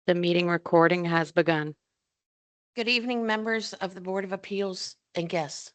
The meeting recording has begun. Good evening, members of the Board of Appeals and guests.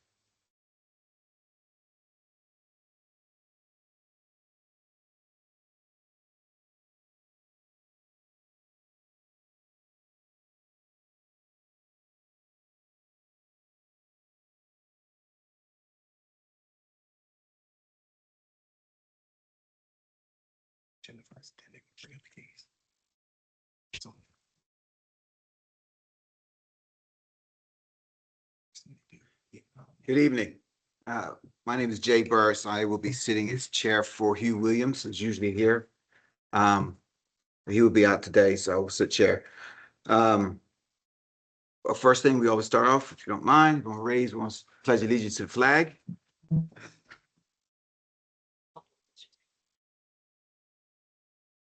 Good evening. My name is Jay Burris. I will be sitting as chair for Hugh Williams, who's usually here. He will be out today, so I will sit chair. First thing, we always start off, if you don't mind, we're going to pledge allegiance to the flag.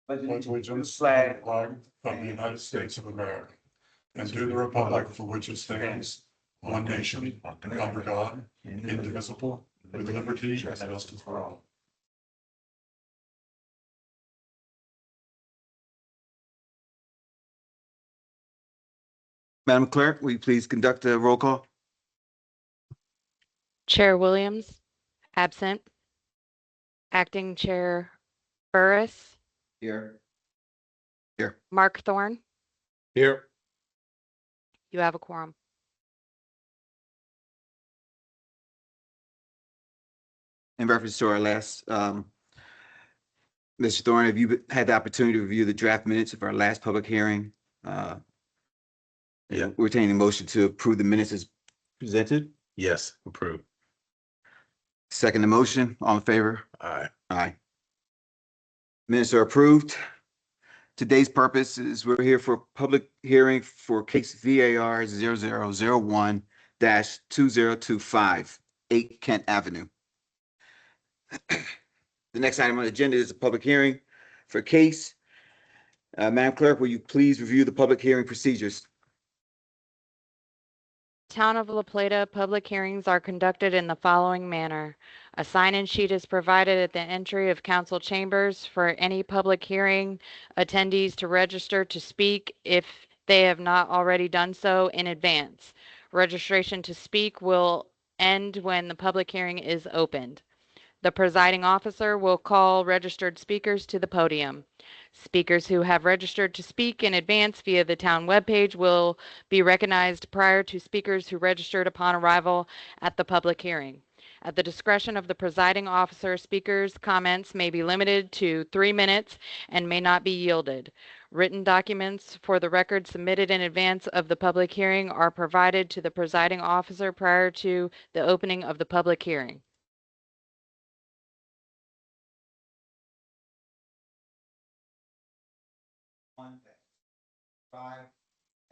Pledge allegiance to the flag of the United States of America and to the republic for which it stands, one nation, under God, indivisible, with liberty and justice for all. Madam Clerk, will you please conduct a roll call? Chair Williams, absent. Acting Chair Burris, Here. Mark Thorne, Here. you have a quorum. In reference to our last, Mr. Thorne, have you had the opportunity to review the draft minutes of our last public hearing? Yeah. We're taking a motion to approve the minutes as presented. Yes, approved. Second the motion, all in favor? Aye. Aye. Minutes are approved. Today's purpose is we're here for public hearing for case VAR 0001-2025, 8 Kent Avenue. The next item on the agenda is a public hearing for case. Madam Clerk, will you please review the public hearing procedures? Town of La Plata public hearings are conducted in the following manner. A sign-in sheet is provided at the entry of council chambers for any public hearing attendees to register to speak if they have not already done so in advance. Registration to speak will end when the public hearing is opened. The presiding officer will call registered speakers to the podium. Speakers who have registered to speak in advance via the town webpage will be recognized prior to speakers who registered upon arrival at the public hearing. At the discretion of the presiding officer, speakers' comments may be limited to 3 minutes and may not be yielded. Written documents for the record submitted in advance of the public hearing are provided to the presiding officer prior to the opening of the public hearing.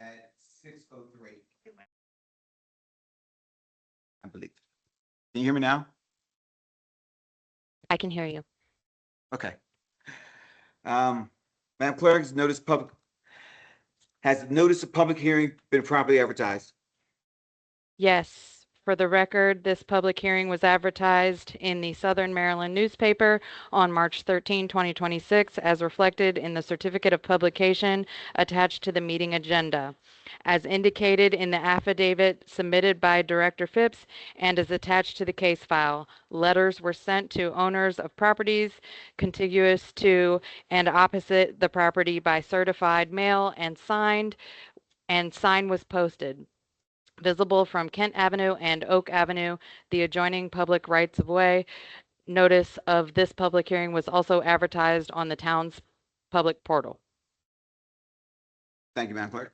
At 6:03. I believe. Can you hear me now? I can hear you. Okay. Madam Clerk, has the notice of public hearing been properly advertised? Yes, for the record, this public hearing was advertised in the Southern Maryland newspaper on March 13, 2026, as reflected in the certificate of publication attached to the meeting agenda. As indicated in the affidavit submitted by Director Phipps and is attached to the case file, letters were sent to owners of properties contiguous to and opposite the property by certified mail and sign was posted. Visible from Kent Avenue and Oak Avenue, the adjoining public rights-of-way. Notice of this public hearing was also advertised on the town's public portal. Thank you, Madam Clerk.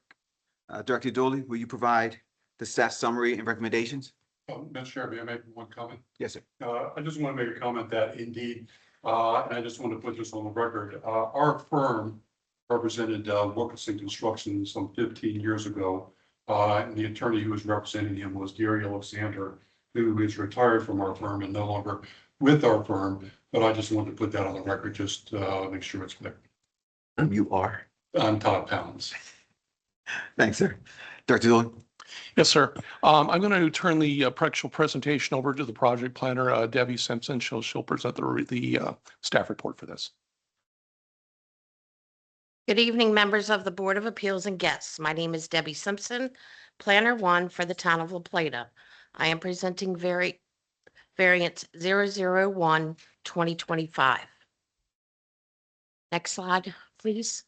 Director Dooley, will you provide the staff summary and recommendations? Mr. Chair, may I make one comment? Yes, sir. I just want to make a comment that indeed, and I just want to put this on the record, our firm represented Wilkinson Construction some 15 years ago. And the attorney who was representing him was Gary Alexander, who is retired from our firm and no longer with our firm. But I just wanted to put that on the record, just make sure it's clear. You are. I'm Todd Pounds. Thanks, sir. Director Dooley. Yes, sir. I'm going to turn the actual presentation over to the project planner, Debbie Simpson. She'll present the staff report for this. Good evening, members of the Board of Appeals and guests. My name is Debbie Simpson, Planner 1 for the Town of La Plata. I am presenting variance 001, 2025. Next slide, please.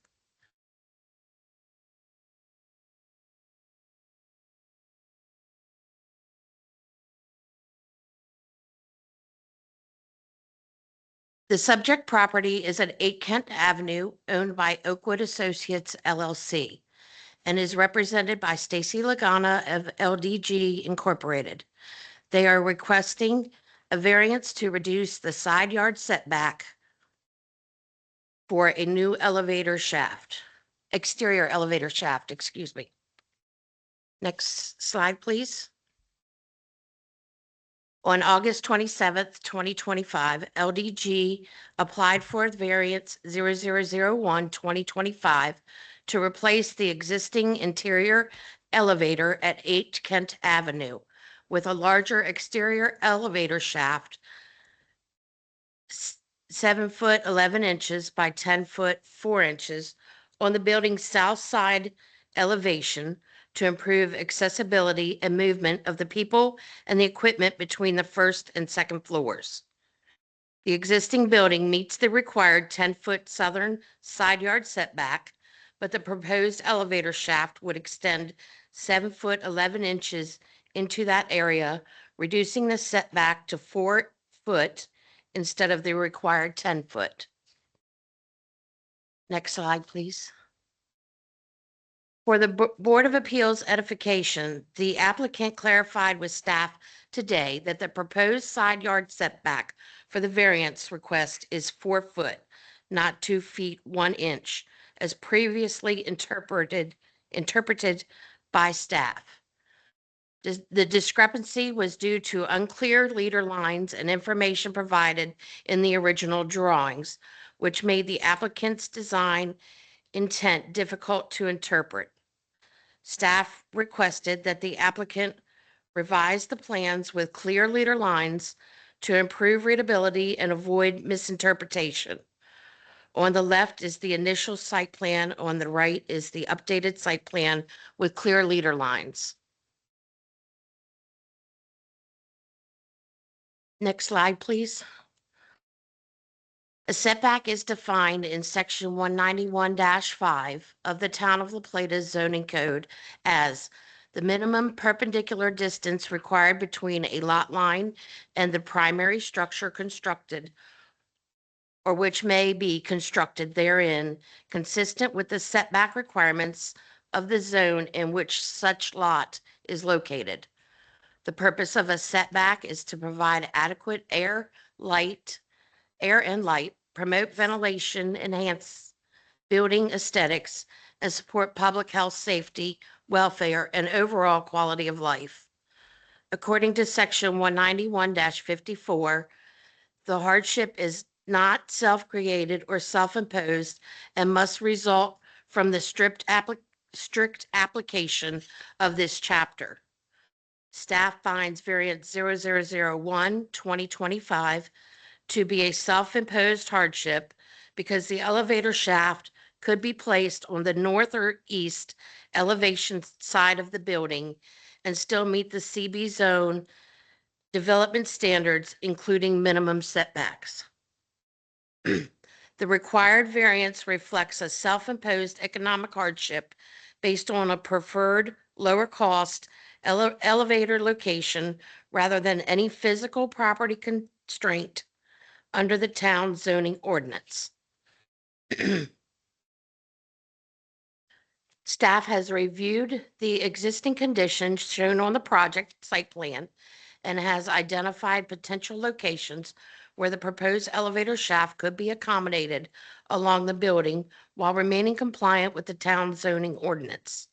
The subject property is at 8 Kent Avenue, owned by Oakwood Associates LLC, and is represented by Stacy Lagana of LDG Incorporated. They are requesting a variance to reduce the side yard setback for a new elevator shaft, exterior elevator shaft, excuse me. Next slide, please. On August 27th, 2025, LDG applied for variance 0001, 2025 to replace the existing interior elevator at 8 Kent Avenue with a larger exterior elevator shaft, 7 foot 11 inches by 10 foot 4 inches on the building's south side elevation to improve accessibility and movement of the people and the equipment between the first and second floors. The existing building meets the required 10-foot southern side yard setback, but the proposed elevator shaft would extend 7 foot 11 inches into that area, reducing the setback to 4 foot instead of the required 10 foot. Next slide, please. For the Board of Appeals edification, the applicant clarified with staff today that the proposed side yard setback for the variance request is 4 foot, not 2 feet 1 inch, as previously interpreted by staff. The discrepancy was due to unclear leader lines and information provided in the original drawings, which made the applicant's design intent difficult to interpret. Staff requested that the applicant revise the plans with clear leader lines to improve readability and avoid misinterpretation. On the left is the initial site plan. On the right is the updated site plan with clear leader lines. Next slide, please. A setback is defined in section 191-5 of the Town of La Plata zoning code as the minimum perpendicular distance required between a lot line and the primary structure constructed or which may be constructed therein, consistent with the setback requirements of the zone in which such lot is located. The purpose of a setback is to provide adequate air and light, promote ventilation, enhance building aesthetics, and support public health, safety, welfare, and overall quality of life. According to section 191-54, the hardship is not self-created or self-imposed and must result from the strict application of this chapter. Staff finds variance 0001, 2025 to be a self-imposed hardship because the elevator shaft could be placed on the north or east elevation side of the building and still meet the CB zone development standards, including minimum setbacks. The required variance reflects a self-imposed economic hardship based on a preferred lower cost elevator location rather than any physical property constraint under the town zoning ordinance. Staff has reviewed the existing conditions shown on the project site plan and has identified potential locations where the proposed elevator shaft could be accommodated along the building while remaining compliant with the town zoning ordinance.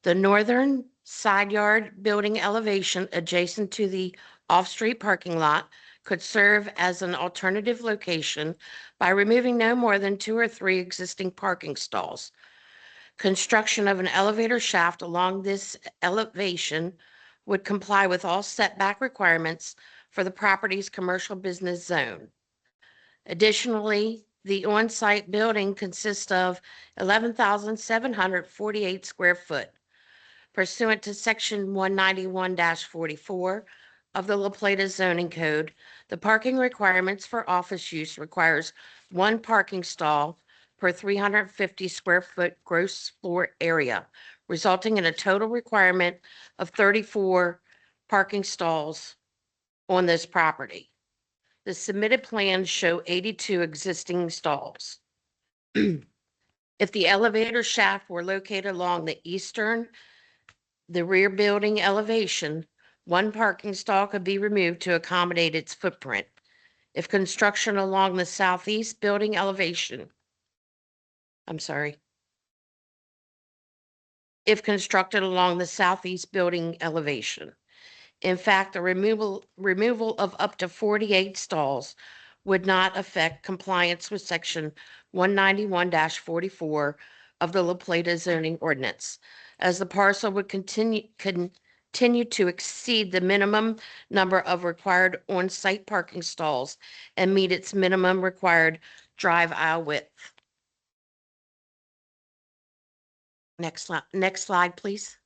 The northern side yard building elevation adjacent to the off-street parking lot could serve as an alternative location by removing no more than 2 or 3 existing parking stalls. Construction of an elevator shaft along this elevation would comply with all setback requirements for the property's commercial business zone. Additionally, The on-site building consists of 11,748 square foot. Pursuant to Section 191-44 of the La Plata zoning code, the parking requirements for office use requires one parking stall per 350 square foot gross floor area, resulting in a total requirement of 34 parking stalls on this property. The submitted plans show 82 existing stalls. If the elevator shaft were located along the rear building elevation, one parking stall could be removed to accommodate its footprint. If construction along the southeast building elevation, I'm sorry. If constructed along the southeast building elevation. In fact, the removal of up to 48 stalls would not affect compliance with Section 191-44 of the La Plata zoning ordinance, as the parcel would continue to exceed the minimum number of required on-site parking stalls and meet its minimum required drive aisle width. Next slide, please.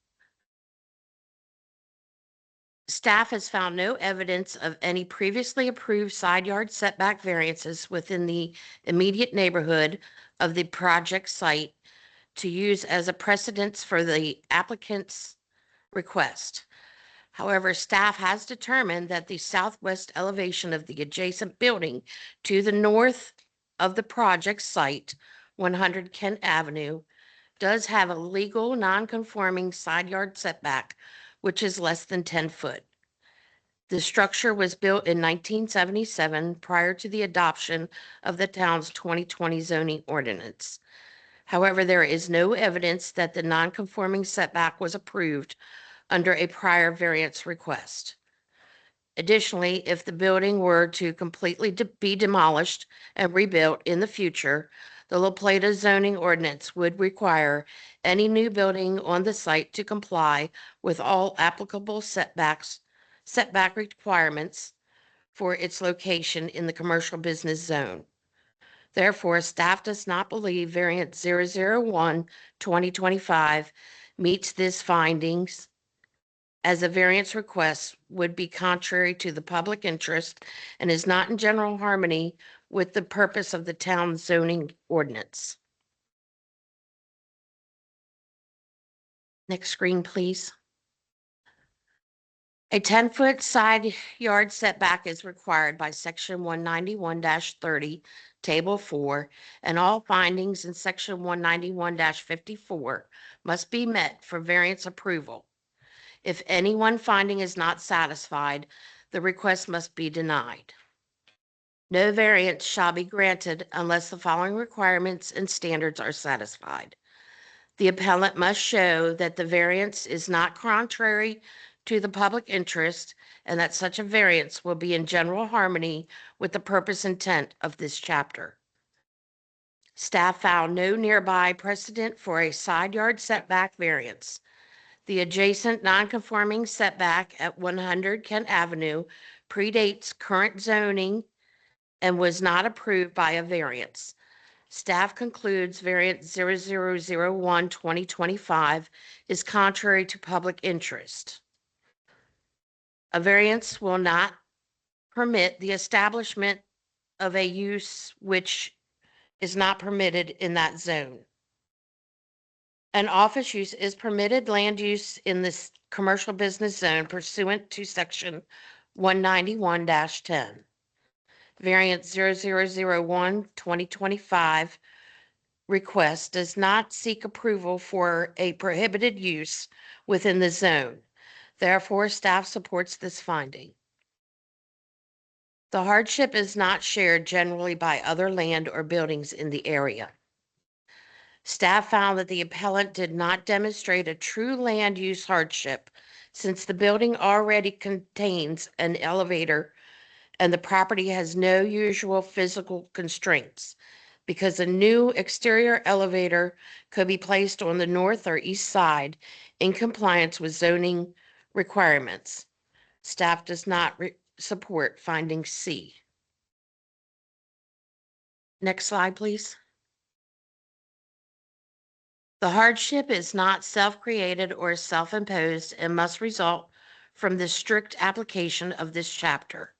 Staff has found no evidence of any previously approved side yard setback variances within the immediate neighborhood of the project site to use as a precedence for the applicant's request. However, staff has determined that the southwest elevation of the adjacent building to the north of the project site, 100 Kent Avenue, does have a legal non-conforming side yard setback, which is less than 10 foot. The structure was built in 1977 prior to the adoption of the town's 2020 zoning ordinance. However, there is no evidence that the non-conforming setback was approved under a prior variance request. Additionally, if the building were to completely be demolished and rebuilt in the future, the La Plata zoning ordinance would require any new building on the site to comply with all applicable setback requirements for its location in the commercial business zone. Therefore, staff does not believe variance 001-2025 meets these findings, as a variance request would be contrary to the public interest and is not in general harmony with the purpose of the town's zoning ordinance. Next screen, please. A 10-foot side yard setback is required by Section 191-30, Table 4, and all findings in Section 191-54 must be met for variance approval. If any one finding is not satisfied, the request must be denied. No variance shall be granted unless the following requirements and standards are satisfied. The appellant must show that the variance is not contrary to the public interest and that such a variance will be in general harmony with the purpose and intent of this chapter. Staff found no nearby precedent for a side yard setback variance. The adjacent non-conforming setback at 100 Kent Avenue predates current zoning and was not approved by a variance. Staff concludes variance 0001-2025 is contrary to public interest. A variance will not permit the establishment of a use which is not permitted in that zone. An office use is permitted land use in this commercial business zone pursuant to Section 191-10. Variance 0001-2025 request does not seek approval for a prohibited use within the zone. Therefore, staff supports this finding. The hardship is not shared generally by other land or buildings in the area. Staff found that the appellant did not demonstrate a true land use hardship since the building already contains an elevator and the property has no usual physical constraints, because a new exterior elevator could be placed on the north or east side in compliance with zoning requirements. Staff does not support finding C. Next slide, please. The hardship is not self-created or self-imposed and must result from the strict application of this chapter.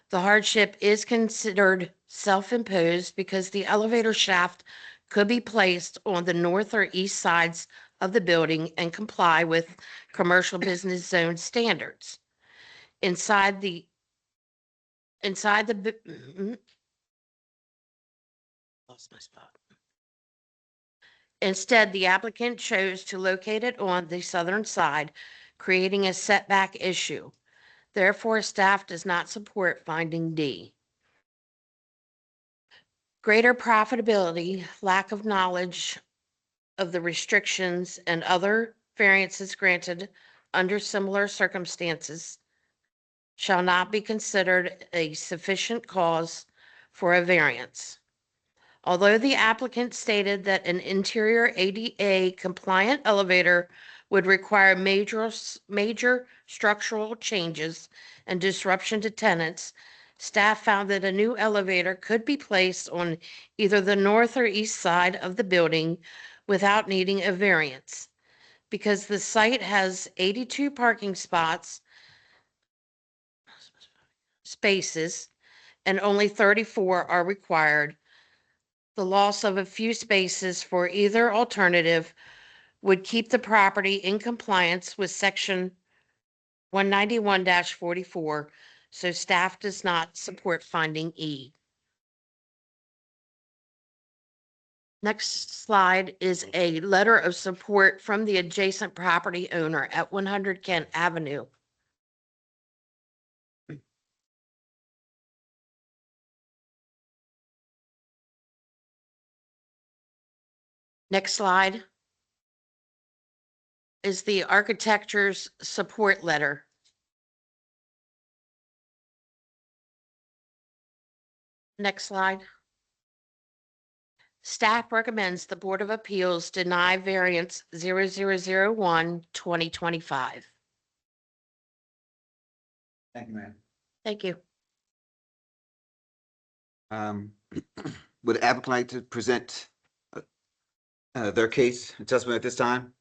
The hardship is considered self-imposed because the elevator shaft could be placed on the north or east sides of the building and comply with commercial business zone standards. Inside the lost my spot. Instead, the applicant chose to locate it on the southern side, creating a setback issue. Therefore, staff does not support finding D. Greater profitability, lack of knowledge of the restrictions, and other variances granted under similar circumstances shall not be considered a sufficient cause for a variance. Although the applicant stated that an interior ADA compliant elevator would require major structural changes and disruption to tenants, staff found that a new elevator could be placed on either the north or east side of the building without needing a variance. Because the site has 82 parking spaces, and only 34 are required, the loss of a few spaces for either alternative would keep the property in compliance with section 191-44, so staff does not support finding E. Next slide is a letter of support from the adjacent property owner at 100 Kent Avenue. Next slide is the architecture's support letter. Next slide. Staff recommends the Board of Appeals deny variance 0001-2025. Thank you, ma'am. Thank you. Would the applicant like to present their case and testimony at this time?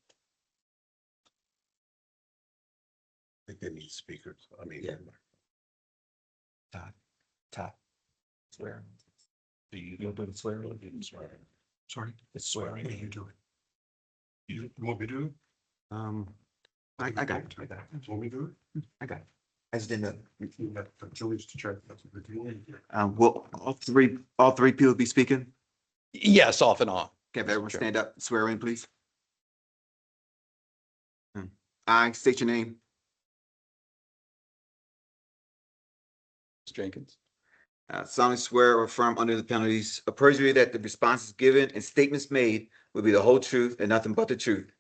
I think they need speakers. I mean. Yeah. Todd. Swear. Do you do the swear or didn't swear? Sorry, It's swearing. what do you do it? You want me to do it? I got it. You want me to do I got it. I just didn't know. it? You got Julie's to check. That's what we're doing. Will all three people be speaking? Yes, off and on. Okay, if everyone Sure. stand up, swear in, please. I state your name. Ms. Jenkins. Solemnly swear or affirm under the penalties of perjury that the responses given and statements made will be the whole truth and nothing but the truth.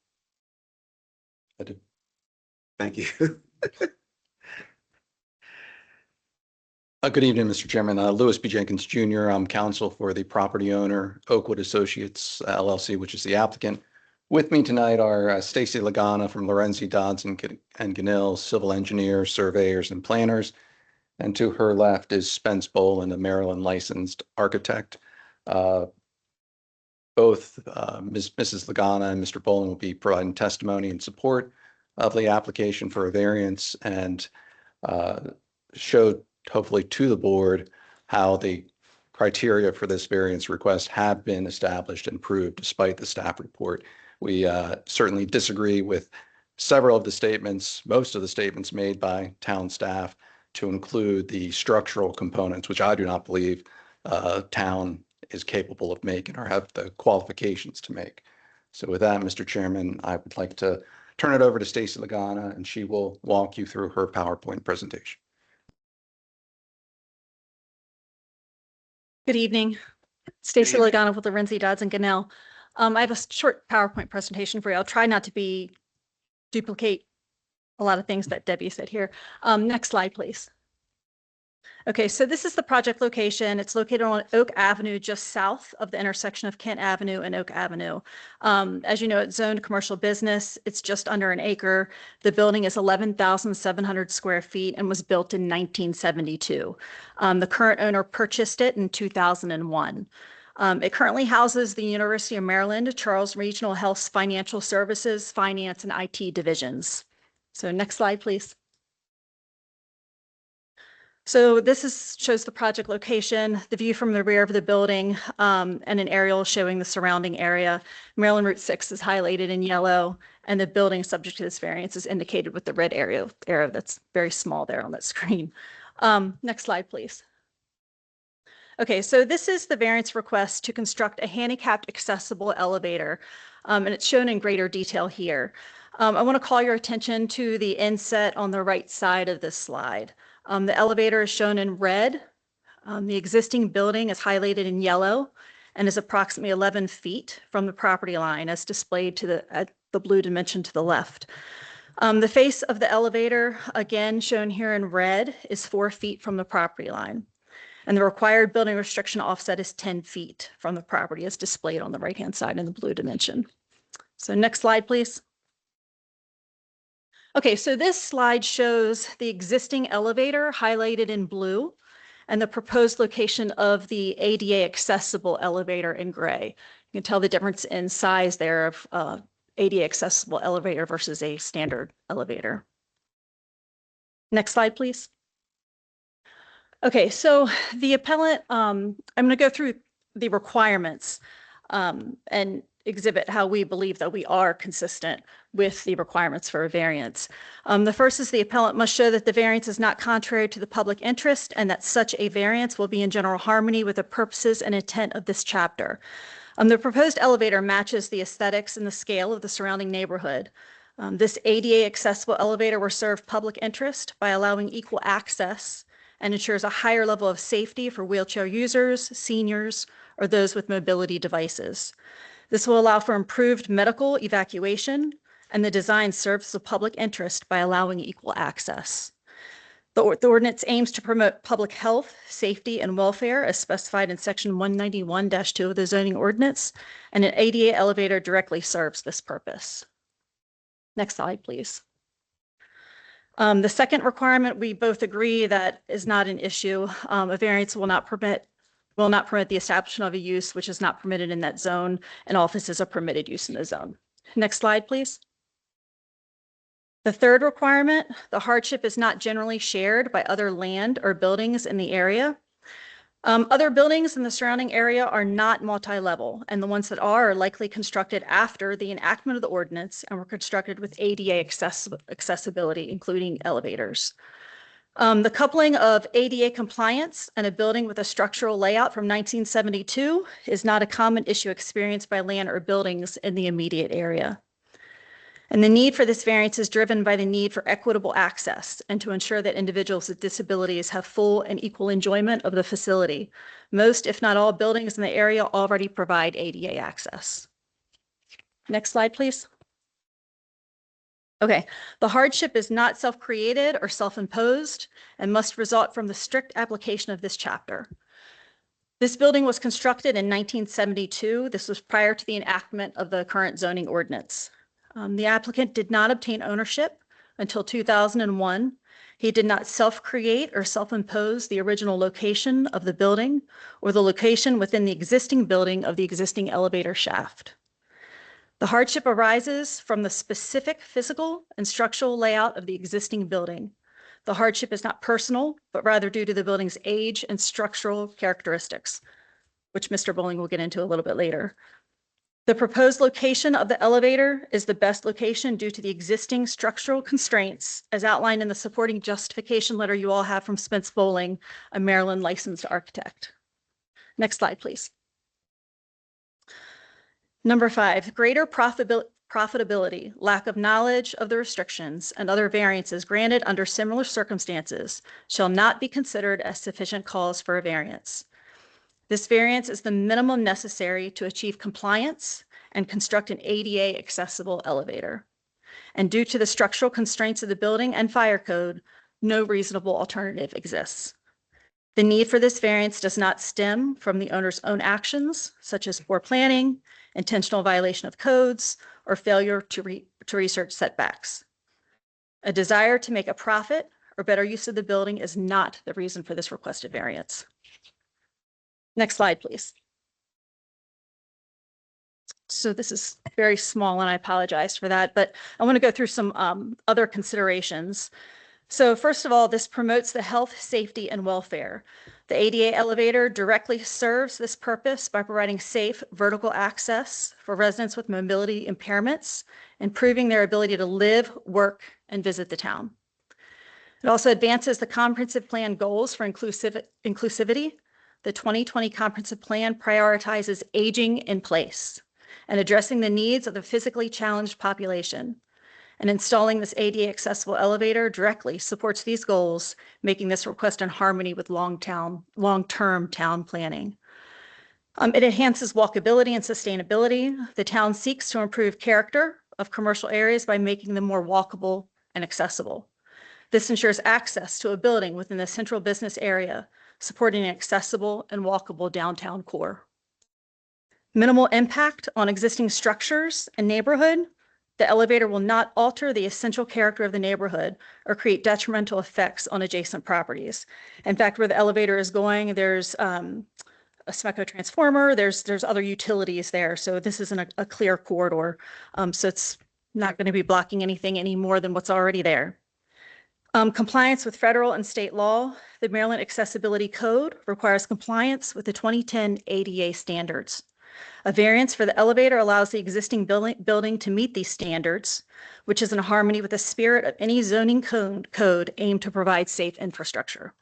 I do. Thank you. Good evening, Mr. Chairman. Louis B. Jenkins Jr. I'm counsel for the property owner, Oakwood Associates LLC, which is the applicant. With me tonight are Stacy Lagana from Lorenzi Dodds and Ganell, civil engineers, surveyors, and planners. And to her left is Spence Boland, a Maryland licensed architect. Both Mrs. Lagana and Mr. Boland will be providing testimony in support of the application for a variance and showed hopefully to the board how the criteria for this variance request have been established and proved despite the staff report. We certainly disagree with several of the statements, most of the statements made by town staff to include the structural components, which I do not believe town is capable of making or have the qualifications to make. So with that, Mr. Chairman, I would like to turn it over to Stacy Lagana, and she will walk you through her PowerPoint presentation. Good evening. Stacy Lagana with Lorenzi Dodds and Ganell. I have a short PowerPoint presentation for you. I'll try not to duplicate a lot of things that Debbie said here. Next slide, please. Okay, so this is the project location. It's located on Oak Avenue, just south of the intersection of Kent Avenue and Oak Avenue. As you know, it's zoned commercial business. It's just under an acre. The building is 11,700 square feet and was built in 1972. The current owner purchased it in 2001. It currently houses the University of Maryland, Charles Regional Health's Financial Services, Finance, and IT divisions. So next slide, please. So this shows the project location, the view from the rear of the building, and an aerial showing the surrounding area. Maryland Route 6 is highlighted in yellow, and the building subject to this variance is indicated with the red arrow that's very small there on that screen. Next slide, please. Okay, so this is the variance request to construct a handicapped accessible elevator, and it's shown in greater detail here. I want to call your attention to the inset on the right side of this slide. The elevator is shown in red. The existing building is highlighted in yellow and is approximately 11 feet from the property line as displayed at the blue dimension to the left. The face of the elevator, again shown here in red, is 4 feet from the property line. And the required building restriction offset is 10 feet from the property as displayed on the right-hand side in the blue dimension. So next slide, please. Okay, so this slide shows the existing elevator highlighted in blue and the proposed location of the ADA accessible elevator in gray. You can tell the difference in size there of ADA accessible elevator versus a standard elevator. Next slide, please. Okay, so the appellant, I'm going to go through the requirements and exhibit how we believe that we are consistent with the requirements for a variance. The first is the appellant must show that the variance is not contrary to the public interest and that such a variance will be in general harmony with the purposes and intent of this chapter. The proposed elevator matches the aesthetics and the scale of the surrounding neighborhood. This ADA accessible elevator will serve public interest by allowing equal access and ensures a higher level of safety for wheelchair users, seniors, or those with mobility devices. This will allow for improved medical evacuation, and the design serves the public interest by allowing equal access. The ordinance aims to promote public health, safety, and welfare as specified in section 191-2 of the zoning ordinance, and an ADA elevator directly serves this purpose. Next slide, please. The second requirement, we both agree that is not an issue. A variance will not permit the establishment of a use which is not permitted in that zone, and offices are permitted use in the zone. Next slide, please. The third requirement, the hardship is not generally shared by other land or buildings in the area. Other buildings in the surrounding area are not multi-level, and the ones that are likely constructed after the enactment of the ordinance and were constructed with ADA accessibility, including elevators. The coupling of ADA compliance and a building with a structural layout from 1972 is not a common issue experienced by land or buildings in the immediate area. And the need for this variance is driven by the need for equitable access and to ensure that individuals with disabilities have full and equal enjoyment of the facility. Most, if not all, buildings in the area already provide ADA access. Next slide, please. Okay, the hardship is not self-created or self-imposed and must result from the strict application of this chapter. This building was constructed in 1972. This was prior to the enactment of the current zoning ordinance. The applicant did not obtain ownership until 2001. He did not self-create or self-impose the original location of the building or the location within the existing building of the existing elevator shaft. The hardship arises from the specific physical and structural layout of the existing building. The hardship is not personal, but rather due to the building's age and structural characteristics, which Mr. Bowling will get into a little bit later. The proposed location of the elevator is the best location due to the existing structural constraints as outlined in the supporting justification letter you all have from Spence Bowling, a Maryland licensed architect. Next slide, please. Number 5, greater profitability, lack of knowledge of the restrictions, and other variances granted under similar circumstances shall not be considered as sufficient cause for a variance. This variance is the minimum necessary to achieve compliance and construct an ADA accessible elevator. And due to the structural constraints of the building and fire code, no reasonable alternative exists. The need for this variance does not stem from the owner's own actions, such as poor planning, intentional violation of codes, or failure to research setbacks. A desire to make a profit or better use of the building is not the reason for this requested variance. Next slide, please. So this is very small and I apologize for that, but I want to go through some other considerations. So first of all, this promotes the health, safety, and welfare. The ADA elevator directly serves this purpose by providing safe vertical access for residents with mobility impairments, improving their ability to live, work, and visit the town. It also advances the comprehensive plan goals for inclusivity. The 2020 comprehensive plan prioritizes aging in place and addressing the needs of the physically challenged population. And installing this ADA accessible elevator directly supports these goals, making this request in harmony with long-term town planning. It enhances walkability and sustainability. The town seeks to improve character of commercial areas by making them more walkable and accessible. This ensures access to a building within the central business area, supporting an accessible and walkable downtown core. Minimal impact on existing structures and neighborhood. The elevator will not alter the essential character of the neighborhood or create detrimental effects on adjacent properties. In fact, where the elevator is going, there's a SMECO transformer, there's other utilities there. So this isn't a clear corridor. So it's not going to be blocking anything any more than what's already there. Compliance with federal and state law. The Maryland Accessibility Code requires compliance with the 2010 ADA standards. A variance for the elevator allows the existing building to meet these standards, which is in harmony with the spirit of any zoning code aimed to provide safe infrastructure.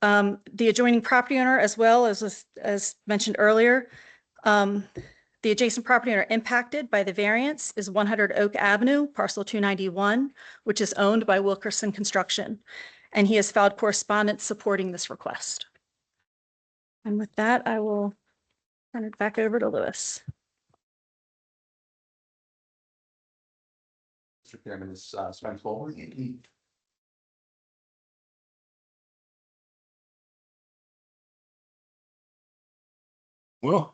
The adjoining property owner, as well as mentioned earlier, the adjacent property owner impacted by the variance is 100 Oak Avenue, parcel 291, which is owned by Wilkerson Construction, and he has filed correspondence supporting this request. And with that, I will turn it back over to Lewis. Mr. Chairman, this Spence forward. Well,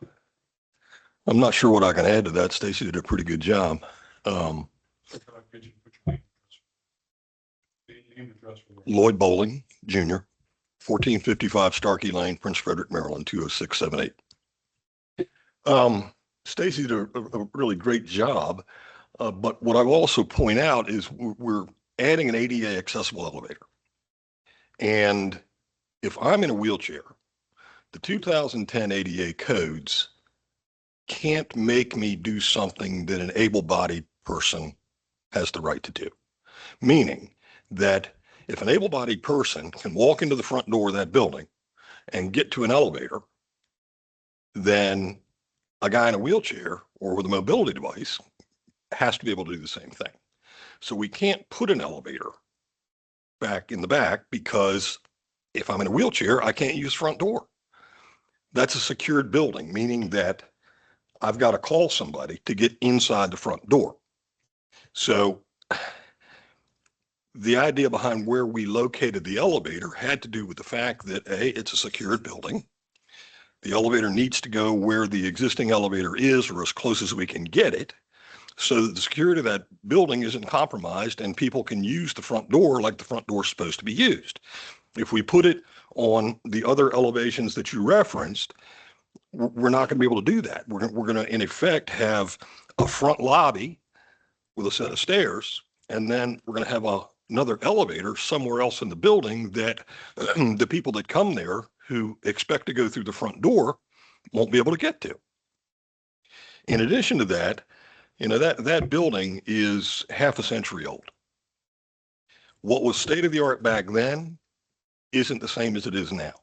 I'm not sure what I can add to that. Stacy did a pretty good job. Lloyd Bowling, Jr., 1455 Starkey Lane, Prince Frederick, Maryland, 20678. Stacy did a really great job, but what I will also point out is we're adding an ADA accessible elevator. And if I'm in a wheelchair, the 2010 ADA codes can't make me do something that an able-bodied person has the right to do. Meaning that if an able-bodied person can walk into the front door of that building and get to an elevator, then a guy in a wheelchair or with a mobility device has to be able to do the same thing. So we can't put an elevator back in the back because if I'm in a wheelchair, I can't use front door. That's a secured building, meaning that I've got to call somebody to get inside the front door. So the idea behind where we located the elevator had to do with the fact that A, it's a secured building. The elevator needs to go where the existing elevator is or as close as we can get it so that the security of that building isn't compromised and people can use the front door like the front door is supposed to be used. If we put it on the other elevations that you referenced, we're not going to be able to do that. We're going to, in effect, have a front lobby with a set of stairs, and then we're going to have another elevator somewhere else in the building that the people that come there who expect to go through the front door won't be able to get to. In addition to that, that building is half a century old. What was state of the art back then isn't the same as it is now.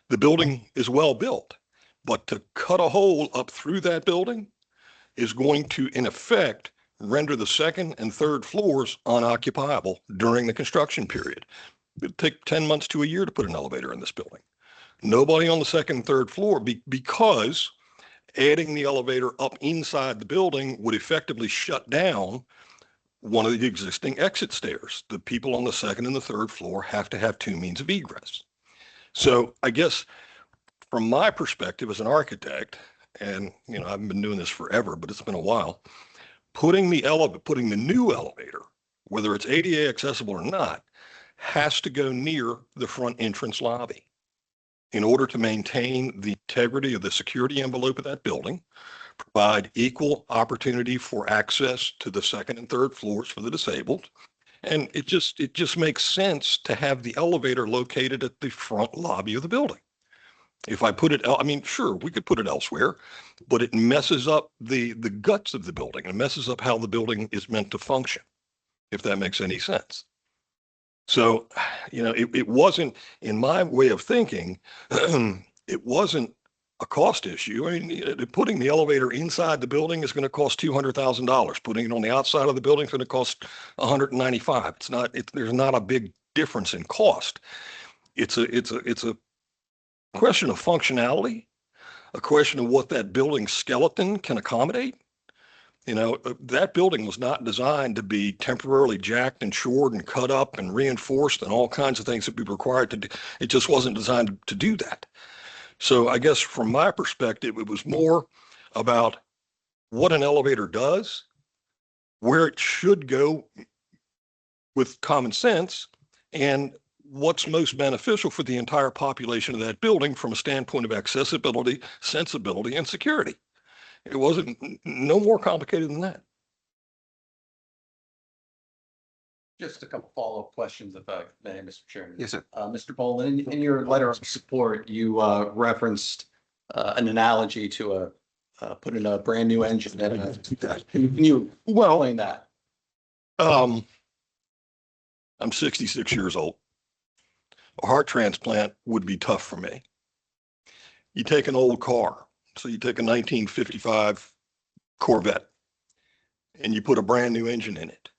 The building is well built, but to cut a hole up through that building is going to, in effect, render the second and third floors unoccupiable during the construction period. It'd take 10 months to a year to put an elevator in this building. Nobody on the second and third floor because adding the elevator up inside the building would effectively shut down one of the existing exit stairs. The people on the second and the third floor have to have two means of egress. So I guess from my perspective as an architect, and you know, I've been doing this forever, but it's been a while, putting the new elevator, whether it's ADA accessible or not, has to go near the front entrance lobby in order to maintain the integrity of the security envelope of that building, provide equal opportunity for access to the second and third floors for the disabled. And it just makes sense to have the elevator located at the front lobby of the building. If I put it, I mean, sure, we could put it elsewhere, but it messes up the guts of the building. It messes up how the building is meant to function, if that makes any sense. So, you know, it wasn't, in my way of thinking, it wasn't a cost issue. I mean, putting the elevator inside the building is going to cost $200,000. Putting it on the outside of the building is going to cost $195,000. It's not, there's not a big difference in cost. It's a question of functionality, a question of what that building skeleton can accommodate. You know, that building was not designed to be temporarily jacked and shored and cut up and reinforced and all kinds of things that would be required to do. It just wasn't designed to do that. So I guess from my perspective, it was more about what an elevator does, where it should go with common sense, and what's most beneficial for the entire population of that building from a standpoint of accessibility, sensibility, and security. It wasn't no more complicated than that. Just a couple follow-up questions, if I may, Mr. Chairman. Yes, sir. Mr. Boland, in your letter of support, you referenced an analogy to putting a brand new engine in a. Can you explain that? I'm 66 years old. A heart transplant would be tough for me. You take an old car. So you take a 1955 Corvette and you put a brand new engine in it.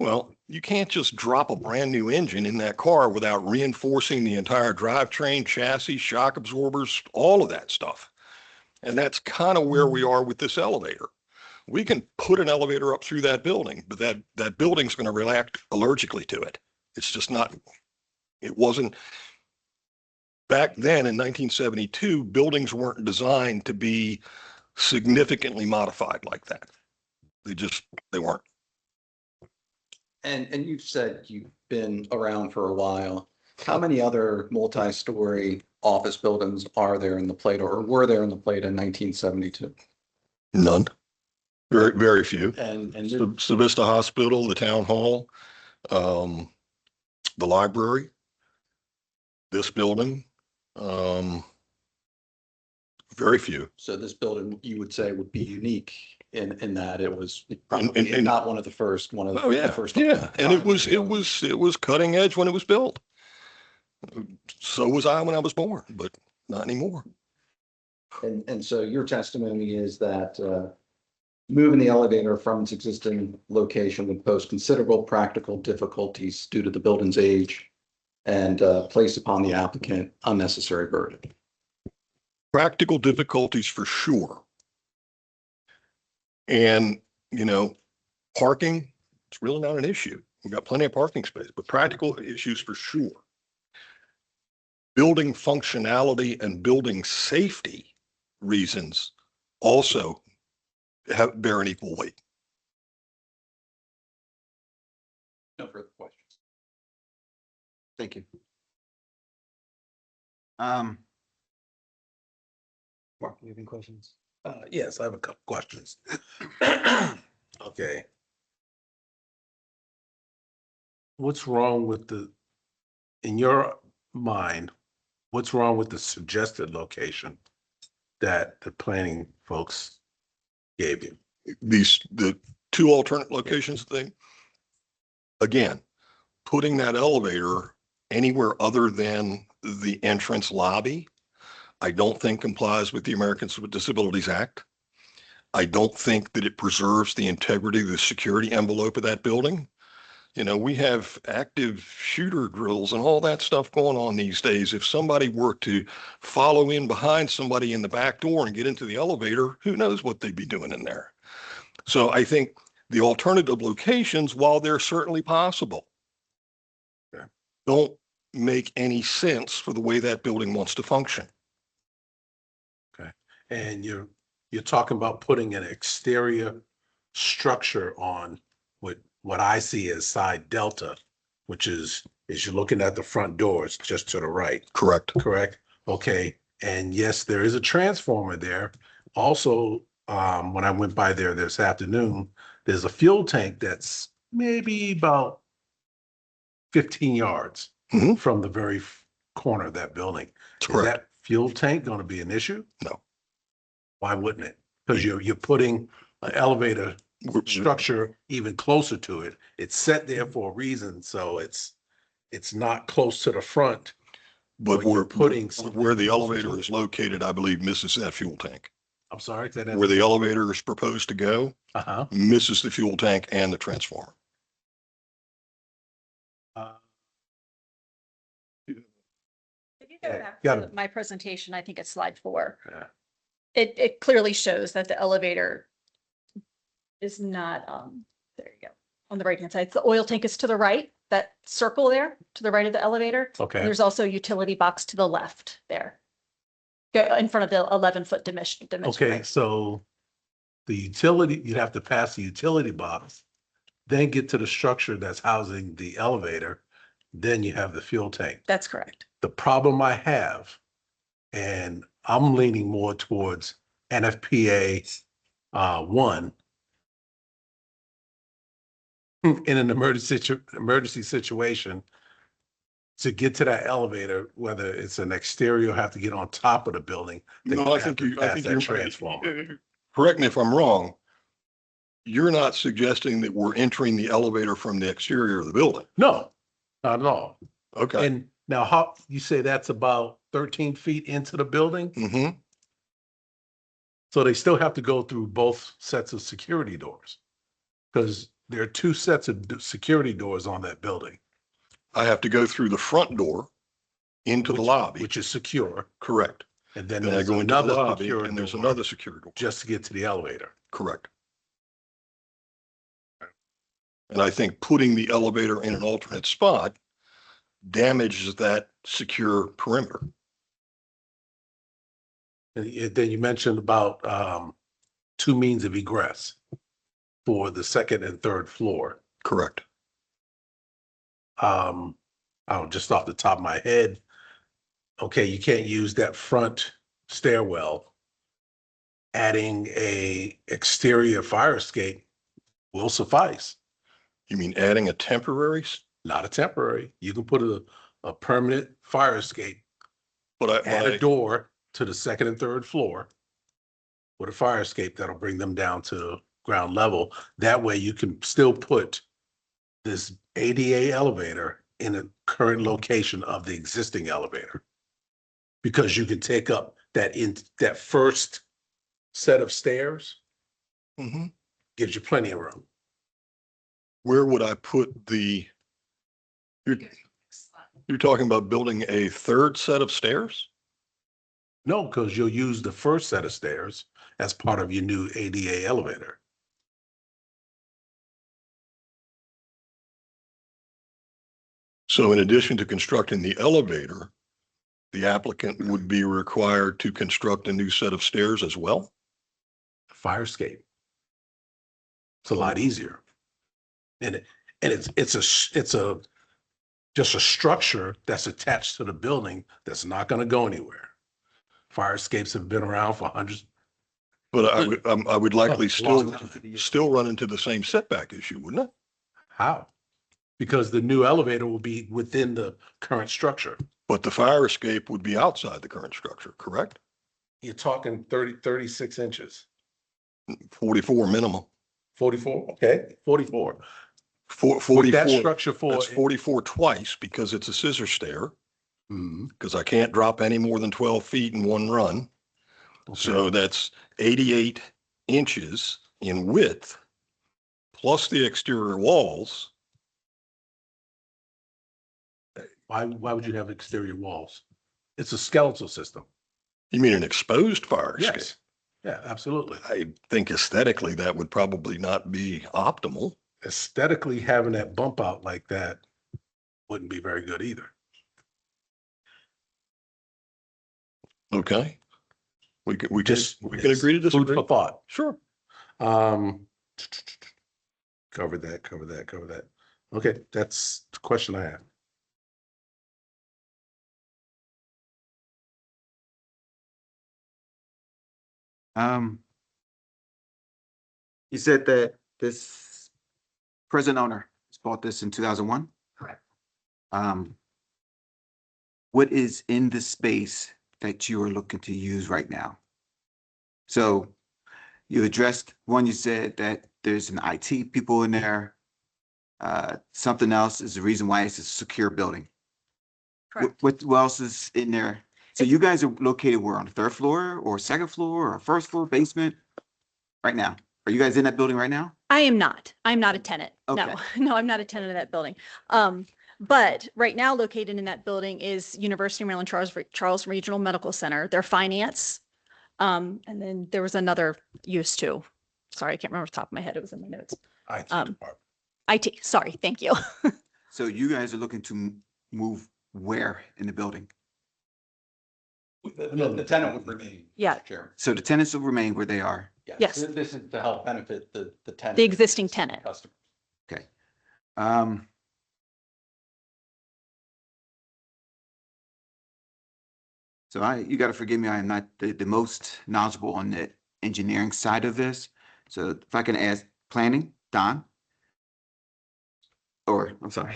Well, you can't just drop a brand new engine in that car without reinforcing the entire drivetrain, chassis, shock absorbers, all of that stuff. And that's kind of where we are with this elevator. We can put an elevator up through that building, but that building's going to react allergically to it. It's just not, it wasn't. Back then in 1972, buildings weren't designed to be significantly modified like that. They weren't. And you've said you've been around for a while. How many other multi-story office buildings are there in the Plata, or were there in the Plata in 1972? None. Very, very few. And Savista Hospital, the town hall, the library, this building. Very few. so this building, you would say, would be unique in that it was And- probably not one of the first, one of Oh, the yeah, first. yeah. And it was cutting edge when it was built. So was I when I was born, but not anymore. And so your testimony is that moving the elevator from its existing location would pose considerable practical difficulties due to the building's age and place upon the applicant unnecessary burden. Practical difficulties for sure. And, you know, parking, it's really not an issue. We've got plenty of parking space, but practical issues for sure. Building functionality and building safety reasons also bear an equal weight. No further questions. Thank you. Mark, do you have any questions? Yes, I have a couple questions. Okay. What's wrong with in your mind, what's wrong with the suggested location that the planning folks gave you? The two alternate locations thing. Again, putting that elevator anywhere other than the entrance lobby, I don't think complies with the Americans with Disabilities Act. I don't think that it preserves the integrity of the security envelope of that building. You know, we have active shooter drills and all that stuff going on these days. If somebody were to follow in behind somebody in the back door and get into the elevator, who knows what they'd be doing in there. So I think the alternative locations, while they're certainly possible, don't make any sense for the way that building wants to function. And you're talking about putting an exterior structure on what I see as side delta, which is you're looking at the front doors just to the right, Correct. correct? Okay, and yes, there is a transformer there. Also, when I went by there this afternoon, there's a fuel tank that's maybe about 15 yards Mhm. from the very corner of that building. Is Correct. that fuel tank going to be an issue? No. Why wouldn't it? Because you're putting an elevator structure even closer to it. It's set there for a reason, so it's not close to the front. But But you're we're putting where the something elevator closer is to located, I believe misses that fuel tank. I'm sorry, say Where that. the elevator is proposed to go, Uh-huh. misses the fuel tank and the transformer. If you go Yeah, back got to it. my presentation, I think it's slide 4. Yeah. It clearly shows that the elevator is not, there you go, on the right-hand side. The oil tank is to the right, that circle there, to the right of the elevator. Okay. And there's also a utility box to the left there. Go in front of the 11-foot dimension. Okay, so the utility, you'd have to pass the utility box, then get to the structure that's housing the elevator, then you have the fuel tank. That's correct. The problem I have, and I'm leaning more towards NFPA 1. In an emergency situation, to get to that elevator, whether it's an exterior, have to get on top of the building. then No, I have think to you, I pass think that you're, transformer. correct me if I'm wrong. You're not suggesting that we're entering the elevator from the exterior of the building. No, not at all. Okay. And now how, you say that's about 13 feet into the building? Hmm. So they still have to go through both sets of security doors. Because there are 2 sets of security doors on that building. I have to go through the front door into the lobby. Which is secure. Correct. And then Then I there's go into the another lobby secure and there's door another secure door. just to get to the elevator. Correct. And I think putting the elevator in an alternate spot damages that secure perimeter. And then you mentioned about 2 means of egress for the second and third floor. Correct. Just off the top of my head, okay, you can't use that front stairwell. Adding a exterior fire escape will suffice, You mean adding a temporary? not a temporary. You can put a permanent fire escape, But add a I, door to the second and third floor with a fire escape that'll bring them down to ground level. That way you can still put this ADA elevator in a current location of the existing elevator. Because you can take up that first set of stairs, Mhm. gives you plenty of room. Where would I put you're talking about building a third set of stairs? No, because you'll use the first set of stairs as part of your new ADA elevator. So in addition to constructing the elevator, the applicant would be required to construct a new set of stairs as well? Fire escape. It's a lot easier. And it's just a structure that's attached to the building that's not going to go anywhere. Fire escapes have been around for hundreds. But I would likely Long time. still run into the same setback issue, wouldn't it? How? Because the new elevator will be within the current structure. But the fire escape would be outside the current structure, correct? You're talking 36 inches, 44 minimum. 44, okay, 44. With 44, that structure for. that's 44 twice because it's a scissor stair, Mhm, because I can't drop any more than 12 feet in one run. So okay. that's 88 inches in width, plus the exterior walls. Why would you have exterior walls? It's a skeletal system. You mean an exposed fire escape? Yes. Yeah, absolutely. I think aesthetically that would probably not be optimal. Aesthetically, having that bump out like that wouldn't be very good either. Okay. We can Just- we can agree to Food disagree. for thought. Sure. Um, cover that. Okay, that's the question I have. Um, you said that this present owner bought this in 2001? Correct. What is in the space that you are looking to use right now? So you addressed one, you said that there's an IT people in there. Something else is the reason why it's a secure building. Correct. What else is in there? So you guys are located where, on the third floor or second floor or first floor, basement? Right now? Are you guys in that building right now? I am not. I'm not a tenant. No, Okay. no, I'm not a tenant of that building. But right now located in that building is University of Maryland Charles Regional Medical Center, their finance. And then there was another use too. Sorry, I can't remember off the top of my head. It was in my notes. IT Um, department. IT, sorry, thank you. So you guys are looking to move where in the building? The tenant would remain. Yeah. Mr. Chairman. So the tenants will remain where they are. Yes. This is to help benefit the tenant. The existing tenant. Customer. Okay. Um, so you got to forgive me, I am not the most knowledgeable on the engineering side of this. So if I can ask planning, Don? Or, I'm sorry.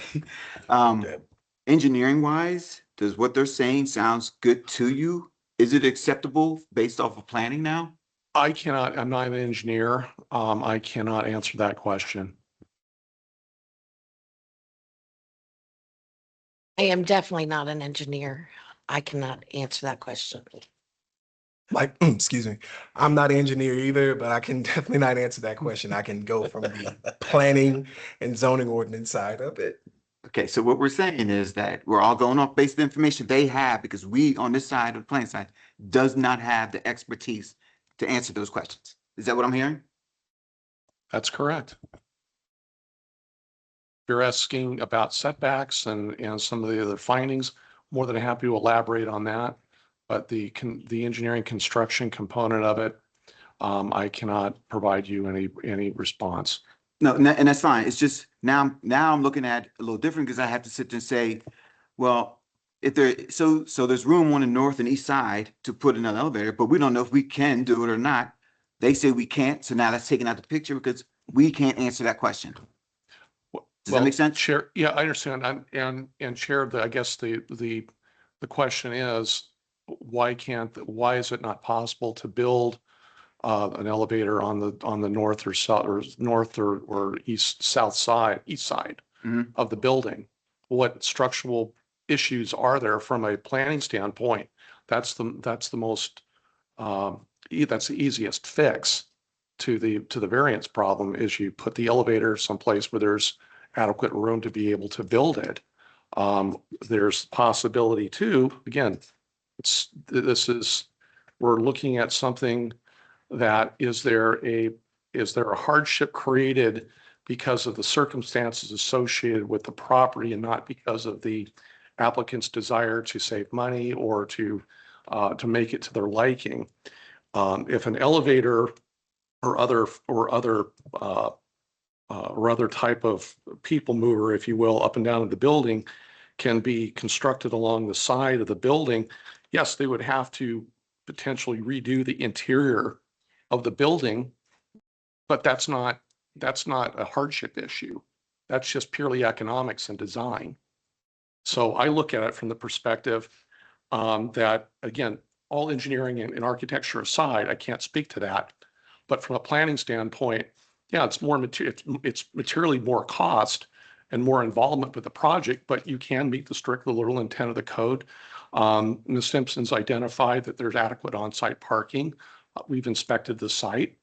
Deb. Engineering wise, does what they're saying sounds good to you? Is it acceptable based off of planning now? I'm not an engineer. I cannot answer that question. I am definitely not an engineer. I cannot answer that question. Like, excuse me, I'm not an engineer either, but I can definitely not answer that question. I can go from the planning and zoning ordinance side of it. Okay, so what we're saying is that we're all going off based information they have, because we on this side of the planning side does not have the expertise to answer those questions. Is that what I'm hearing? That's correct. You're asking about setbacks and some of the other findings, more than happy to elaborate on that. But the engineering construction component of it, I cannot provide you any response. No, and that's fine. It's just now I'm looking at a little different, because I have to sit there and say, well, if so there's room on the north and east side to put another elevator, but we don't know if we can do it or not. They say we can't, so now that's taken out the picture because we can't answer that question. Does that make sense? Chair, yeah, I understand. And Chair, I guess the question is, why is it not possible to build an elevator on the north or south or east side Mhm. of the building? What structural issues are there from a planning standpoint? That's the most that's the easiest fix to the variance problem, is you put the elevator someplace where there's adequate room to be able to build it. There's possibility too, again, we're looking at something that is there a hardship created because of the circumstances associated with the property and not because of the applicant's desire to save money or to make it to their liking. If an elevator or other type of people mover, if you will, up and down of the building can be constructed along the side of the building, yes, they would have to potentially redo the interior of the building, but that's not a hardship issue. That's just purely economics and design. So I look at it from the perspective that, again, all engineering and architecture aside, I can't speak to that, but from a planning standpoint, yeah, it's materially more cost and more involvement with the project, but you can meet the strict literal intent of the code. Ms. Simpson's identified that there's adequate on-site parking. We've inspected the site.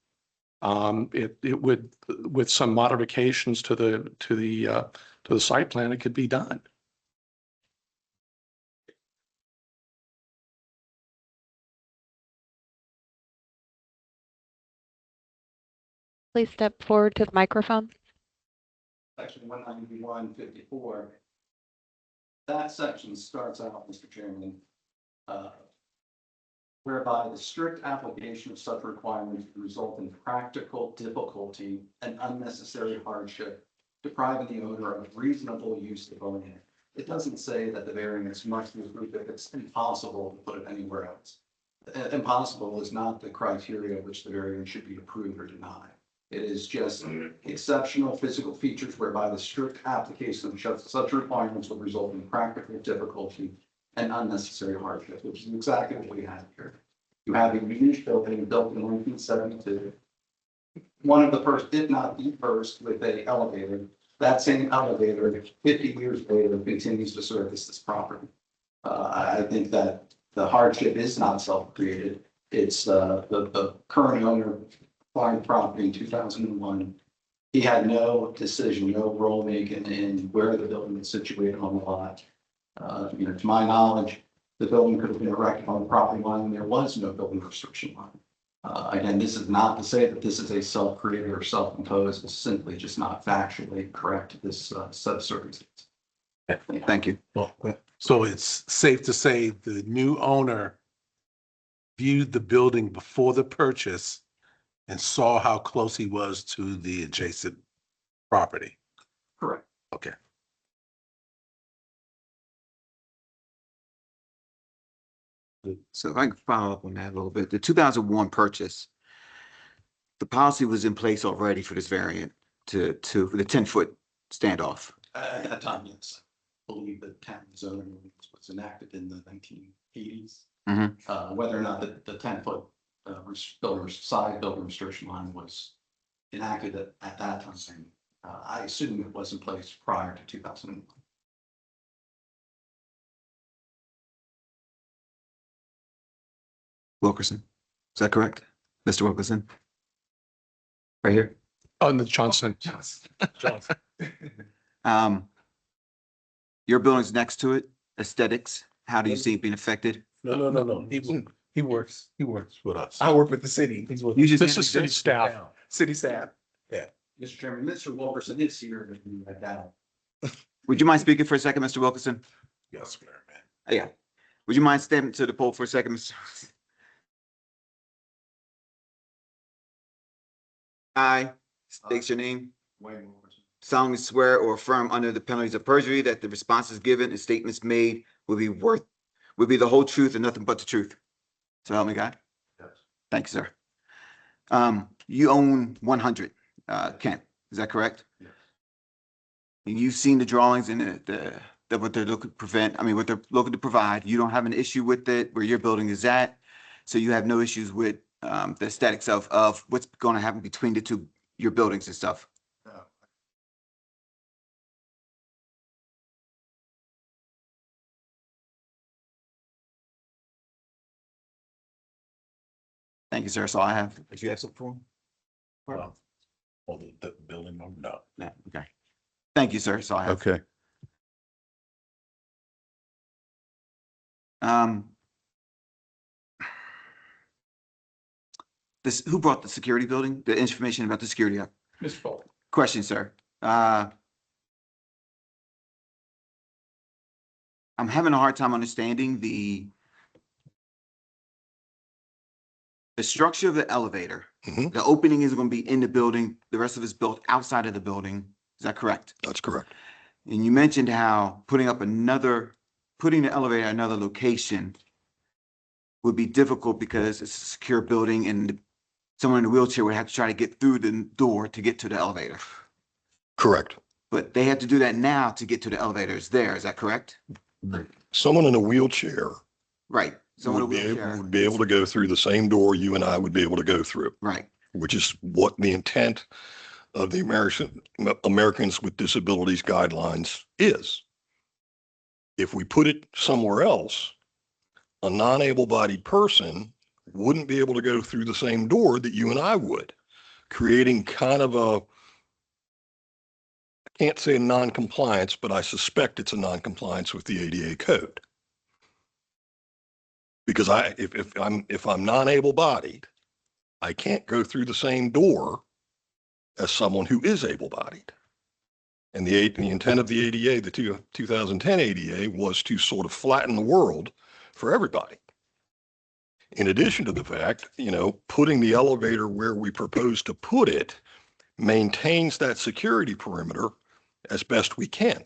It would, with some modifications to the site plan, it could be done. Please step forward to the microphone. Section 191-54. That section starts out, Mr. Chairman, whereby the strict application of such requirements would result in practical difficulty and unnecessary hardship, depriving the owner of reasonable use of the land. It doesn't say that the variance must be approved if it's impossible to put it anywhere else. Impossible is not the criteria which the variance should be approved or denied. It is just exceptional physical features whereby the strict application of such requirements will result in practical difficulty and unnecessary hardship, which is exactly what we have here. You have a unique building built in 1972. One of the first, if not the first, with a elevator. That same elevator, 50 years later, continues to service this property. I think that the hardship is not self-created. It's the current owner buying the property in 2001. He had no decision, no role making in where the building is situated on the lot. To my knowledge, the building could have been erected on the property line and there was no building restriction line. Again, this is not to say that this is a self-created or self-imposed. It's simply just not factually correct, this set of circumstances. Thank you. Well, so it's safe to say the new owner viewed the building before the purchase and saw how close he was to the adjacent property. Correct. Okay. So if I can follow up on that a little bit, the 2001 purchase, the policy was in place already for this variant for the 10-foot standoff. At that time, yes. I believe the town zoning was enacted in the 1980s. Whether or not the 10-foot side building restriction line was enacted at that time, I assume it was in place prior to 2001. Wilkerson, is that correct? Mr. Wilkerson? Right here? On the Johnson. Your building's next to it, aesthetics, how do you see it being affected? No. He works with us. I work with the city. He's with. You just- This is city staff. City staff. Mr. Chairman, Mr. Wilkerson is here to do that down. Would you mind speaking for a second, Mr. Wilkerson? Yes, man. Yeah. Would you mind stepping to the pole for a second, Mr.? I state your name. Wayne Wilkerson. Solemnly swear or affirm under the penalties of perjury that the responses given and statements made will be the whole truth and nothing but the truth. So help me God. Yes. Thank you, sir. You own 100 Kent, is that correct? Yes. And you've seen the drawings and what they're looking to what they're looking to provide. You don't have an issue with it where your building is at. So you have no issues with the aesthetics of what's going to happen between your buildings and stuff. No. Thank you, sir. That's all I have. Did you have something for him? Well, the building, no. No, okay. Thank you, sir. That's all I have. Okay. Who brought the security building, the information about the security up? Mr. Paul. Question, sir. I'm having a hard time understanding the structure of the elevator. Mhm. The opening is going to be in the building. The rest of it's built outside of the building. Is that correct? That's correct. And you mentioned how putting the elevator at another location would be difficult because it's a secure building and someone in a wheelchair would have to try to get through the door to get to the elevator. Correct. But they have to do that now to get to the elevators there. Is that correct? Someone in a wheelchair Right. Someone in a wheelchair. would be able to go through the same door you and I would be able to go through, Right. which is what the intent of the Americans with Disabilities Guidelines is. If we put it somewhere else, a non-able-bodied person wouldn't be able to go through the same door that you and I would, creating kind of I can't say non-compliance, but I suspect it's a non-compliance with the ADA code. Because if I'm non-able-bodied, I can't go through the same door as someone who is able-bodied. And the intent of the ADA, the 2010 ADA, was to sort of flatten the world for everybody. In addition to the fact, putting the elevator where we propose to put it maintains that security perimeter as best we can.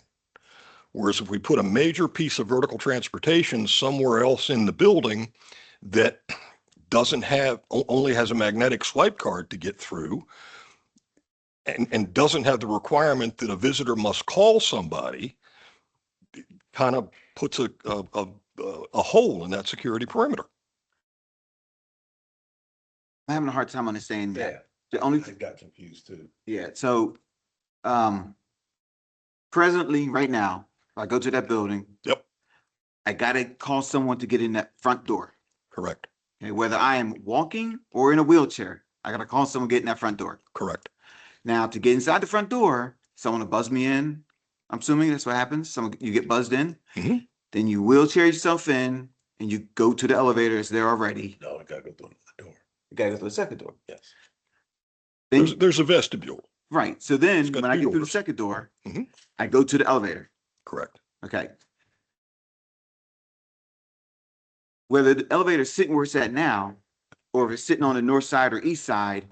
Whereas if we put a major piece of vertical transportation somewhere else in the building that only has a magnetic swipe card to get through and doesn't have the requirement that a visitor must call somebody, kind of puts a hole in that security perimeter. I'm having a hard time understanding that. Yeah, The only, I got confused too. yeah, so, presently, right now, if I go to that building. Yep. I gotta call someone to get in that front door. Correct. Okay, whether I am walking or in a wheelchair, I gotta call someone to get in that front door. Correct. Now, to get inside the front door, someone will buzz me in. I'm assuming that's what happens. You get buzzed in. Mhm. Then you wheelchair yourself in and you go to the elevator. It's there already. No, I gotta go through the door. You gotta go to the second door. Yes. Then, There's a vestibule. right, so then It's got when I two get through the doors. second door, Mhm. I go to the elevator. Correct. Okay. Whether the elevator's sitting where it's at now, or if it's sitting on the north side or east side,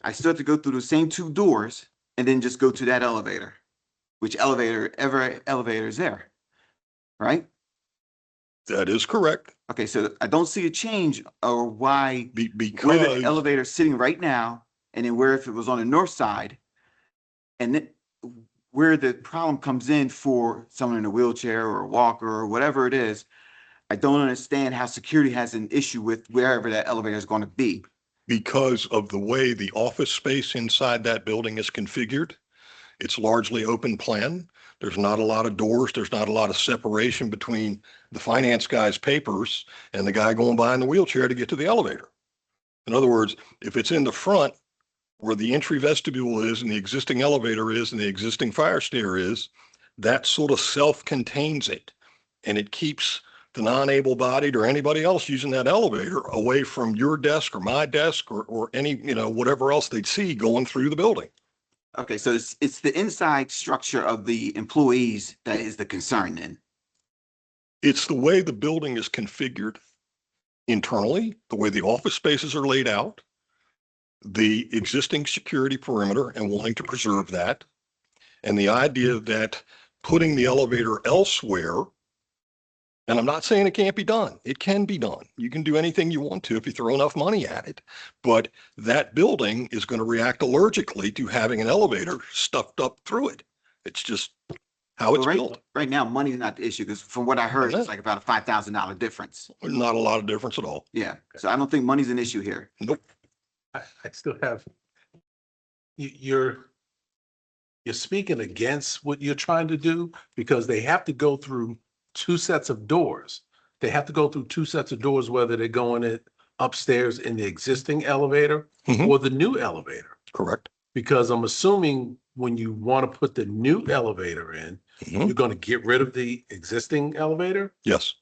I still have to go through the same two doors and then just go to that elevator, which ever elevator is there, right? That is correct. Okay, so I don't see a change or why, where the Because elevator's sitting right now, and then where if it was on the north side, and then where the problem comes in for someone in a wheelchair or a walker or whatever it is, I don't understand how security has an issue with wherever that elevator is going to be. because of the way the office space inside that building is configured, it's largely open plan. There's not a lot of doors. There's not a lot of separation between the finance guy's papers and the guy going by in the wheelchair to get to the elevator. In other words, if it's in the front where the entry vestibule is and the existing elevator is and the existing fire stair is, that sort of self-contains it. And it keeps the non-able-bodied or anybody else using that elevator away from your desk or my desk or any, whatever else they'd see going through the building. Okay, so it's the inside structure of the employees that is the concern then. It's the way the building is configured internally, the way the office spaces are laid out, the existing security perimeter and wanting to preserve that, and the idea that putting the elevator elsewhere, and I'm not saying it can't be done. It can be done. You can do anything you want to if you throw enough money at it. But that building is going to react allergically to having an elevator stuffed up through it. It's just how it's Right, built. right now, money's not the issue, because from what I heard, it's like about a $5,000 difference. Not a lot of difference at all. Yeah, so I don't think money's an issue here. Nope. I still have, you're speaking against what you're trying to do because they have to go through two sets of doors. They have to go through two sets of doors, whether they're going it upstairs in the existing elevator Mhm. or the new elevator. Correct. Because I'm assuming when you want to put the new elevator in, Mhm. you're going to get rid of the existing elevator. Yes.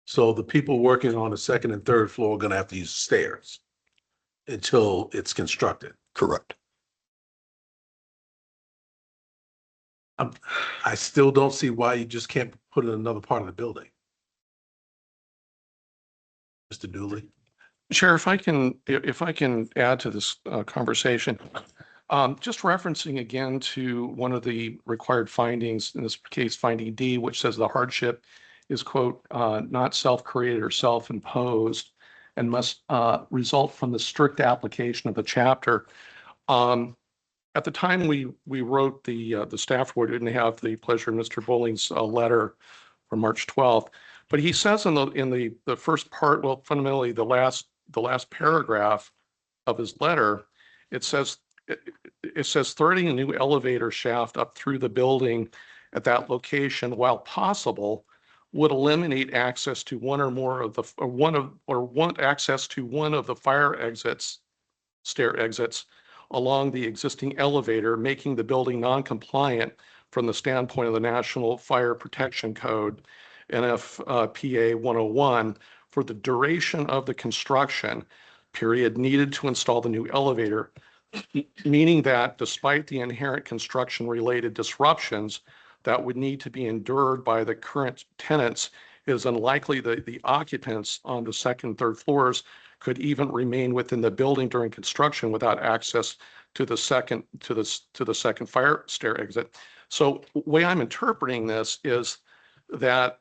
So the people working on the second and third floor are going to have to use stairs until it's constructed. Correct. I still don't see why you just can't put it in another part of the building. Mr. Dooley? Chair, if I can add to this conversation, just referencing again to one of the required findings, in this case, finding D, which says the hardship is, quote, not self-created or self-imposed and must result from the strict application of the chapter. At the time we wrote the staff report, we didn't have the pleasure of Mr. Bowling's letter from March 12th, but he says in the first part, well, fundamentally the last paragraph of his letter, it says threading a new elevator shaft up through the building at that location, while possible, would eliminate access to one of the fire exits, stair exits along the existing elevator, making the building non-compliant from the standpoint of the National Fire Protection Code, NFPA 101, for the duration of the construction period needed to install the new elevator, meaning that despite the inherent construction-related disruptions that would need to be endured by the current tenants it is unlikely that the occupants on the second, third floors could even remain within the building during construction without access to the second, to the second fire stair exit. So way I'm interpreting this is that,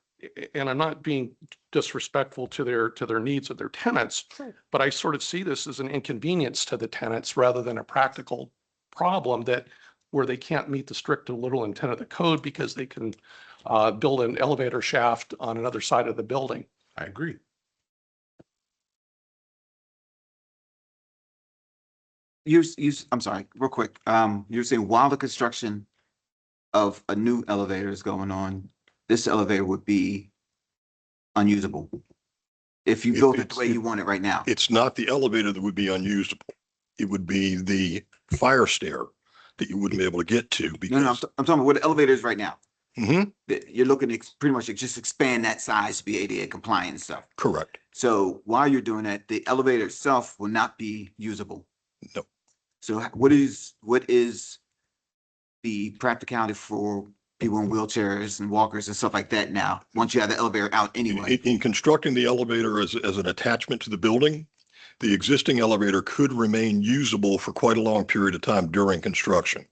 and I'm not being disrespectful to their needs of their tenants, but I sort of see this as an inconvenience to the tenants rather than a practical problem that where they can't meet the strict and literal intent of the code because they can build an elevator shaft on another side of the building. I agree. I'm sorry, real quick. You're saying while the construction of a new elevator is going on, this elevator would be unusable if you build it the way you want it right now. It's not the elevator that would be unusable. It would be the fire stair that you wouldn't be able to get to No, because. no, I'm talking about what the elevator is right now. Mhm, You're looking to pretty much just expand that size to be ADA compliant and stuff. correct. So while you're doing that, the elevator itself will not be usable. No. So what is the practicality for people in wheelchairs and walkers and stuff like that now, once you have the elevator out anyway? In constructing the elevator as an attachment to the building, the existing elevator could remain usable for quite a long period of time during construction.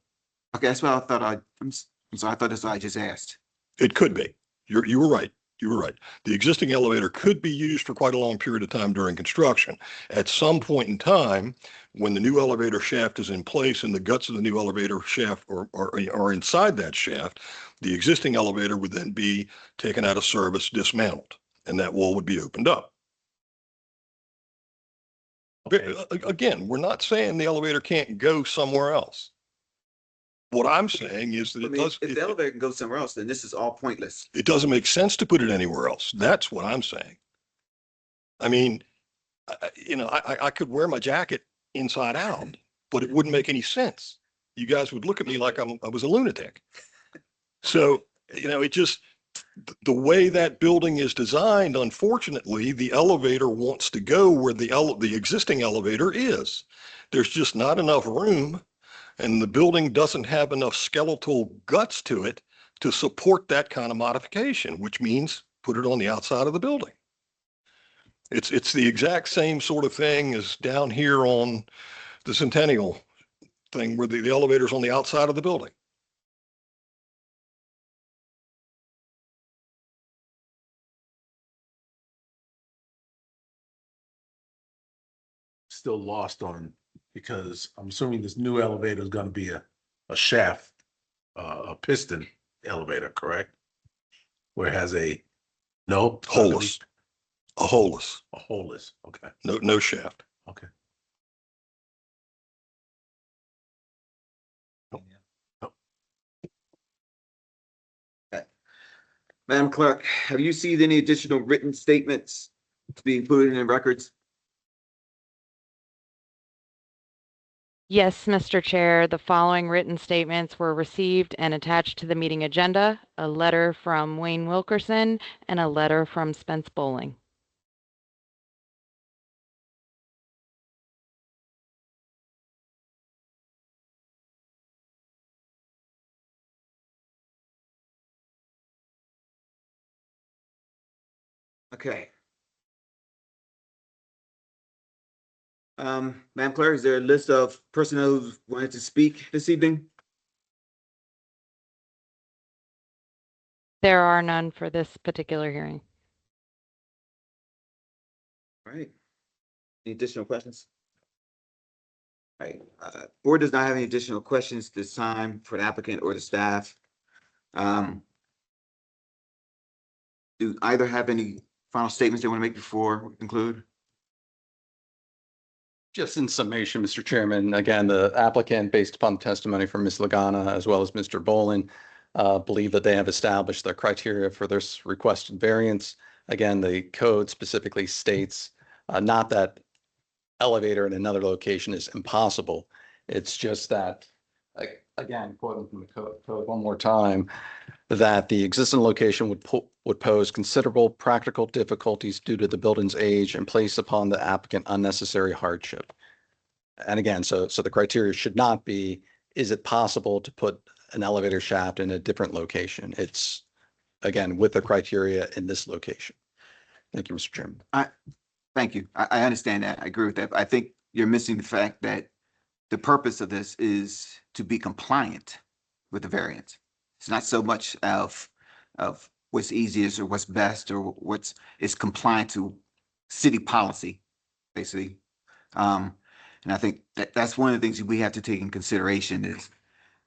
Okay, that's what I thought. I'm sorry, I thought that's what I just asked. It could be. You were right. You were right. The existing elevator could be used for quite a long period of time during construction. At some point in time, when the new elevator shaft is in place and the guts of the new elevator shaft are inside that shaft, the existing elevator would then be taken out of service, dismantled, and that wall would be opened up. Again, we're not saying the elevator can't go somewhere else. What I'm saying is that I mean, if the elevator can go somewhere else, then this is all pointless. it doesn't make sense to put it anywhere else. That's what I'm saying. I mean, I could wear my jacket inside out, but it wouldn't make any sense. You guys would look at me like I was a lunatic. So, it just, the way that building is designed, unfortunately, the elevator wants to go where the existing elevator is. There's just not enough room. And the building doesn't have enough skeletal guts to it to support that kind of modification, which means put it on the outside of the building. It's the exact same sort of thing as down here on the Centennial thing where the elevator's on the outside of the building. Still lost on, because I'm assuming this new elevator is gonna be a shaft, a piston elevator, correct? Where it has a, no? Holeless, a holeless, A holeless, okay, no shaft. okay. Madam Clerk, have you seen any additional written statements to be included in the records? Yes, Mr. Chair, the following written statements were received and attached to the meeting agenda: a letter from Wayne Wilkerson and a letter from Spence Bowling. Okay. Madam Clerk, is there a list of personnel who wanted to speak this evening? There are none for this particular hearing. All right. Any additional questions? All right, board does not have any additional questions this time for the applicant or the staff. Do either have any final statements they want to make before we conclude? Just in summation, Mr. Chairman, again, the applicant, based upon testimony from Ms. Lagana as well as Mr. Bolin, believe that they have established the criteria for this requested variance. Again, the code specifically states not that elevator in another location is impossible. It's just that, again, quoting from the code one more time, that the existing location would pose considerable practical difficulties due to the building's age and place upon the applicant unnecessary hardship. And again, so the criteria should not be, is it possible to put an elevator shaft in a different location? It's again, with the criteria in this location. Thank you, Mr. Chairman. Thank you. I understand that. I agree with that. But I think you're missing the fact that the purpose of this is to be compliant with the variance. It's not so much of what's easiest or what's best or it's compliant to city policy, basically. And I think that's one of the things we have to take in consideration is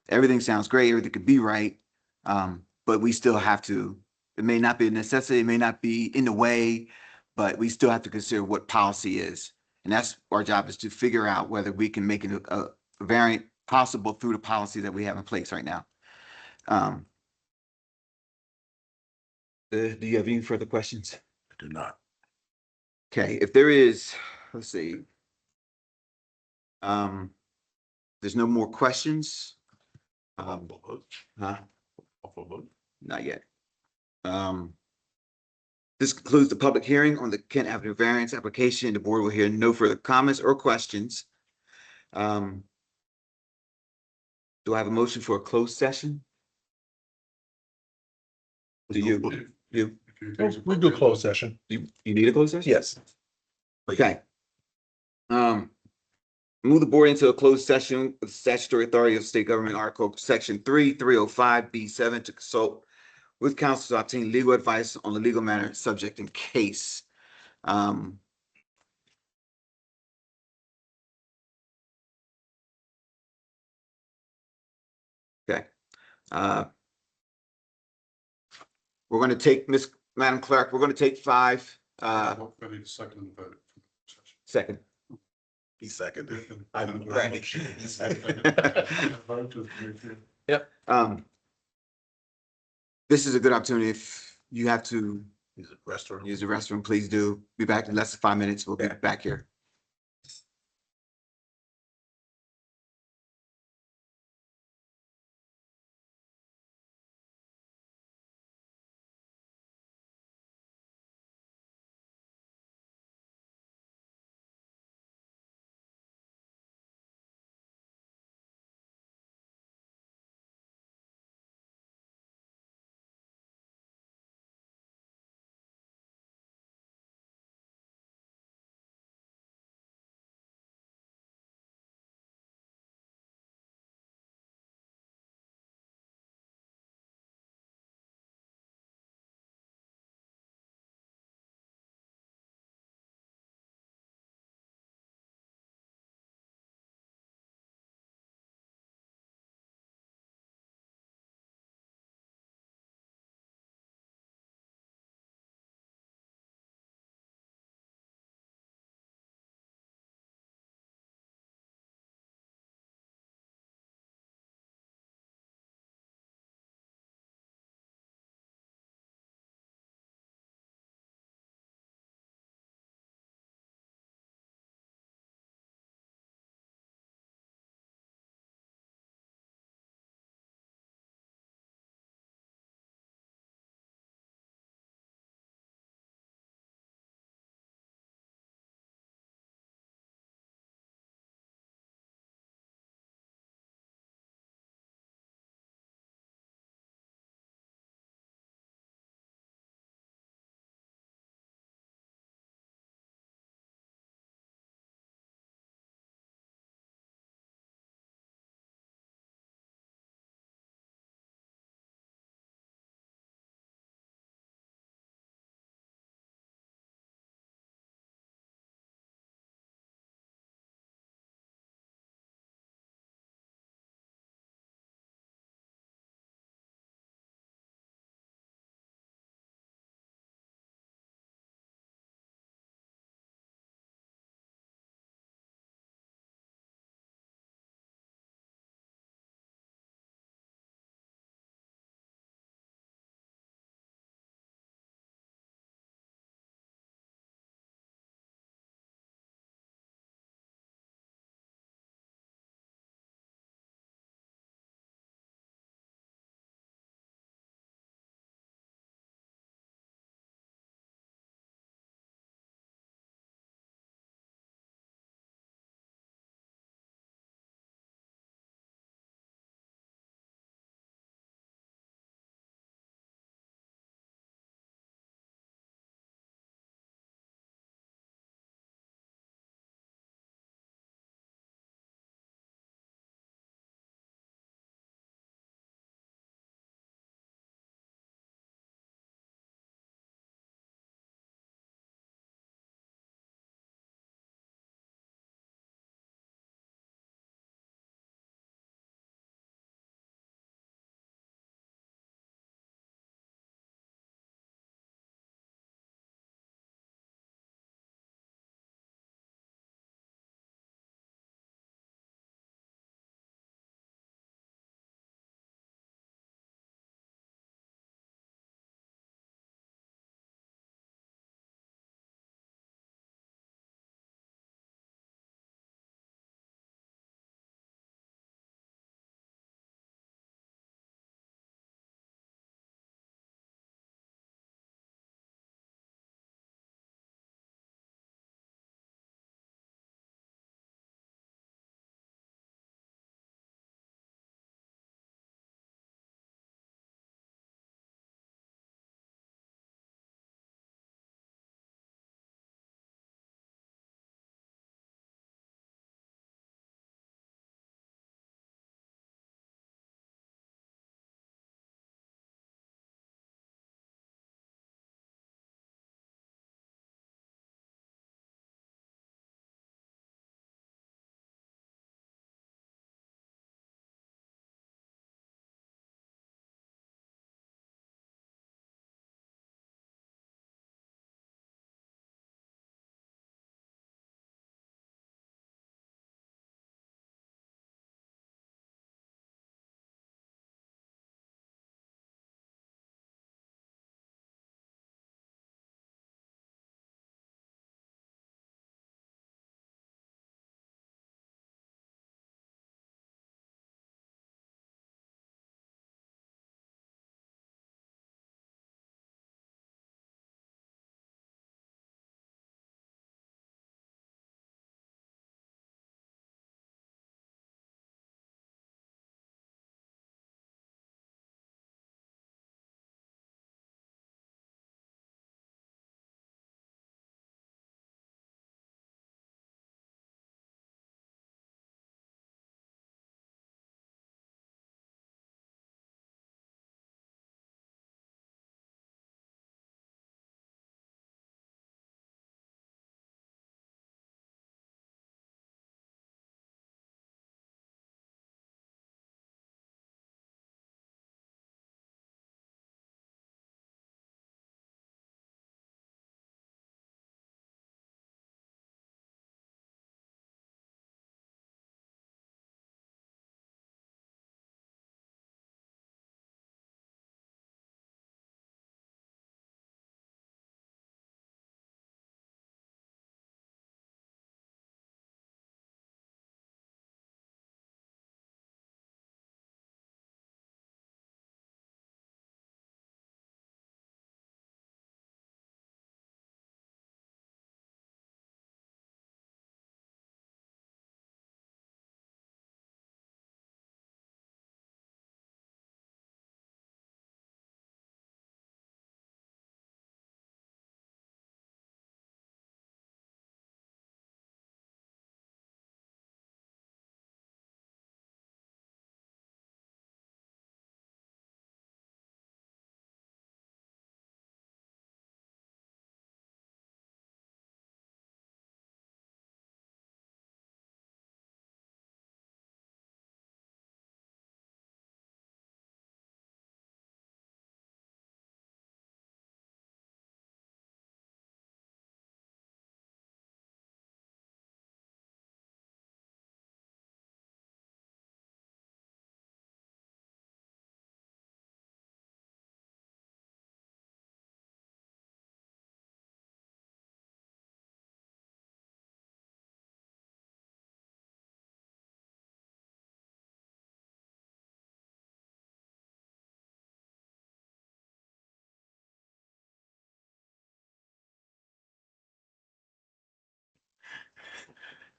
everything sounds great, everything could be right, but we still have to, it may not be a necessity, it may not be in the way, but we still have to consider what policy is. And that's our job, is to figure out whether we can make it a variant possible through the policy that we have in place right now. Do you have any further questions? I do not. Okay, if there is, let's see. There's no more questions. Huh? Not yet. This concludes the public hearing on the Kent Avenue variance application. The board will hear no further comments or questions. Do I have a motion for a closed session? Do you? We do closed session. You need a closed session? Yes. Okay. Move the board into a closed session with statutory authority of state government article section 305B7 to consult with counsel to obtain legal advice on the legal matter subject in case. Okay. We're going to take, Madam Clerk, we're going to take 5. Ready to second the vote. Second. He seconded. I'm ready. Yep. This is a good opportunity. If you have to Use the restroom. use the restroom, please do. Be back in less than 5 minutes. We'll be back here.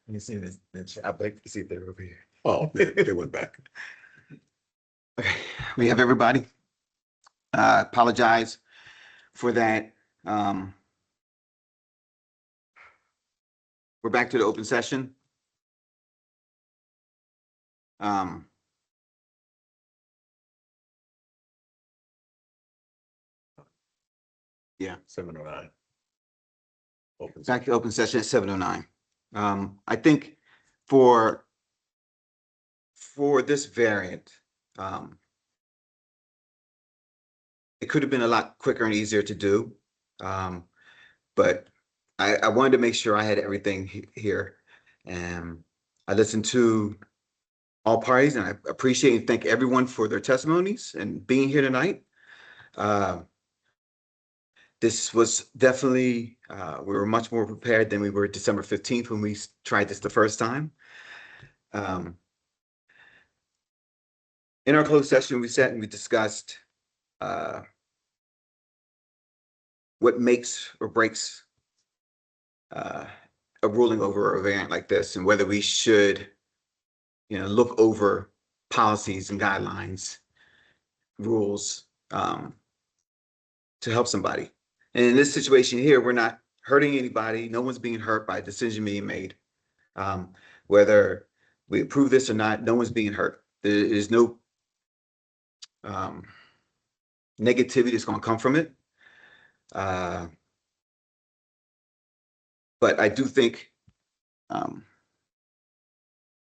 Let me see this. I'd like to see if they're over here. Oh, they went back. Okay, we have everybody. Apologize for that. We're back to the open session. Yeah, 709. Open back to open session at 7:09. I think for this variant, it could have been a lot quicker and easier to do. But I wanted to make sure I had everything here. And I listened to all parties, and I appreciate and thank everyone for their testimonies and being here tonight. This was definitely, we were much more prepared than we were December 15th when we tried this the first time. In our closed session, we sat and we discussed what makes or breaks a ruling over a variant like this, and whether we should, look over policies and guidelines, rules to help somebody. And in this situation here, we're not hurting anybody. No one's being hurt by a decision being made. Whether we approve this or not, no one's being hurt. There is no negativity that's going to come from it. But I do think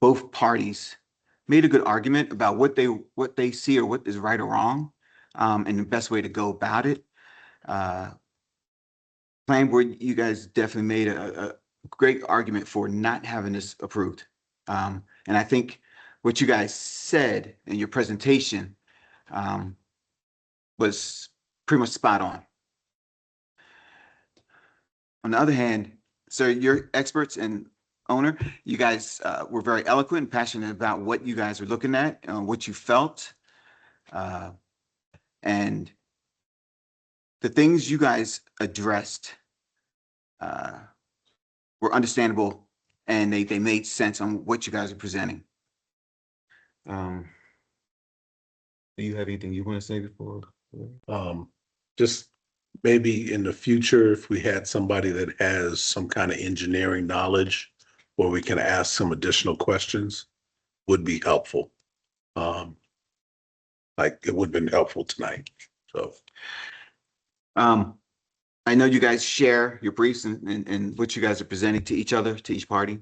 both parties made a good argument about what they see or what is right or wrong, and the best way to go about it. Planning board, you guys definitely made a great argument for not having this approved. And I think what you guys said in your presentation was pretty much spot on. On the other hand, sir, you're experts and owner. You guys were very eloquent and passionate about what you guys were looking at and what you felt. And the things you guys addressed were understandable, and they made sense on what you guys are presenting. Do you have anything you want to say before? Just maybe in the future, if we had somebody that has some kind of engineering knowledge where we can ask some additional questions, would be helpful. Like it would have been helpful tonight. So I know you guys share your briefs and what you guys are presenting to each other, to each party.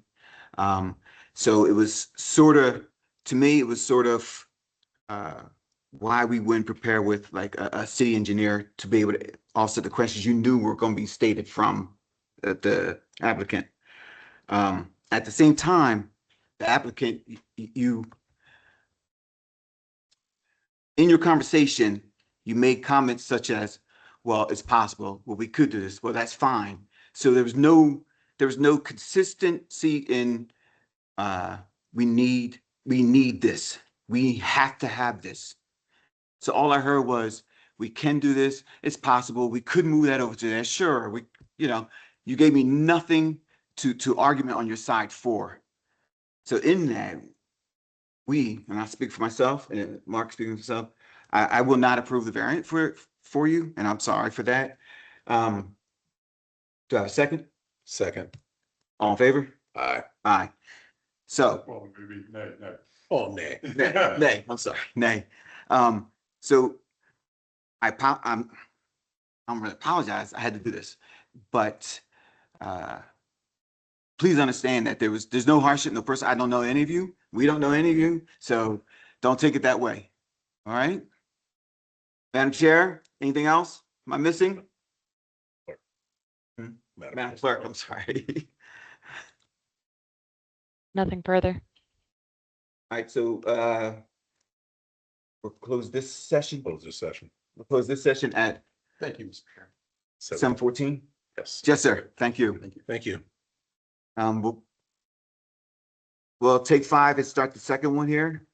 So it was sort of, to me, it was sort of why we wouldn't prepare with like a city engineer to be able to answer the questions you knew were going to be stated from the applicant. At the same time, the applicant, you in your conversation, you made comments such as, well, it's possible, well, we could do this, well, that's fine. So there was no consistency in we need this, we have to have this. So all I heard was, we can do this, it's possible, we could move that over to there, sure, you gave me nothing to argument on your side for. So in that, and I speak for myself, and Mark speaking for himself, I will not approve the variant for you, and I'm sorry for that. Do I have a second? second, All in favor? aye. Aye. So, Well, maybe, no. Oh, nay. nay, I'm sorry, nay. So I'm gonna apologize, I had to do this, but please understand that there's no hardship, no person, I don't know any of you, we don't know any of you, so don't take it that way, all right? Madam Chair, anything else? Am I missing? Madam Clerk, I'm sorry. Nothing further. All right, so we'll close this session. Close this session. We'll close this session at Thank you, Mr. Chair. 7:14. Yes. Yes, sir. Thank you. Thank you. We'll take 5 and start the second one here.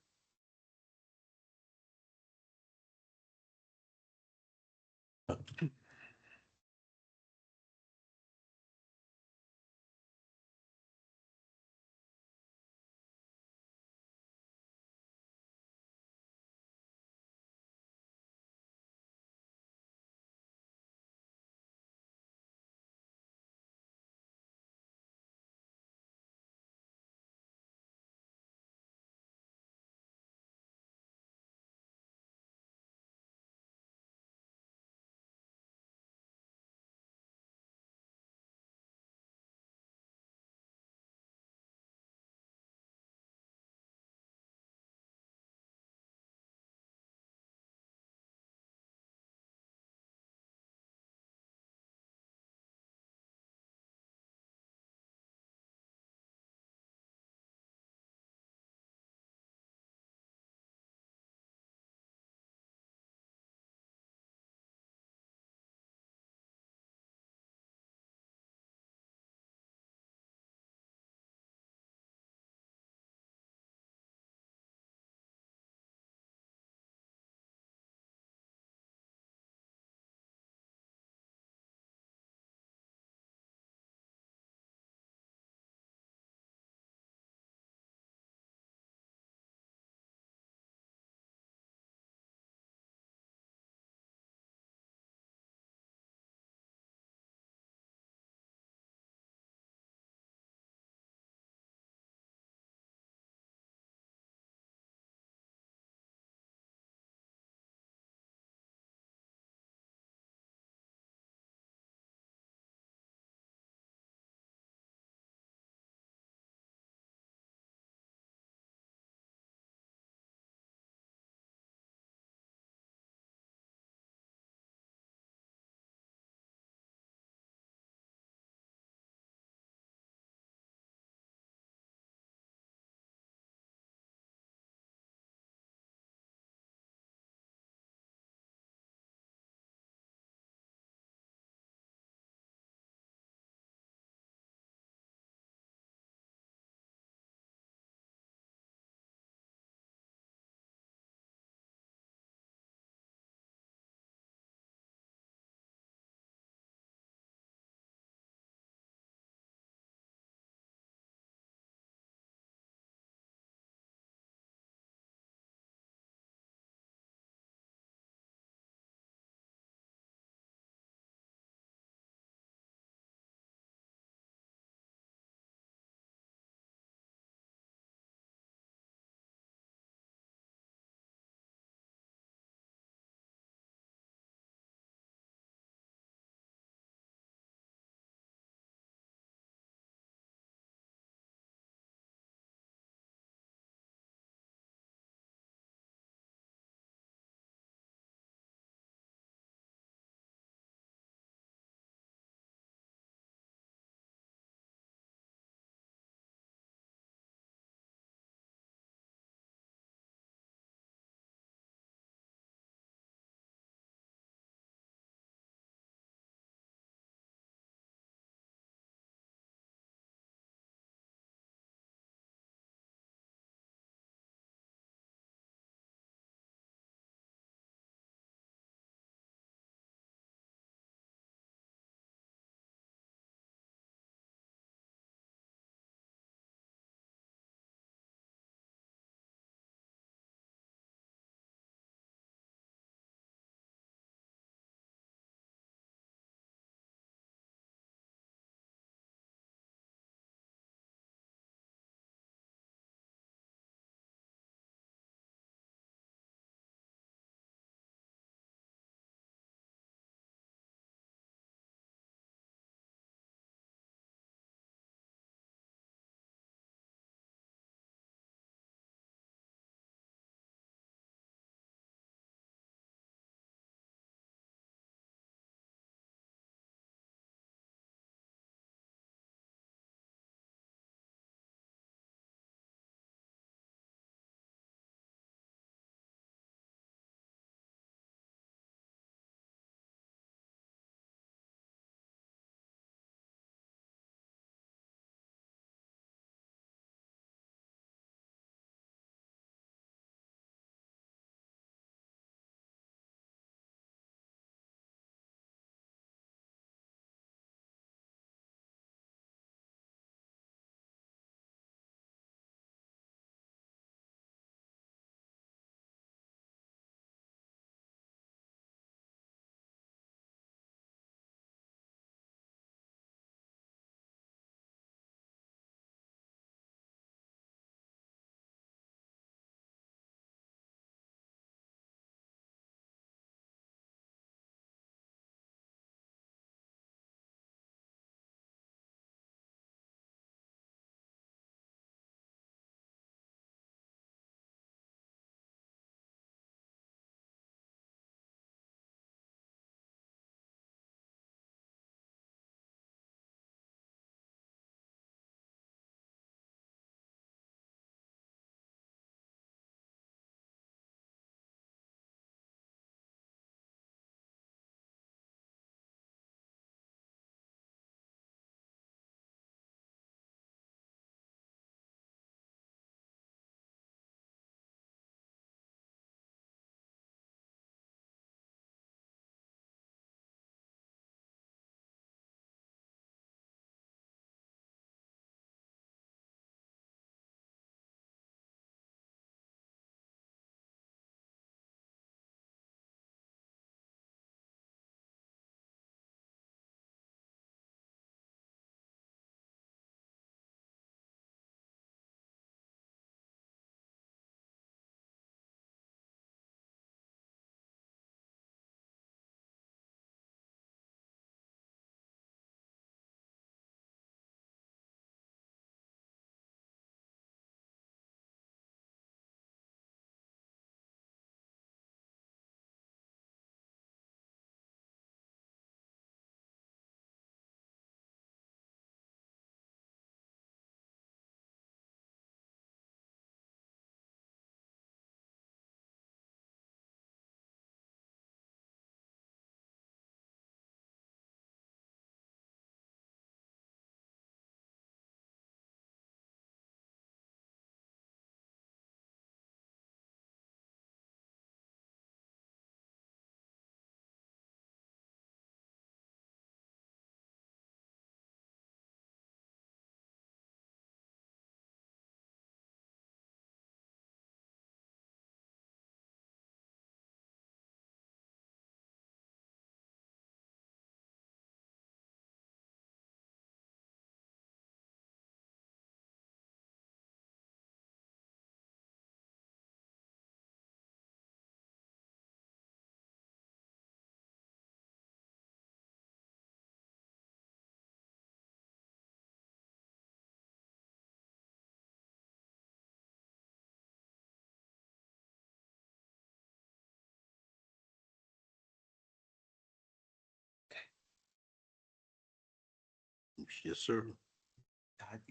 Yes, sir.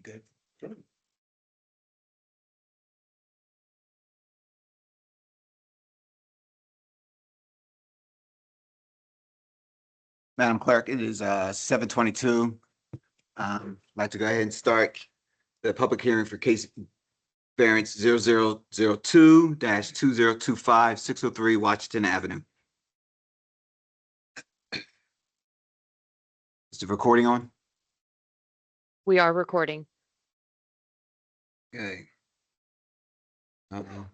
Good. Madam Clerk, it is 7:22. I'd like to go ahead and start the public hearing for case variance 0002-2025 603 Washington Avenue. Is the recording on? We are recording. Okay. We'll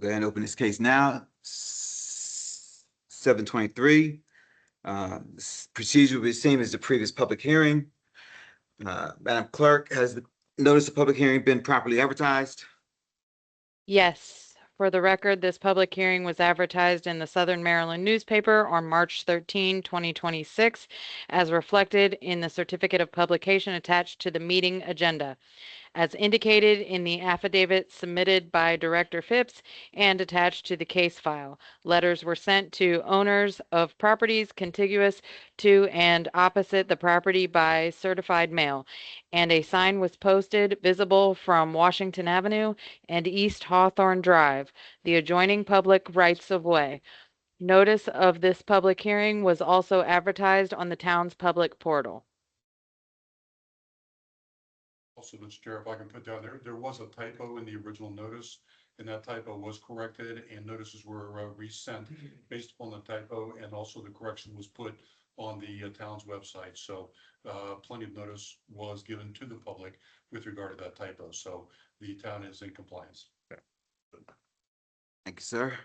go ahead and open this case now. 7:23. Procedure will be the same as the previous public hearing. Madam Clerk, has the notice of public hearing been properly advertised? Yes, for the record, this public hearing was advertised in the Southern Maryland newspaper on March 13, 2026, as reflected in the certificate of publication attached to the meeting agenda, as indicated in the affidavit submitted by Director Phipps and attached to the case file. Letters were sent to owners of properties contiguous to and opposite the property by certified mail, and a sign was posted visible from Washington Avenue and East Hawthorne Drive, the adjoining public rights of way. Notice of this public hearing was also advertised on the town's public portal. Also, Mr. Chair, if I can put down, there was a typo in the original notice, and that typo was corrected, and notices were resent based upon the typo, and also the correction was put on the town's website. So plenty of notice was given to the public with regard to that typo. So the town is in compliance. Thank you, sir.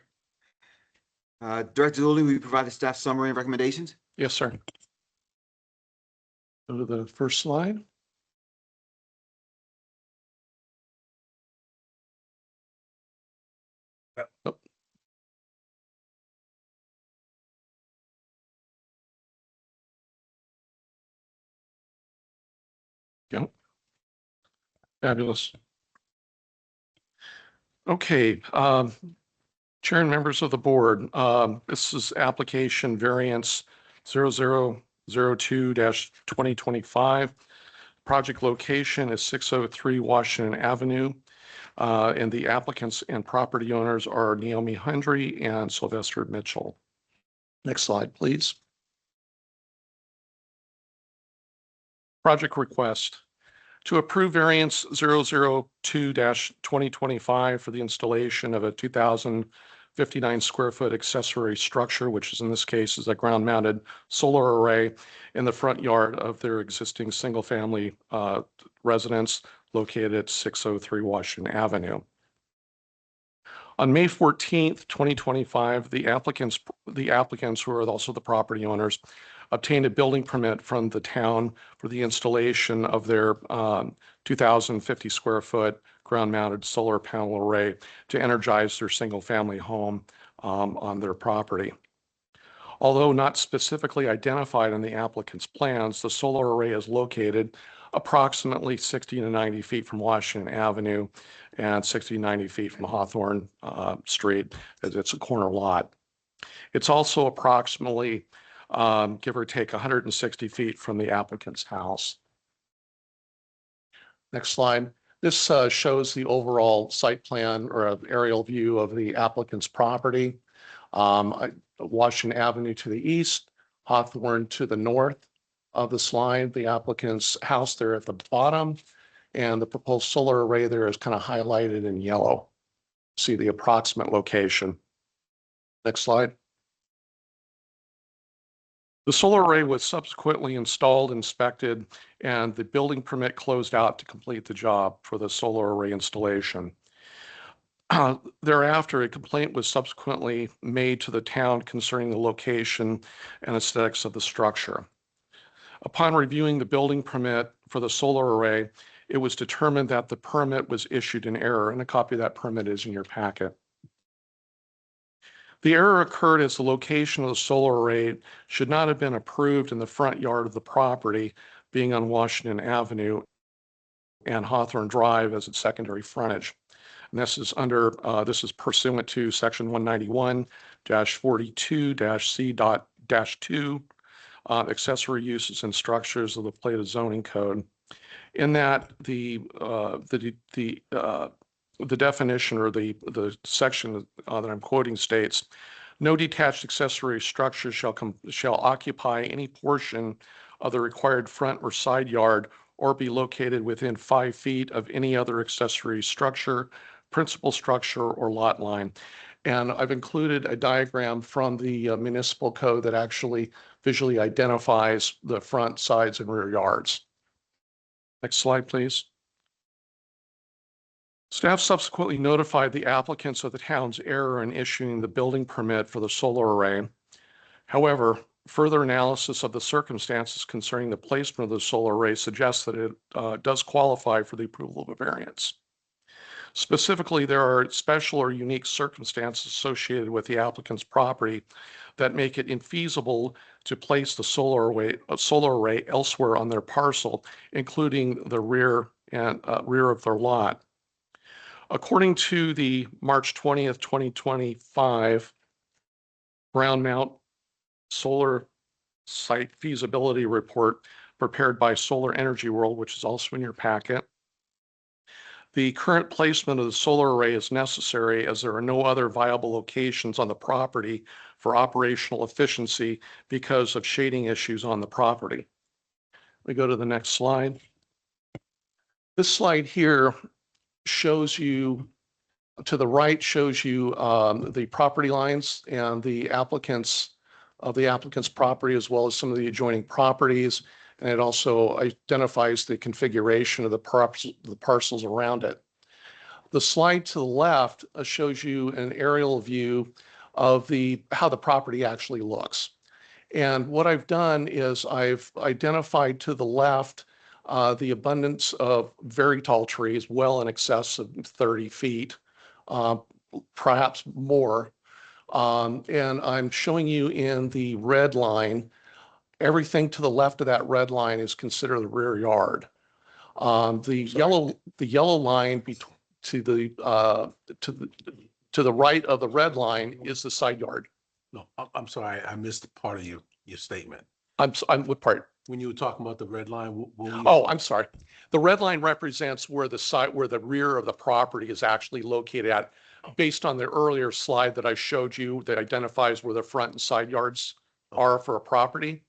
Director Dooley, will you provide the staff summary and recommendations? Yes, sir. Go to the first slide. Oh. Go. Fabulous. Okay, Chair and members of the board, this is application variance 0002-2025. Project location is 603 Washington Avenue. And the applicants and property owners are Naomi Hundry and Sylvester Mitchell. Next slide, please. Project request to approve variance 002-2025 for the installation of a 2,059 square foot accessory structure, which is in this case is a ground mounted solar array in the front yard of their existing single family residence located at 603 Washington Avenue. On May 14th, 2025, the applicants who are also the property owners obtained a building permit from the town for the installation of their 2,050 square foot ground mounted solar panel array to energize their single family home on their property. Although not specifically identified in the applicant's plans, the solar array is located approximately 60 to 90 feet from Washington Avenue and 60 to 90 feet from Hawthorne Street, as it's a corner lot. It's also approximately, give or take, 160 feet from the applicant's house. Next slide. This shows the overall site plan or an aerial view of the applicant's property. Washington Avenue to the east, Hawthorne to the north of the slide, the applicant's house there at the bottom, and the proposed solar array there is kind of highlighted in yellow. See the approximate location. Next slide. The solar array was subsequently installed, inspected, and the building permit closed out to complete the job for the solar array installation. Thereafter, a complaint was subsequently made to the town concerning the location and aesthetics of the structure. Upon reviewing the building permit for the solar array, it was determined that the permit was issued in error, and a copy of that permit is in your packet. The error occurred as the location of the solar array should not have been approved in the front yard of the property, being on Washington Avenue and Hawthorne Drive as its secondary frontage. And this is pursuant to section 191-42-C.-2 accessory uses and structures of the Plata zoning code. In that the definition or the section that I'm quoting states, no detached accessory structure shall occupy any portion of the required front or side yard or be located within 5 feet of any other accessory structure, principal structure, or lot line. And I've included a diagram from the municipal code that actually visually identifies the front, sides, and rear yards. Next slide, please. Staff subsequently notified the applicants of the town's error in issuing the building permit for the solar array. However, further analysis of the circumstances concerning the placement of the solar array suggests that it does qualify for the approval of a variance. Specifically, there are special or unique circumstances associated with the applicant's property that make it infeasible to place the solar array elsewhere on their parcel, including the rear of their lot. According to the March 20th, 2025 ground mount solar site feasibility report prepared by Solar Energy World, which is also in your packet, the current placement of the solar array is necessary as there are no other viable locations on the property for operational efficiency because of shading issues on the property. We go to the next slide. This slide here shows you, to the right shows you the property lines and the applicant's property, as well as some of the adjoining properties. And it also identifies the configuration of the parcels around it. The slide to the left shows you an aerial view of how the property actually looks. And what I've done is I've identified to the left the abundance of very tall trees, well in excess of 30 feet, perhaps more. And I'm showing you in the red line, everything to the left of that red line is considered the rear yard. The yellow line to the right of the red line is the side yard. No, I'm sorry, I missed part of your statement. I'm what part? When you were talking about the red line, Oh, I'm sorry. The red line represents where the rear of the property is actually located at, based on the earlier slide that I showed you that identifies where the front and side yards are for a property.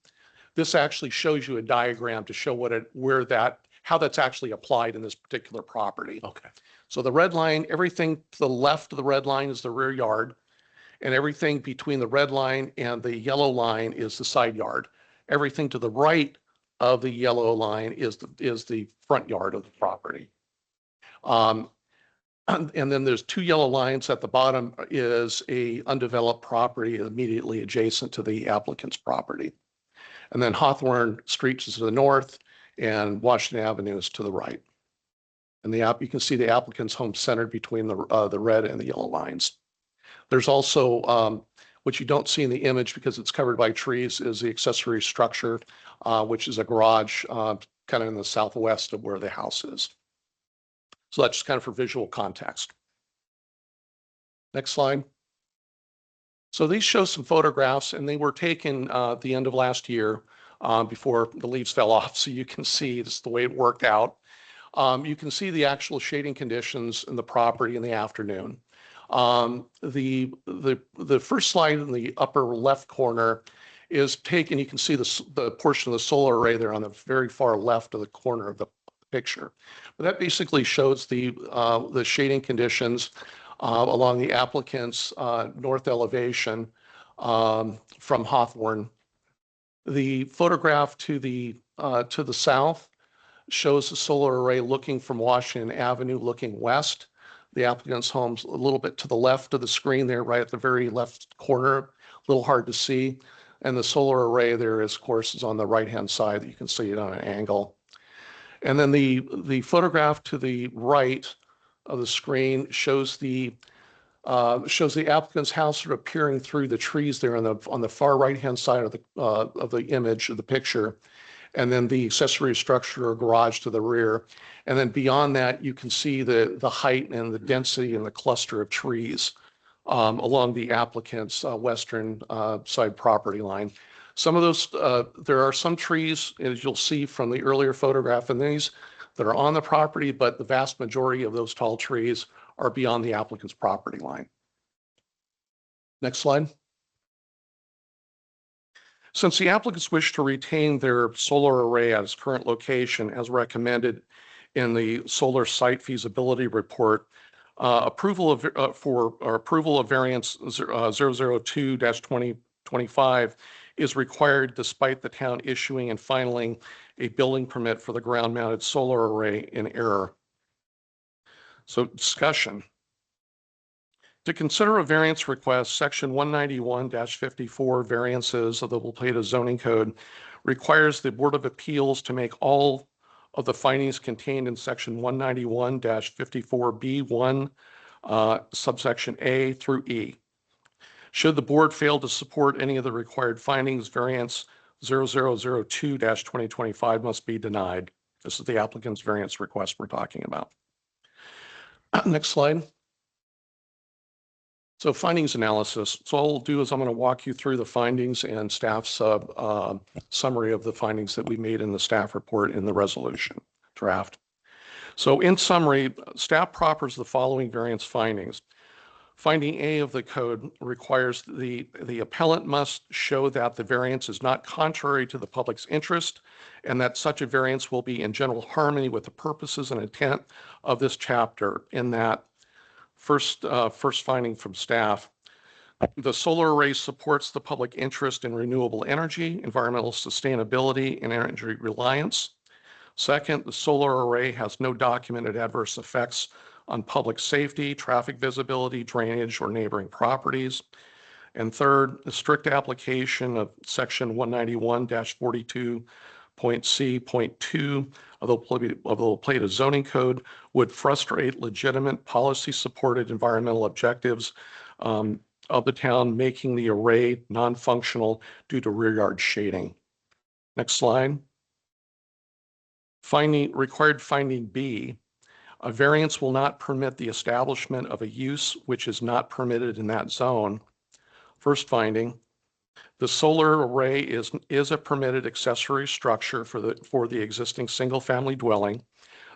This actually shows you a diagram to show how that's actually applied in this particular property. Okay. So the red line, everything to the left of the red line is the rear yard, and everything between the red line and the yellow line is the side yard. Everything to the right of the yellow line is the front yard of the property. And then there's 2 yellow lines at the bottom is a undeveloped property immediately adjacent to the applicant's property. And then Hawthorne Street is to the north and Washington Avenue is to the right. And you can see the applicant's home centered between the red and the yellow lines. There's also, what you don't see in the image because it's covered by trees, is the accessory structure, which is a garage kind of in the southwest of where the house is. So that's just kind of for visual context. Next slide. So these show some photographs, and they were taken at the end of last year before the leaves fell off. So you can see this is the way it worked out. You can see the actual shading conditions in the property in the afternoon. The first slide in the upper left corner is taken. You can see the portion of the solar array there on the very far left of the corner of the picture. But that basically shows the shading conditions along the applicant's north elevation from Hawthorne. The photograph to the south shows the solar array looking from Washington Avenue, looking west. The applicant's home's a little bit to the left of the screen there, right at the very left corner, a little hard to see. And the solar array there, of course, is on the right-hand side. You can see it on an angle. And then the photograph to the right of the screen shows the applicant's house sort of peering through the trees there on the far right-hand side of the image of the picture, and then the accessory structure or garage to the rear. And then beyond that, you can see the height and the density and the cluster of trees along the applicant's western side property line. Some of those, there are some trees, as you'll see from the earlier photograph in these, that are on the property, but the vast majority of those tall trees are beyond the applicant's property line. Next slide. Since the applicants wish to retain their solar array at its current location as recommended in the solar site feasibility report, approval of variance 002-2025 is required despite the town issuing and filing a building permit for the ground mounted solar array in error. So discussion. To consider a variance request, section 191-54 variances of the La Plata zoning code requires the Board of Appeals to make all of the findings contained in section 191-54B1, subsection A through E. Should the board fail to support any of the required findings, variance 0002-2025 must be denied. This is the applicant's variance request we're talking about. Next slide. So findings analysis. So all I'll do is I'm going to walk you through the findings and staff's summary of the findings that we made in the staff report in the resolution draft. So in summary, staff proffers the following variance findings. Finding A of the code requires the appellant must show that the variance is not contrary to the public's interest and that such a variance will be in general harmony with the purposes and intent of this chapter. In that first finding from staff, the solar array supports the public interest in renewable energy, environmental sustainability, and energy reliance. Second, the solar array has no documented adverse effects on public safety, traffic visibility, drainage, or neighboring properties. And third, the strict application of section 191-42.C.2 of the La Plata zoning code would frustrate legitimate policy-supported environmental objectives of the town, making the array non-functional due to rear yard shading. Next slide. Required finding B. A variance will not permit the establishment of a use which is not permitted in that zone. First finding, the solar array is a permitted accessory structure for the existing single-family dwelling.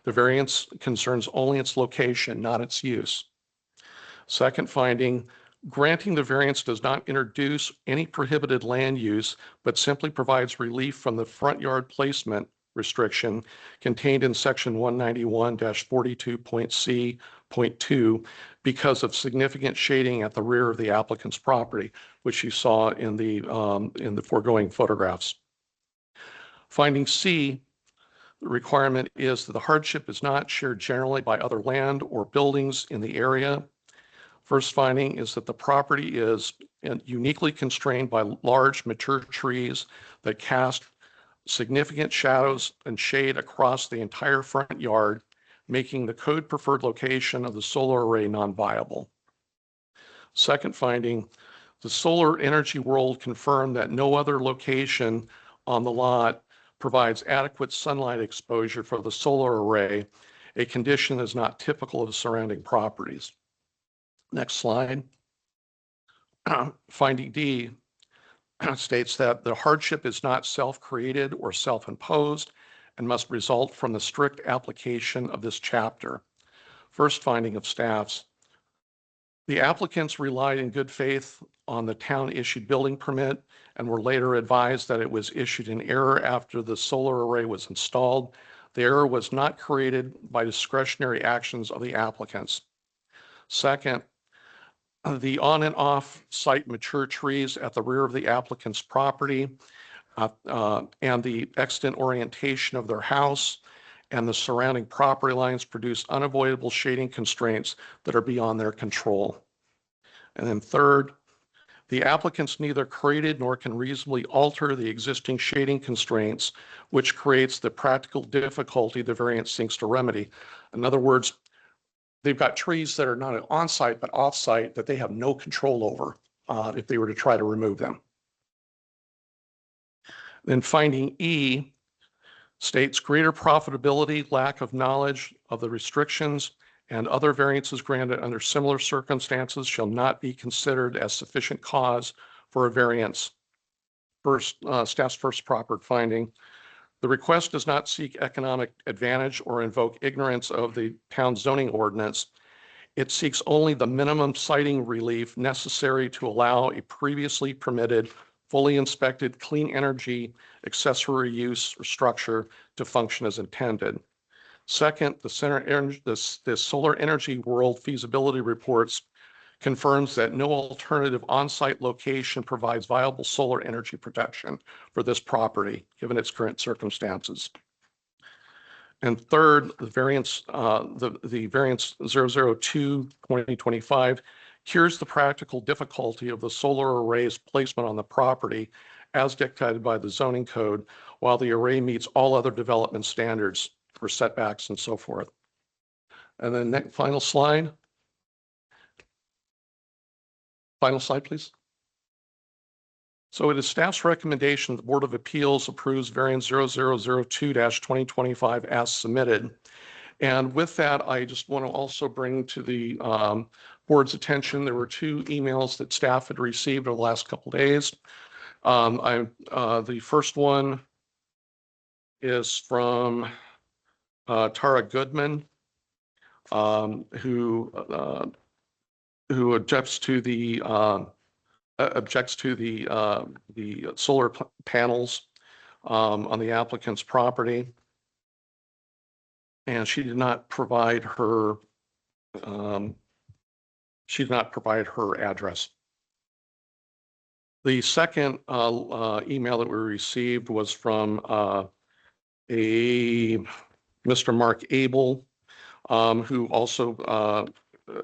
The variance concerns only its location, not its use. Second finding, granting the variance does not introduce any prohibited land use, but simply provides relief from the front yard placement restriction contained in section 191-42.C.2 because of significant shading at the rear of the applicant's property, which you saw in the foregoing photographs. Finding C, the requirement is that the hardship is not shared generally by other land or buildings in the area. First finding is that the property is uniquely constrained by large mature trees that cast significant shadows and shade across the entire front yard, making the code preferred location of the solar array non-viable. Second finding, the Solar Energy World confirmed that no other location on the lot provides adequate sunlight exposure for the solar array, a condition that is not typical of the surrounding properties. Next slide. Finding D states that the hardship is not self-created or self-imposed and must result from the strict application of this chapter. First finding of staff's, the applicants relied in good faith on the town-issued building permit and were later advised that it was issued in error after the solar array was installed. The error was not created by discretionary actions of the applicants. Second, the on and off site mature trees at the rear of the applicant's property and the extant orientation of their house and the surrounding property lines produce unavoidable shading constraints that are beyond their control. And then third, the applicants neither created nor can reasonably alter the existing shading constraints, which creates the practical difficulty the variance seeks to remedy. In other words, they've got trees that are not on-site but off-site that they have no control over if they were to try to remove them. Then finding E states greater profitability, lack of knowledge of the restrictions, and other variances granted under similar circumstances shall not be considered as sufficient cause for a variance. staff's first proper finding. The request does not seek economic advantage or invoke ignorance of the town zoning ordinance. It seeks only the minimum siting relief necessary to allow a previously permitted, fully inspected, clean energy accessory use or structure to function as intended. Second, the Solar Energy World feasibility reports confirms that no alternative on-site location provides viable solar energy protection for this property, given its current circumstances. And third, the variance 002/2025 cures the practical difficulty of the solar array's placement on the property as dictated by the zoning code, while the array meets all other development standards for setbacks and so forth. And then next, final slide. Final slide, please. So it is staff's recommendation the Board of Appeals approves variance 0002/2025 as submitted. And with that, I just want to also bring to the board's attention, there were 2 emails that staff had received over the last couple of days. The first one is from Tara Goodman, who objects to the solar panels on the applicant's property, and she did not provide her address. The second email that we received was from Mr. Mark Abel, who also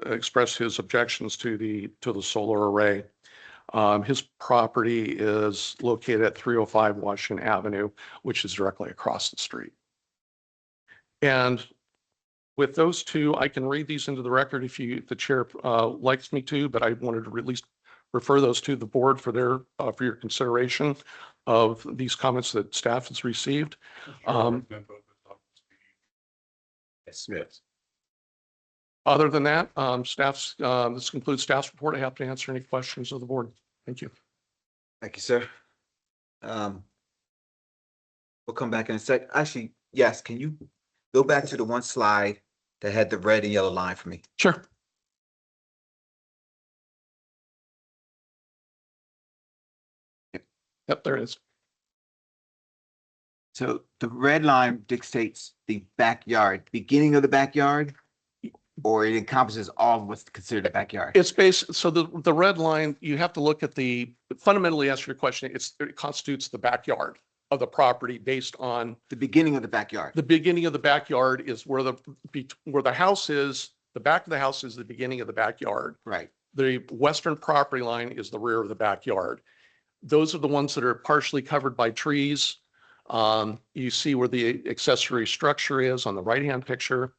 expressed his objections to the solar array. His property is located at 305 Washington Avenue, which is directly across the street. And with those 2, I can read these into the record if the chair likes me to, but I wanted to at least refer those to the board for your consideration of these comments that staff has received. Smith. Other than that, this concludes staff's report. I have to answer any questions of the board. Thank you. Thank you, sir. We'll come back in a sec. Actually, yes, can you go back to the one slide that had the red and yellow line for me? Sure. Yep, there it is. So the red line dictates the backyard, beginning of the backyard, or it encompasses all of what's considered a backyard? It's based, so the red line, you have to look at fundamentally answer your question, it constitutes the backyard of the property based on. The beginning of the backyard. The beginning of the backyard is where the house is, the back of the house is the beginning of the backyard. Right. The western property line is the rear of the backyard. Those are the ones that are partially covered by trees. You see where the accessory structure is on the right-hand picture.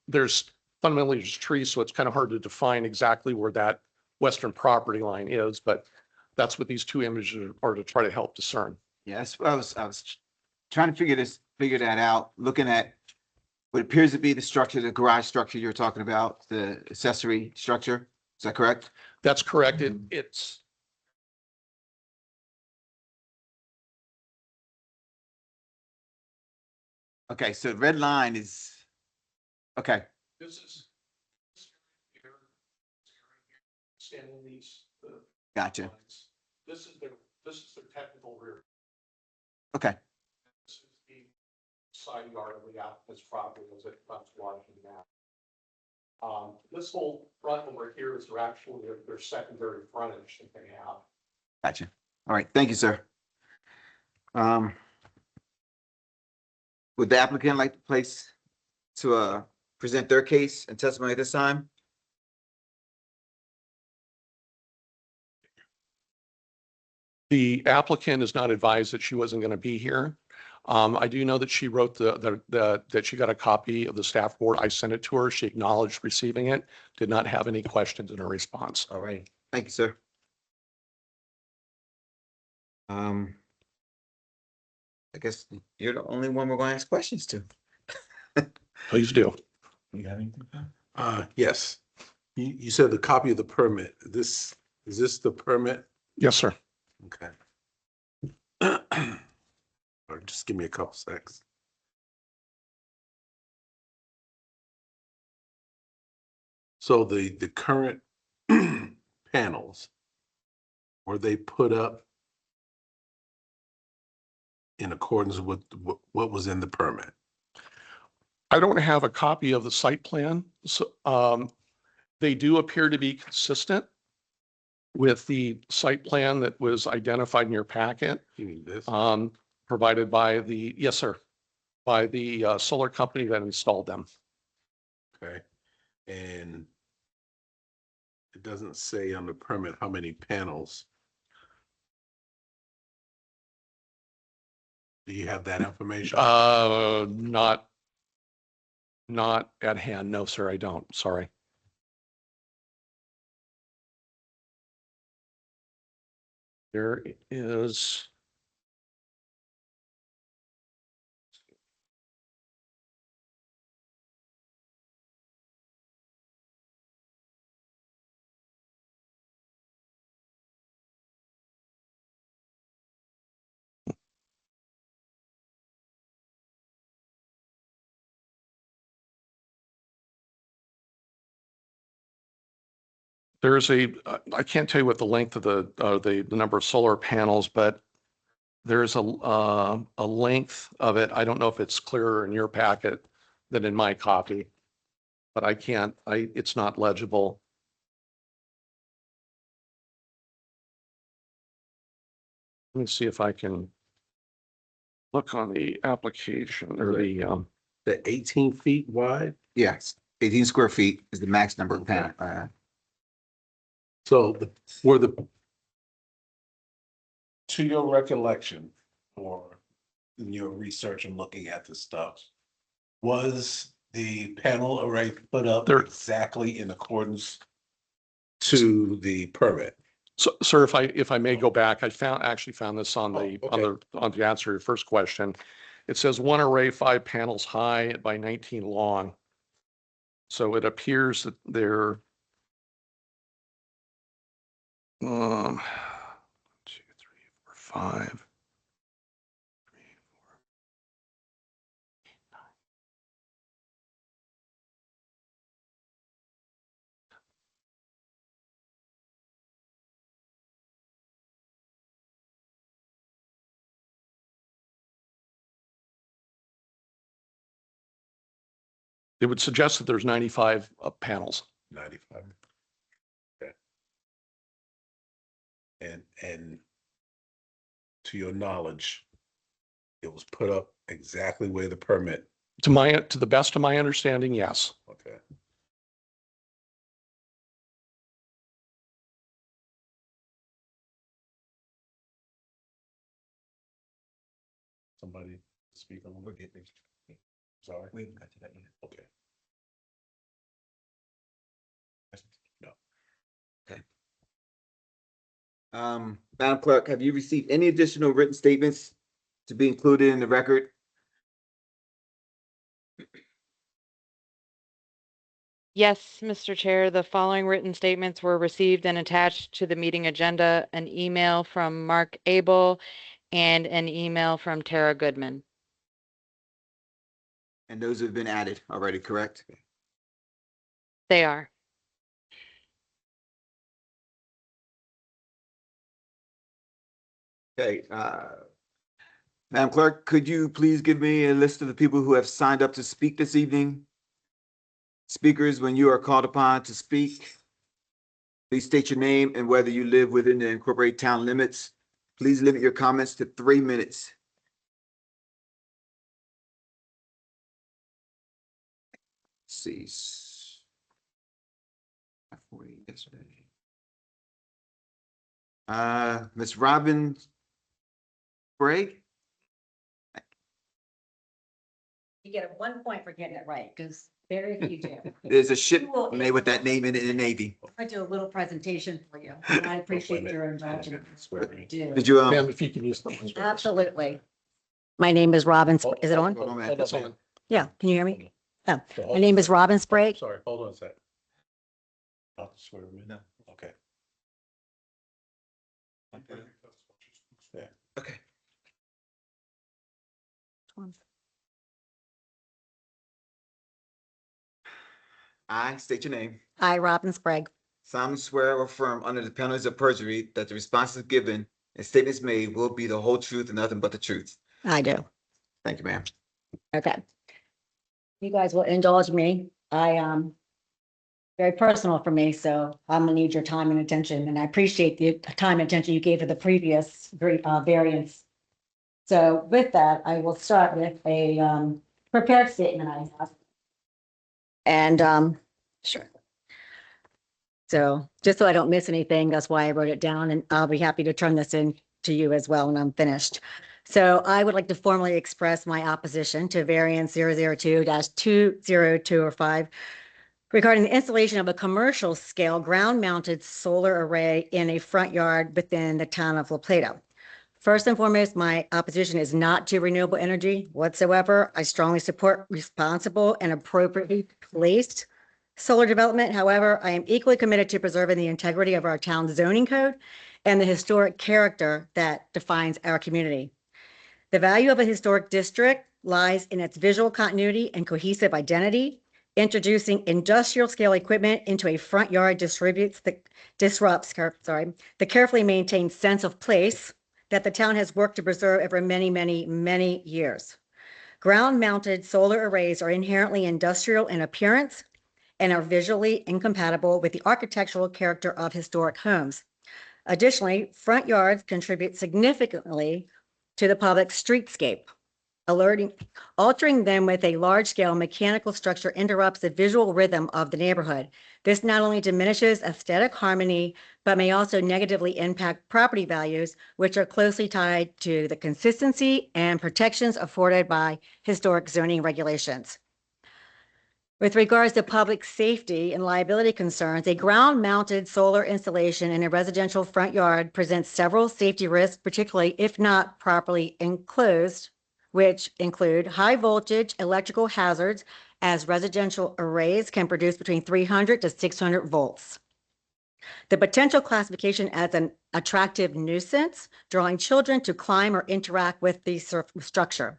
There's fundamentally just trees, so it's kind of hard to define exactly where that western property line is, but that's what these 2 images are to try to help discern. Yes, I was trying to figure that out, looking at what appears to be the structure, the garage structure you're talking about, the accessory structure. Is that correct? That's correct. It's okay. So the red line is okay. This is standing these. Gotcha. Lines. This is their technical rear. Okay. This is the side yard of the applicant's property as it comes watching now. This whole front over here is actually their secondary frontage that they have. Gotcha. All right. Thank you, sir. Would the applicant like to present their case and testimony at this time? The applicant is not advised that she wasn't going to be here. I do know that she wrote that she got a copy of the staff report. I sent it to her. She acknowledged receiving it, did not have any questions in her response. All right. Thank you, sir. I guess you're the only one we're going to ask questions to. Please do. You have anything? Yes. You said the copy of the permit. Is this the permit? Yes, sir. Okay. Or just give me a couple seconds. So the current panels, were they put up in accordance with what was in the permit? I don't have a copy of the site plan, so they do appear to be consistent with the site plan that was identified in your packet, You mean this? provided by the, yes, sir, by the solar company that installed them. Okay. And it doesn't say on the permit how many panels. Do you have that information? Not at hand. No, sir, I don't. Sorry. There is. There's I can't tell you what the length of the number of solar panels, but there's a length of it. I don't know if it's clearer in your packet than in my copy, but it's not legible. Let me see if I can look on the application or the, The 18 feet wide? Yes, 18 square feet is the max number of Okay. panel. So to your recollection, or in your research and looking at this stuff, was the panel array put up There- exactly in accordance to the permit? so, sir, if I may go back, I actually found this on the, Oh, on the answer to your first question. It says 1 array, 5 panels high by 19 long. So it appears that they're, 1, 2, 3, 4, 5. It would suggest that there's 95 panels. 95. Okay. And to your knowledge, it was put up exactly where the permit, To the best of my understanding, yes. okay. Somebody speak on it. Sorry. We haven't got to that yet. Okay. No. Madam Clerk, have you received any additional written statements to be included in the record? Yes, Mr. Chair, the following written statements were received and attached to the meeting agenda, an email from Mark Abel and an email from Tara Goodman. And those have been added already, correct? They are. Okay, Madam Clerk, could you please give me a list of the people who have signed up to speak this evening? Speakers, when you are called upon to speak, please state your name and whether you live within the incorporated town limits. Please limit your comments to 3 minutes. Let's see. 40 yesterday. Ms. Robin Sprague? You get 1 point for getting it right, because very few do. There's a ship made with that name in the Navy. I do a little presentation for you, and I appreciate your indulgence. Do. Did you, Ma'am, if you can use the ones. Absolutely. My name is Robin, is it on? hold on, man. It's on. Yeah, can you hear me? Oh, So my name is Robin Sprague. Sorry, hold on a sec. Oh, swear to me. No. Okay. Yeah. Okay. one. I state your name. I, Robin Sprague, Solemnly swear or affirm under the penalties of perjury that the responses given and statements made will be the whole truth and nothing but the truth. I do. Thank you, ma'am. Okay. You guys will indulge me. Very personal for me, so I'm gonna need your time and attention, and I appreciate the time and attention you gave to the previous variance. So with that, I will start with a prepared statement I have. And sure. So just so I don't miss anything, that's why I wrote it down, and I'll be happy to turn this in to you as well when I'm finished. So I would like to formally express my opposition to variance 002-20205 regarding the installation of a commercial scale ground-mounted solar array in a front yard within the town of La Plata. First and foremost, my opposition is not to renewable energy whatsoever. I strongly support responsible and appropriately placed solar development. However, I am equally committed to preserving the integrity of our town's zoning code and the historic character that defines our community. The value of a historic district lies in its visual continuity and cohesive identity. Introducing industrial scale equipment into a front yard disrupts the carefully maintained sense of place that the town has worked to preserve over many, many, many years. Ground-mounted solar arrays are inherently industrial in appearance and are visually incompatible with the architectural character of historic homes. Additionally, front yards contribute significantly to the public streetscape. Altering them with a large-scale mechanical structure interrupts the visual rhythm of the neighborhood. This not only diminishes aesthetic harmony, but may also negatively impact property values, which are closely tied to the consistency and protections afforded by historic zoning regulations. With regards to public safety and liability concerns, a ground-mounted solar installation in a residential front yard presents several safety risks, particularly if not properly enclosed, which include high voltage electrical hazards, as residential arrays can produce between 300 to 600 volts. The potential classification as an attractive nuisance, drawing children to climb or interact with the structure.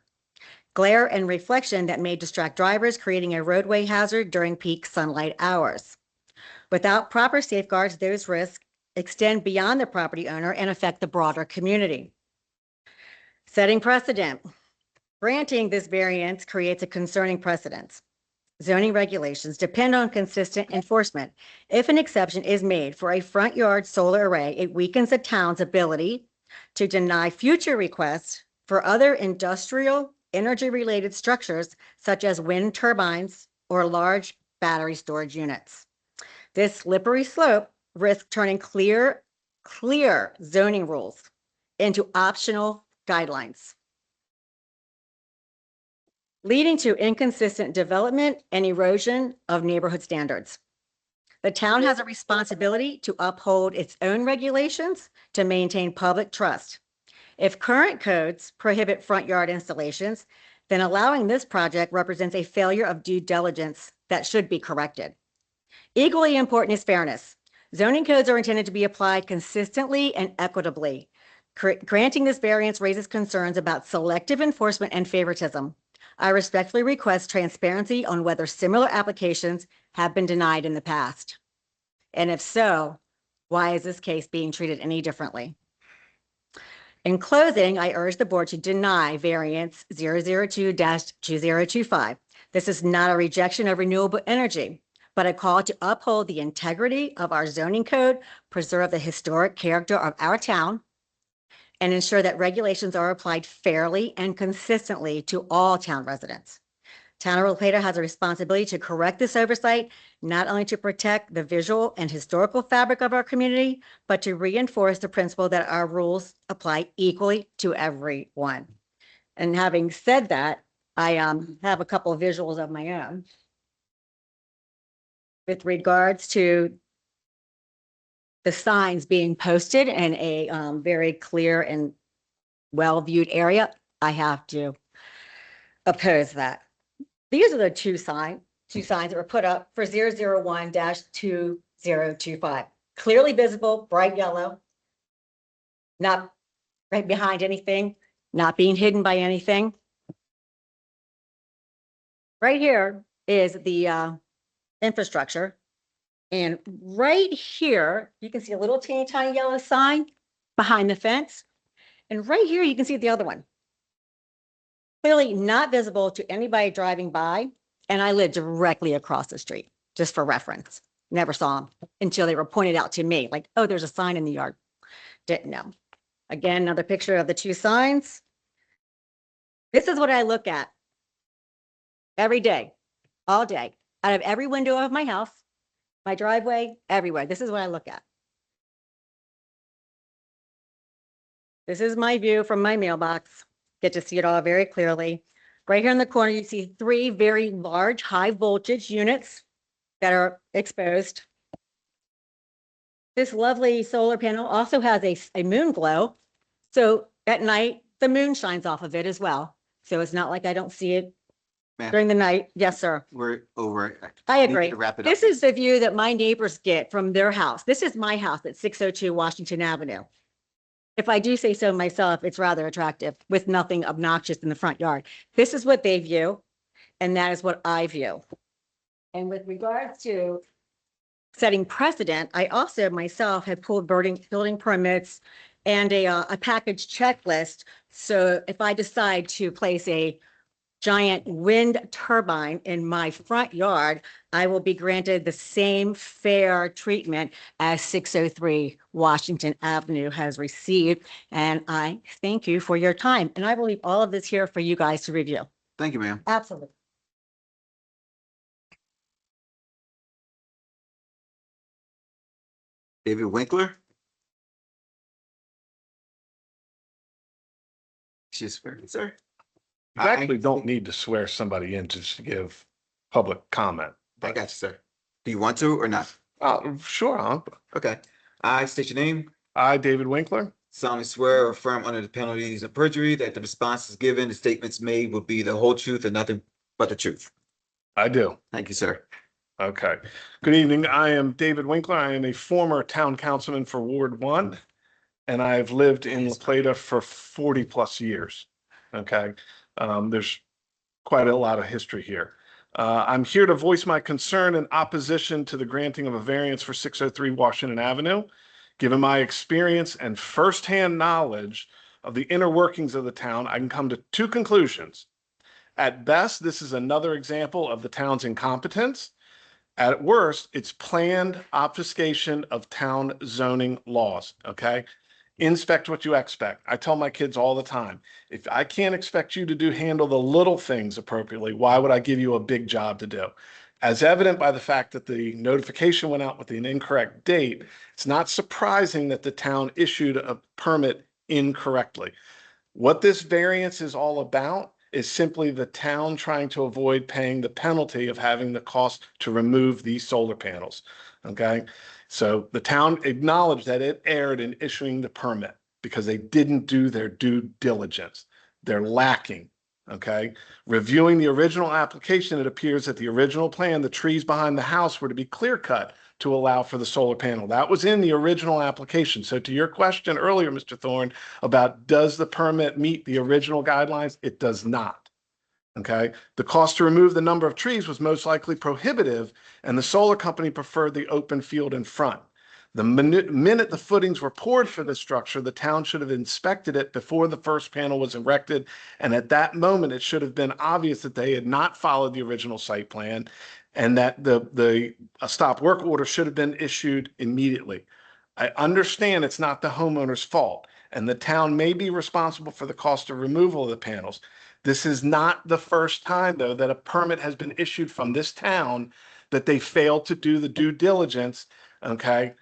Glare and reflection that may distract drivers, creating a roadway hazard during peak sunlight hours. Without proper safeguards, those risks extend beyond the property owner and affect the broader community. Setting precedent. Granting this variance creates a concerning precedent. Zoning regulations depend on consistent enforcement. If an exception is made for a front yard solar array, it weakens the town's ability to deny future requests for other industrial energy-related structures such as wind turbines or large battery storage units. This slippery slope risks turning clear zoning rules into optional guidelines, leading to inconsistent development and erosion of neighborhood standards. The town has a responsibility to uphold its own regulations to maintain public trust. If current codes prohibit front yard installations, then allowing this project represents a failure of due diligence that should be corrected. Equally important is fairness. Zoning codes are intended to be applied consistently and equitably. Granting this variance raises concerns about selective enforcement and favoritism. I respectfully request transparency on whether similar applications have been denied in the past. And if so, why is this case being treated any differently? In closing, I urge the board to deny variance 002-2025. This is not a rejection of renewable energy, but a call to uphold the integrity of our zoning code, preserve the historic character of our town, and ensure that regulations are applied fairly and consistently to all town residents. Town of La Plata has a responsibility to correct this oversight, not only to protect the visual and historical fabric of our community, but to reinforce the principle that our rules apply equally to everyone. And having said that, I have a couple of visuals of my own. With regards to the signs being posted in a very clear and well-viewed area, I have to oppose that. These are the two signs that were put up for 001-2025. Clearly visible, bright yellow, not right behind anything, not being hidden by anything. right here is the infrastructure. And right here, you can see a little teeny tiny yellow sign behind the fence. And right here, you can see the other one. Clearly not visible to anybody driving by. And I live directly across the street, just for reference. Never saw them until they were pointed out to me, like, oh, there's a sign in the yard. Didn't know. Again, another picture of the two signs. This is what I look at every day, all day, out of every window of my house, my driveway, everywhere. This is what I look at. This is my view from my mailbox. Get to see it all very clearly. Right here in the corner, you see 3 very large high voltage units that are exposed. This lovely solar panel also has a moon glow. So at night, the moon shines off of it as well. So it's not like I don't see it Ma'am. during the night. Yes, sir. We're over. I need agree. to wrap it up. This is the view that my neighbors get from their house. This is my house at 602 Washington Avenue. If I do say so myself, it's rather attractive with nothing obnoxious in the front yard. This is what they view, and that is what I view. And with regards to setting precedent, I also myself have pulled building permits and a package checklist. So if I decide to place a giant wind turbine in my front yard, I will be granted the same fair treatment as 603 Washington Avenue has received. And I thank you for your time. And I will leave all of this here for you guys to review. Thank you, ma'am. Absolutely. David Winkler. She's swear, sir. You actually don't need to swear somebody in just to give public comment. I got you, sir. Do you want to or not? Sure, Okay. I state your name. I, David Winkler, Solemnly swear or affirm under the penalties of perjury that the responses given, the statements made will be the whole truth and nothing but the truth. I do. Thank you, sir. Okay. Good evening. I am David Winkler. I am a former town councilman for Ward 1, and I've lived in La Plata for 40 plus years. Okay. There's quite a lot of history here. I'm here to voice my concern and opposition to the granting of a variance for 603 Washington Avenue. Given my experience and firsthand knowledge of the inner workings of the town, I can come to 2 conclusions. At best, this is another example of the town's incompetence. At worst, it's planned obfuscation of town zoning laws, okay? Inspect what you expect. I tell my kids all the time, if I can't expect you to handle the little things appropriately, why would I give you a big job to do? As evident by the fact that the notification went out with an incorrect date, it's not surprising that the town issued a permit incorrectly. What this variance is all about is simply the town trying to avoid paying the penalty of having the cost to remove these solar panels, okay? So the town acknowledged that it erred in issuing the permit because they didn't do their due diligence. They're lacking, okay? Reviewing the original application, it appears that the original plan, the trees behind the house were to be clear cut to allow for the solar panel. That was in the original application. So to your question earlier, Mr. Thorne, about does the permit meet the original guidelines? It does not. Okay. The cost to remove the number of trees was most likely prohibitive, and the solar company preferred the open field in front. The minute the footings were poured for the structure, the town should have inspected it before the first panel was erected. And at that moment, it should have been obvious that they had not followed the original site plan and that the stop work order should have been issued immediately. I understand it's not the homeowner's fault, and the town may be responsible for the cost of removal of the panels. This is not the first time, though, that a permit has been issued from this town that they failed to do the due diligence, okay?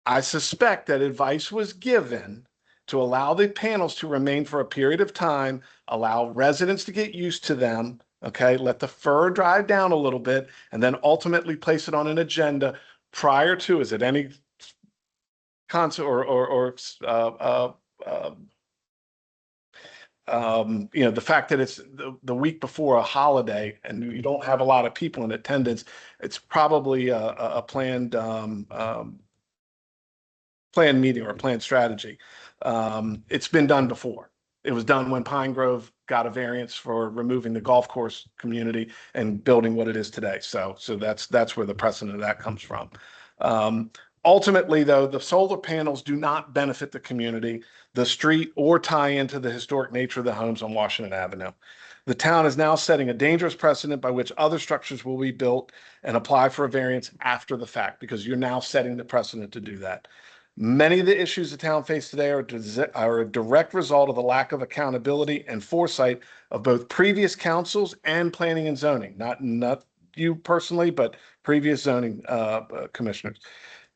I suspect that advice was given to allow the panels to remain for a period of time, allow residents to get used to them, okay? Let the fur dry down a little bit, and then ultimately place it on an agenda prior to, is it any concert the fact that it's the week before a holiday and you don't have a lot of people in attendance, it's probably a planned meeting or a planned strategy. It's been done before. It was done when Pine Grove got a variance for removing the golf course community and building what it is today. So that's where the precedent of that comes from. Ultimately, though, the solar panels do not benefit the community, the street, or tie into the historic nature of the homes on Washington Avenue. The town is now setting a dangerous precedent by which other structures will be built and apply for a variance after the fact, because you're now setting the precedent to do that. Many of the issues the town faces today are a direct result of the lack of accountability and foresight of both previous councils and planning and zoning, not you personally, but previous zoning commissioners.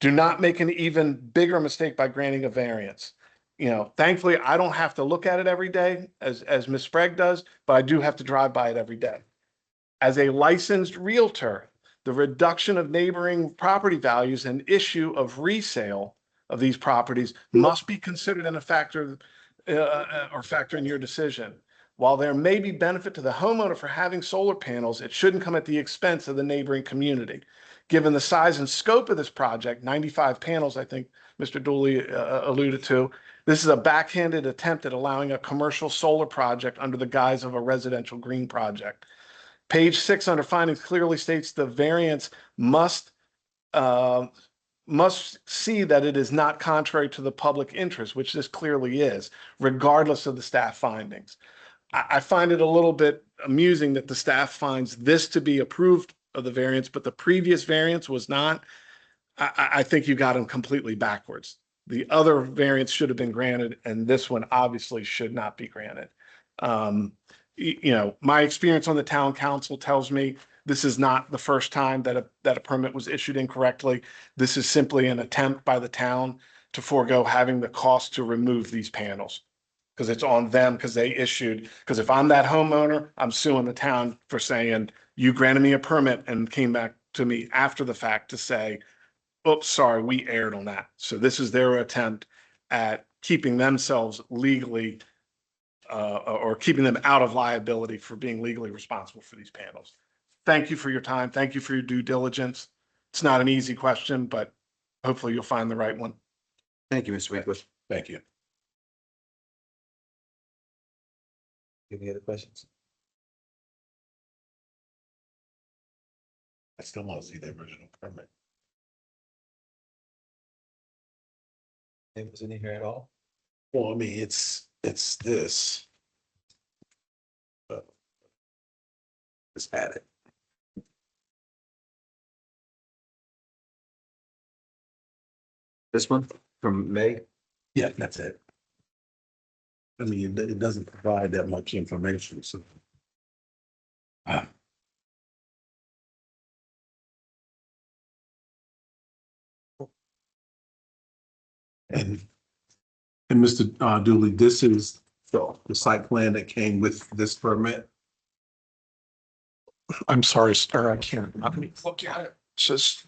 Do not make an even bigger mistake by granting a variance. You know, thankfully, I don't have to look at it every day as Ms. Sprague does, but I do have to drive by it every day. As a licensed realtor, the reduction of neighboring property values and issue of resale of these properties must be considered in a factor in your decision. While there may be benefit to the homeowner for having solar panels, it shouldn't come at the expense of the neighboring community. Given the size and scope of this project, 95 panels, I think Mr. Dooley alluded to, this is a backhanded attempt at allowing a commercial solar project under the guise of a residential green project. Page 6 under findings clearly states the variance must see that it is not contrary to the public interest, which this clearly is, regardless of the staff findings. I find it a little bit amusing that the staff finds this to be approved of the variance, but the previous variance was not. I think you got them completely backwards. The other variance should have been granted, and this one obviously should not be granted. You know, my experience on the town council tells me this is not the first time that a permit was issued incorrectly. This is simply an attempt by the town to forego having the cost to remove these panels, because it's on them, because they issued, because if I'm that homeowner, I'm suing the town for saying, you granted me a permit and came back to me after the fact to say, oops, sorry, we erred on that. So this is their attempt at keeping themselves legally or keeping them out of liability for being legally responsible for these panels. Thank you for your time. Thank you for your due diligence. It's not an easy question, but hopefully you'll find the right one. Thank you, Mr. Winkler. Thank you. Any other questions? I still want to see the original permit. It wasn't in here at all. Well, I mean, it's this. But just add it. This one from May? Yeah, that's it. I mean, it doesn't provide that much information, so. And Mr. Dooley, this is the site plan that came with this permit. I'm sorry, sir, I can't. Let me look at it. It's just.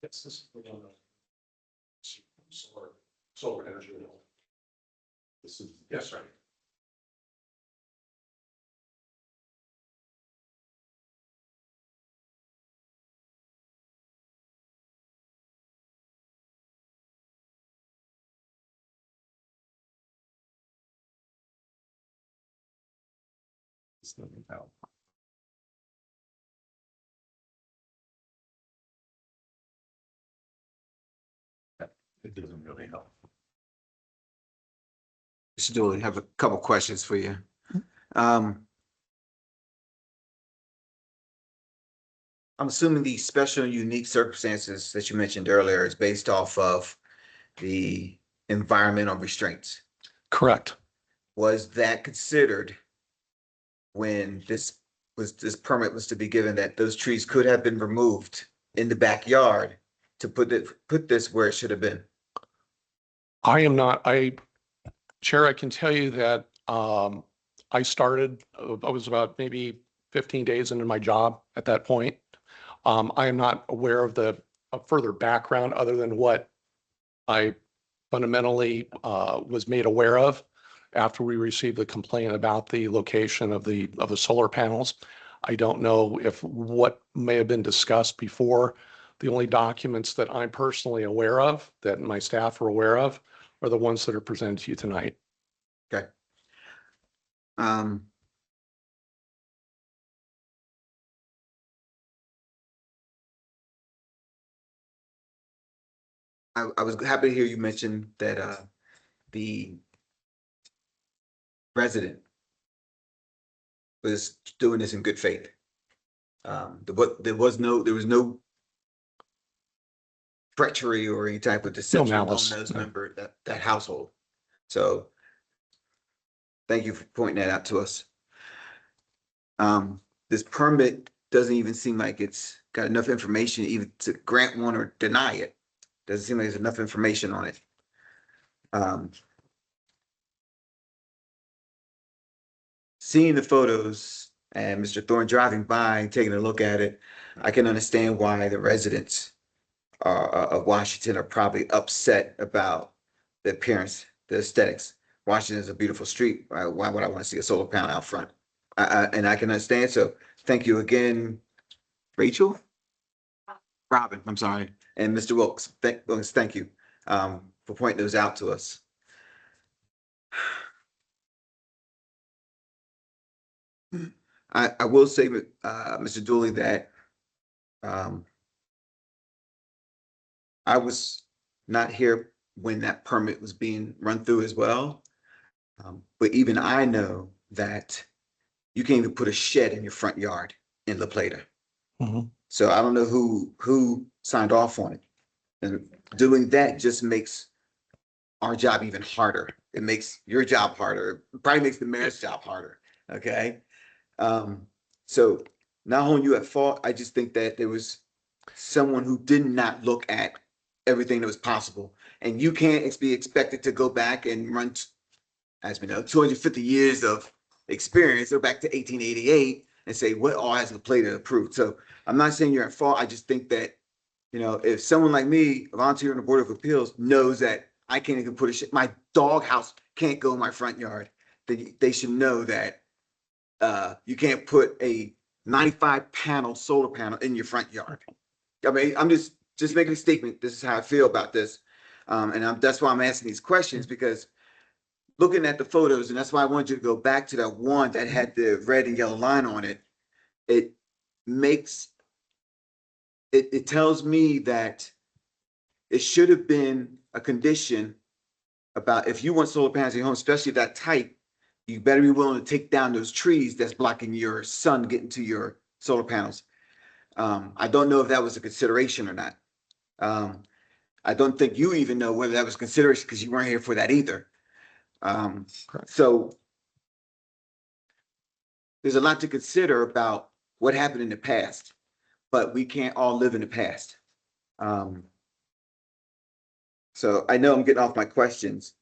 This is solar energy. This is, Yes, sir. this doesn't help. It doesn't really help. Mr. Dooley, I have a couple questions for you. I'm assuming the special and unique circumstances that you mentioned earlier is based off of the environmental restraints. Correct. Was that considered when this permit was to be given, that those trees could have been removed in the backyard to put this where it should have been? Chair, I can tell you that I started, I was about maybe 15 days into my job at that point. I am not aware of the further background other than what I fundamentally was made aware of after we received the complaint about the location of the solar panels. I don't know if what may have been discussed before The only documents that I'm personally aware of, that my staff are aware of, are the ones that are presented to you tonight. Okay. Um, I was happy to hear you mention that the resident was doing this in good faith. There was no treachery or any type of deception among malice, those no. member that household. So thank you for pointing that out to us. This permit doesn't even seem like it's got enough information even to grant one or deny it. Doesn't seem like there's enough information on it. Seeing the photos and Mr. Thorne driving by and taking a look at it, I can understand why the residents of Washington are probably upset about the appearance, the aesthetics. Washington is a beautiful street. Why would I want to see a solar panel out front? And I can understand. So thank you again, Rachel? Robin, I'm sorry. And Mr. Wilkes, thank you for pointing those out to us. I will say, Mr. Dooley, that I was not here when that permit was being run through as well. But even I know that you can't even put a shed in your front yard in La Plata. Mhm. So I don't know who signed off on it. And doing that just makes our job even harder. It makes your job harder. It probably makes the mayor's job harder. Okay. So not holding you at fault, I just think that there was someone who did not look at everything that was possible. And you can't be expected to go back and run, as we know, 250 years of experience, go back to 1888 and say, what all has La Plata approved? So I'm not saying you're at fault. I just think that, if someone like me, a volunteer on the Board of Appeals, knows that I can't even put my dog house can't go in my front yard, they should know that you can't put a 95 panel solar panel in your front yard. I mean, I'm just making a statement. This is how I feel about this. That's why I'm asking these questions, because looking at the photos, and that's why I wanted you to go back to that one that had the red and yellow line on it. It tells me that it should have been a condition about if you want solar panels in your home, especially that type, you better be willing to take down those trees that's blocking your sun getting to your solar panels. I don't know if that was a consideration or not. I don't think you even know whether that was consideration because you weren't here for that either. So there's a lot to consider about what happened in the past, but we can't all live in the past. So I know I'm getting off my questions,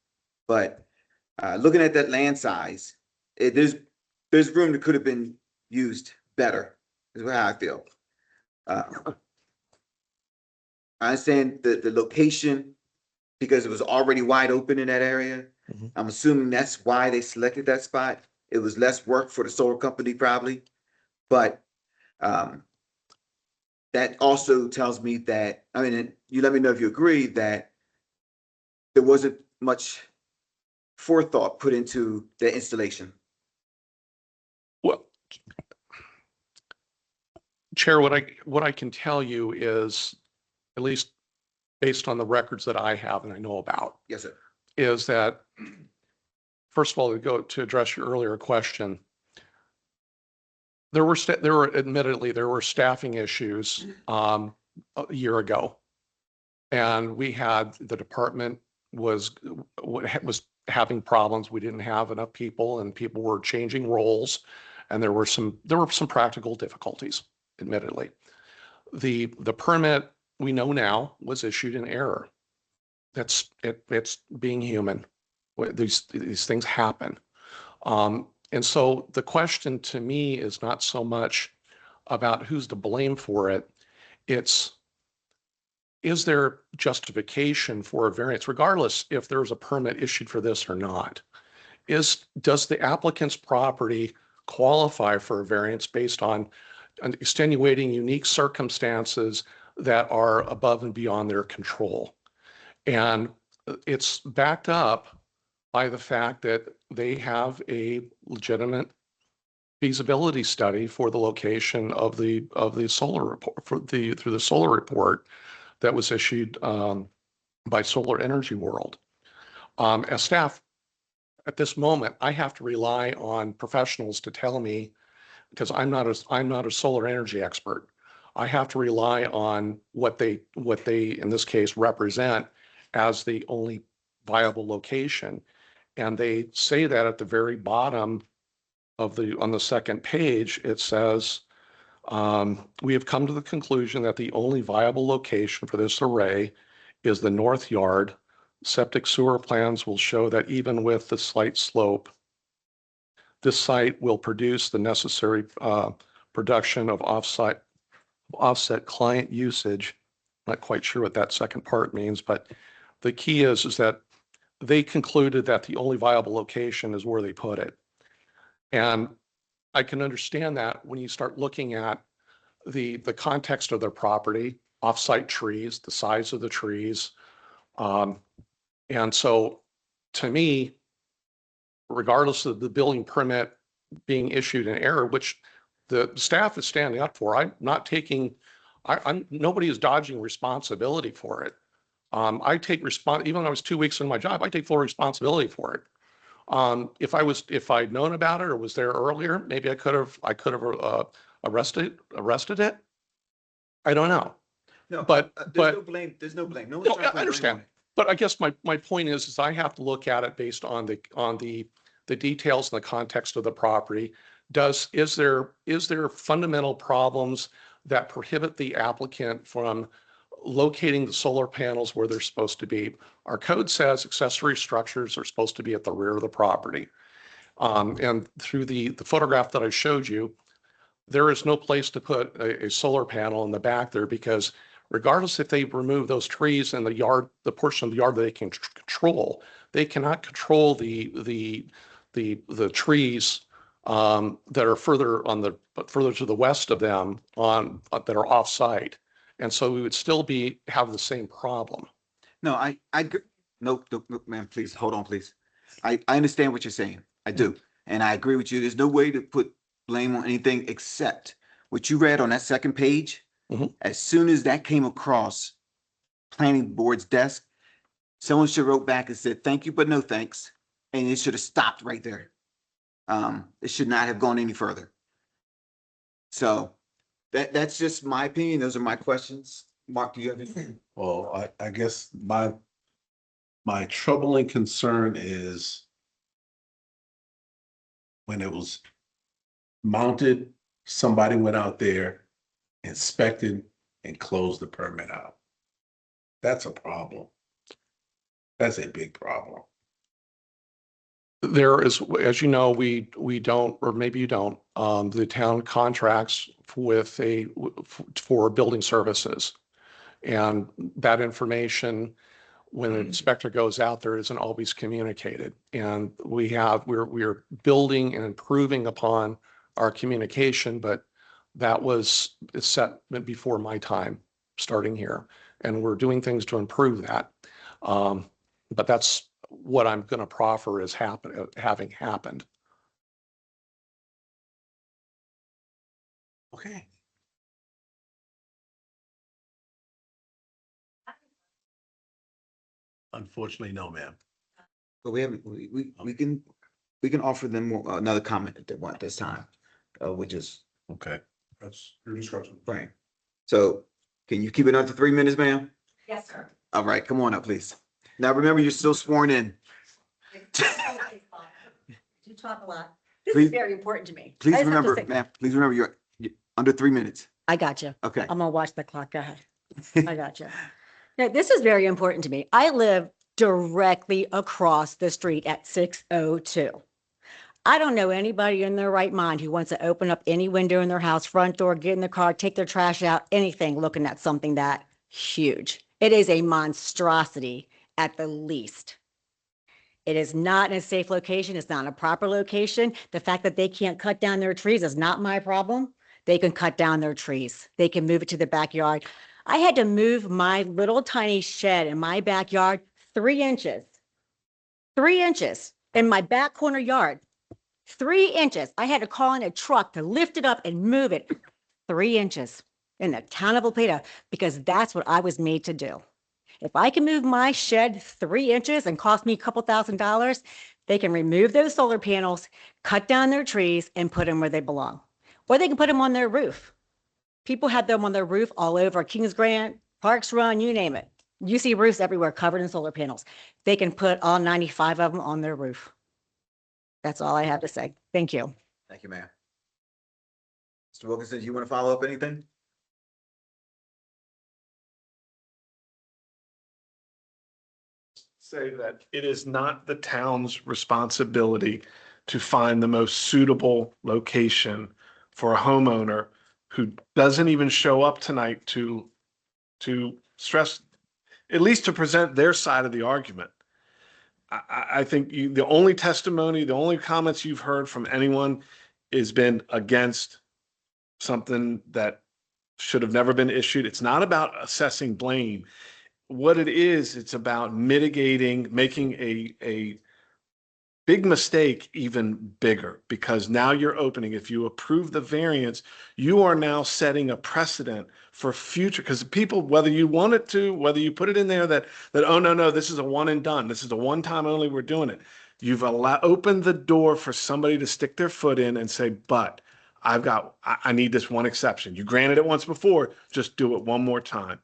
but looking at that land size, there's room that could have been used better, is how I feel. I understand the location because it was already wide open in that area. Mhm. I'm assuming that's why they selected that spot. It was less work for the solar company probably, but that also tells me that, you let me know if you agree that there wasn't much forethought put into the installation. Well, Chair, what I can tell you is, at least based on the records that I have and I know about, Yes, sir. is that, first of all, to address your earlier question, there were admittedly staffing issues a year ago, and we had the department was having problems. We didn't have enough people, and people were changing roles, and there were some practical difficulties, admittedly. The permit we know now was issued in error. It's being human. These things happen. And so the question to me is not so much about who's to blame for it. Is there justification for a variance, regardless if there's a permit issued for this or not? Does the applicant's property qualify for a variance based on extenuating unique circumstances that are above and beyond their control. And it's backed up by the fact that they have a legitimate feasibility study for the location of the solar report through the solar report that was issued by Solar Energy World. As staff, at this moment, I have to rely on professionals to tell me, because I'm not a solar energy expert. I have to rely on what they in this case represent as the only viable location. And they say that at the very bottom of on the second page, it says, we have come to the conclusion that the only viable location for this array is the north yard. Septic sewer plans will show that even with the slight slope, this site will produce the necessary production of offset client usage. Not quite sure what that second part means, but the key is that they concluded that the only viable location is where they put it. And I can understand that when you start looking at the context of their property, offsite trees, the size of the trees. And so to me, regardless of the building permit being issued in error, which the staff is standing up for, I'm not taking, nobody is dodging responsibility for it. I take even when I was 2 weeks in my job, I take full responsibility for it. If I'd known about it or was there earlier, maybe I could have arrested it. I don't know. No, But there's no blame. There's no blame. No one's no, trying to I blame understand. anyone. But I guess my point is I have to look at it based on the details and the context of the property. Is there fundamental problems that prohibit the applicant from locating the solar panels where they're supposed to be? Our code says accessory structures are supposed to be at the rear of the property. And through the photograph that I showed you, there is no place to put a solar panel in the back there, because regardless if they remove those trees in the yard, the portion of the yard that they can control, they cannot control the trees that are further to the west of them that are off-site. And so we would still have the same problem. No, no, ma'am, please, hold on, please. I understand what you're saying. I do. And I agree with you. There's no way to put blame on anything except what you read on that second page. Mhm. As soon as that came across planning board's desk, someone should have wrote back and said, thank you, but no thanks. And it should have stopped right there. It should not have gone any further. So that's just my opinion. Those are my questions. Mark, do you have anything? Well, I guess my troubling concern is when it was mounted, somebody went out there, inspected, and closed the permit out. That's a problem. That's a big problem. There is, as you know, we don't, or maybe you don't, the town contracts for building services. And that information, when an inspector goes out there, isn't always communicated. And we're building and improving upon our communication, but that was set before my time starting here. And we're doing things to improve that. But that's what I'm going to proffer as having happened. Okay. Unfortunately, no, ma'am. But we haven't, we can offer them another comment if they want this time, which is Okay. That's your discussion. right. So can you keep it under 3 minutes, ma'am? Yes, sir. All right, come on up, please. Now, remember, you're still sworn in. You talk a lot. This Please- is very important to me. Please I just have to remember, say- ma'am, please remember, you're under 3 minutes. I got you. Okay. I'm gonna watch the clock. Go ahead. I got you. Now, this is very important to me. I live directly across the street at 602. I don't know anybody in their right mind who wants to open up any window in their house, front door, get in the car, take their trash out, anything, looking at something that huge. It is a monstrosity at the least. It is not in a safe location. It's not in a proper location. The fact that they can't cut down their trees is not my problem. They can cut down their trees. They can move it to the backyard. I had to move my little tiny shed in my backyard 3 inches. 3 inches in my back corner yard. 3 inches. I had to call in a truck to lift it up and move it 3 inches in the town of La Plata because that's what I was made to do. If I can move my shed 3 inches and cost me a couple $1,000s, they can remove those solar panels, cut down their trees and put them where they belong. Or they can put them on their roof. People have them on their roof all over Kings Grant, Parks Run, you name it. You see roofs everywhere covered in solar panels. They can put all 95 of them on their roof. That's all I have to say. Thank you. Thank you, ma'am. Mr. Wilkinson, do you want to follow up anything? Say that it is not the town's responsibility to find the most suitable location for a homeowner who doesn't even show up tonight to stress, at least to present their side of the argument. I think the only testimony, the only comments you've heard from anyone has been against something that should have never been issued. It's not about assessing blame. What it is, it's about mitigating, making a big mistake even bigger, because now you're opening, if you approve the variance, you are now setting a precedent for future, because people, whether you want it to, whether you put it in there that, oh, no, this is a one and done. This is a one time only, we're doing it. You've opened the door for somebody to stick their foot in and say, but I need this one exception. You granted it once before, just do it one more time.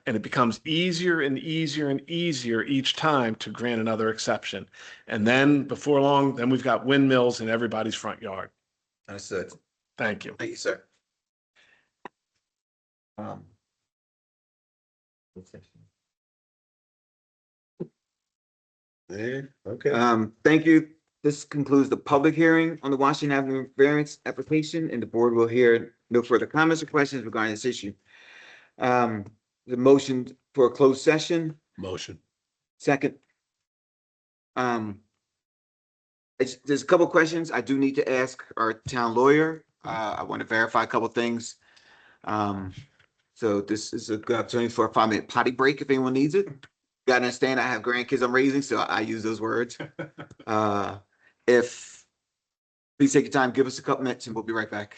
And it becomes easier and easier and easier each time to grant another exception. And then before long, then we've got windmills in everybody's front yard. Understood. Thank you. Thank you, sir. Okay. Thank you. This concludes the public hearing on the Washington Avenue variance application, and the board will hear no further comments or questions regarding this issue. The motion for a closed session, Motion. second. There's a couple questions I do need to ask our town lawyer. I want to verify a couple things. So this is a good opportunity for a 5-minute potty break if anyone needs it. You gotta understand, I have grandkids I'm raising, so I use those words. Please take your time, give us a couple minutes, and we'll be right back.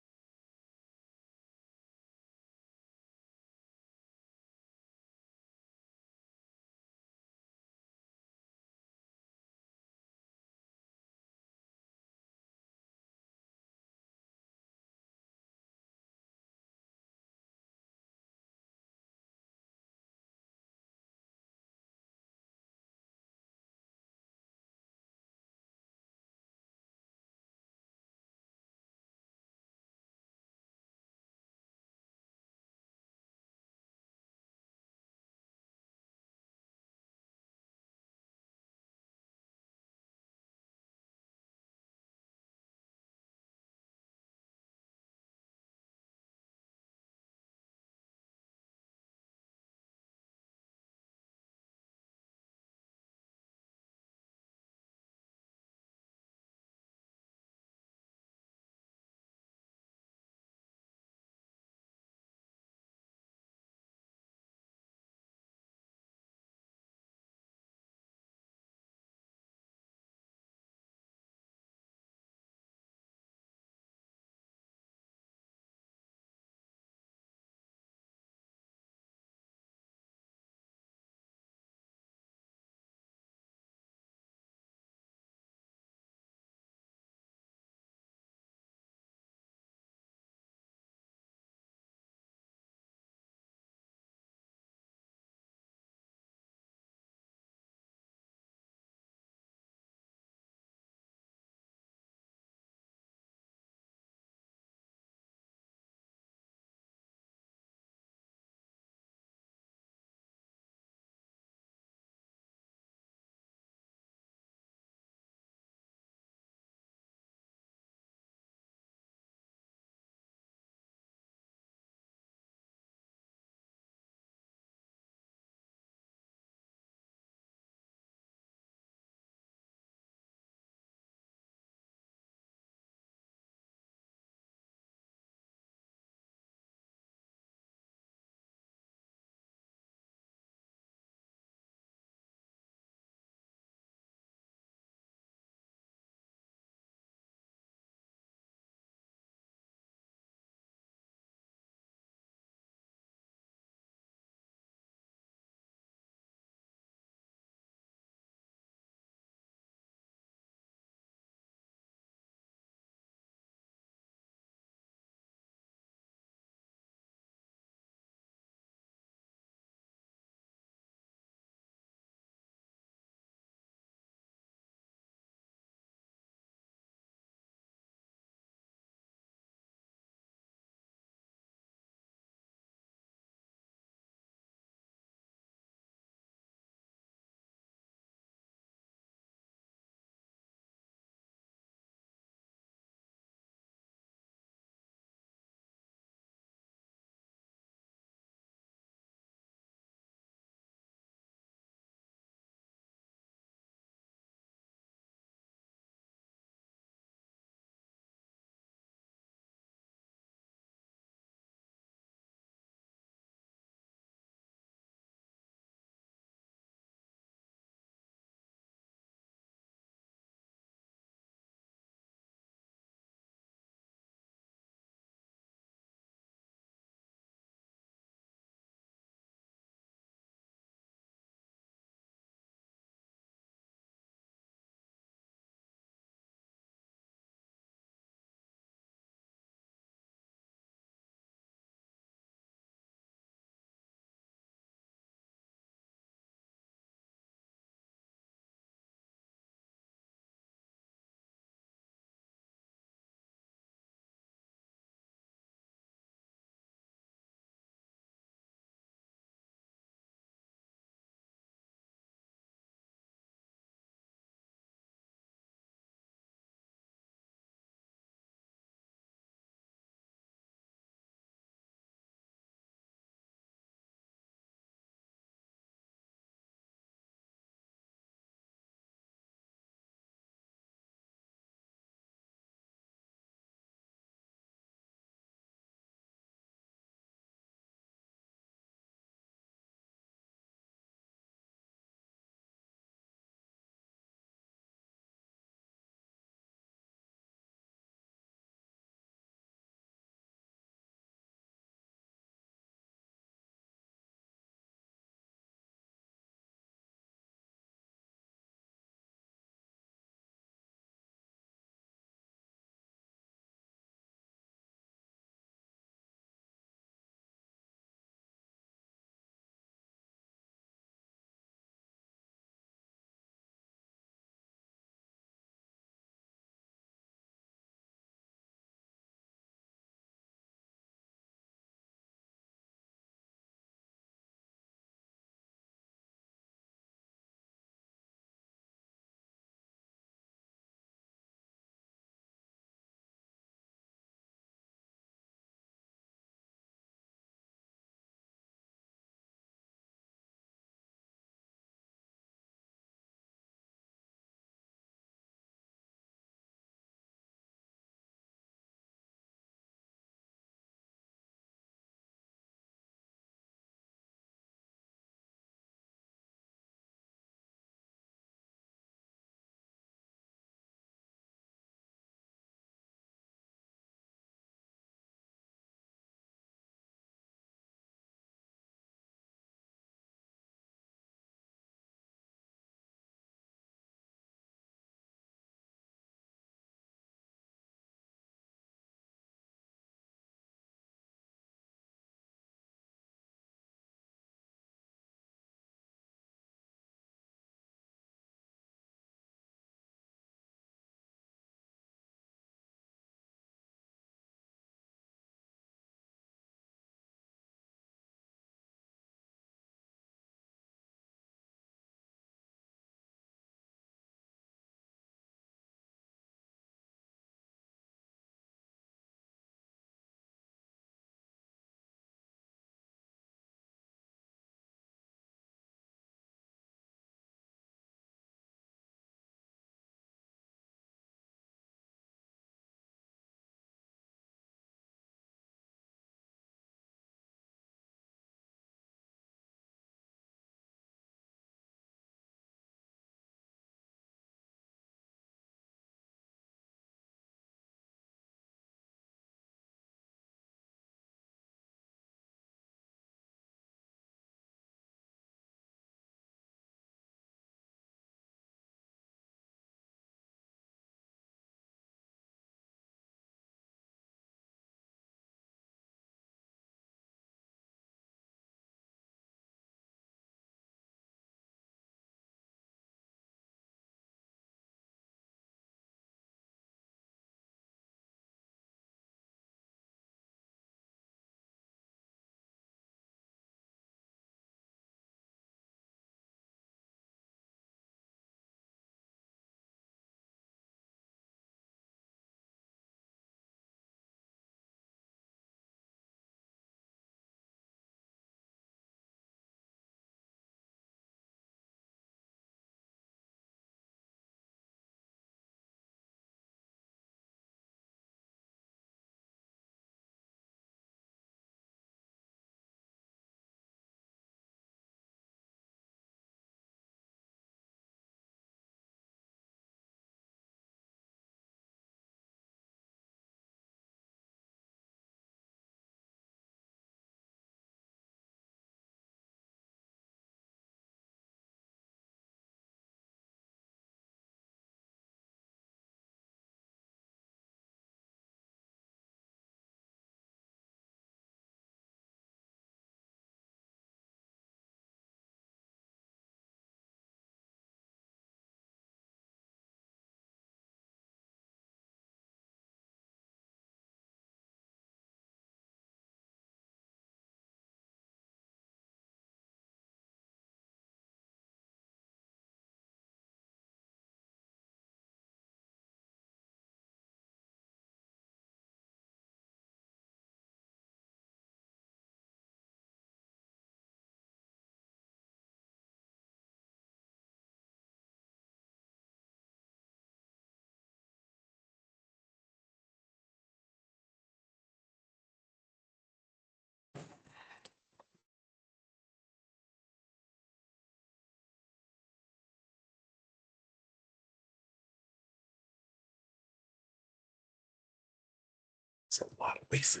It's a lot of waste.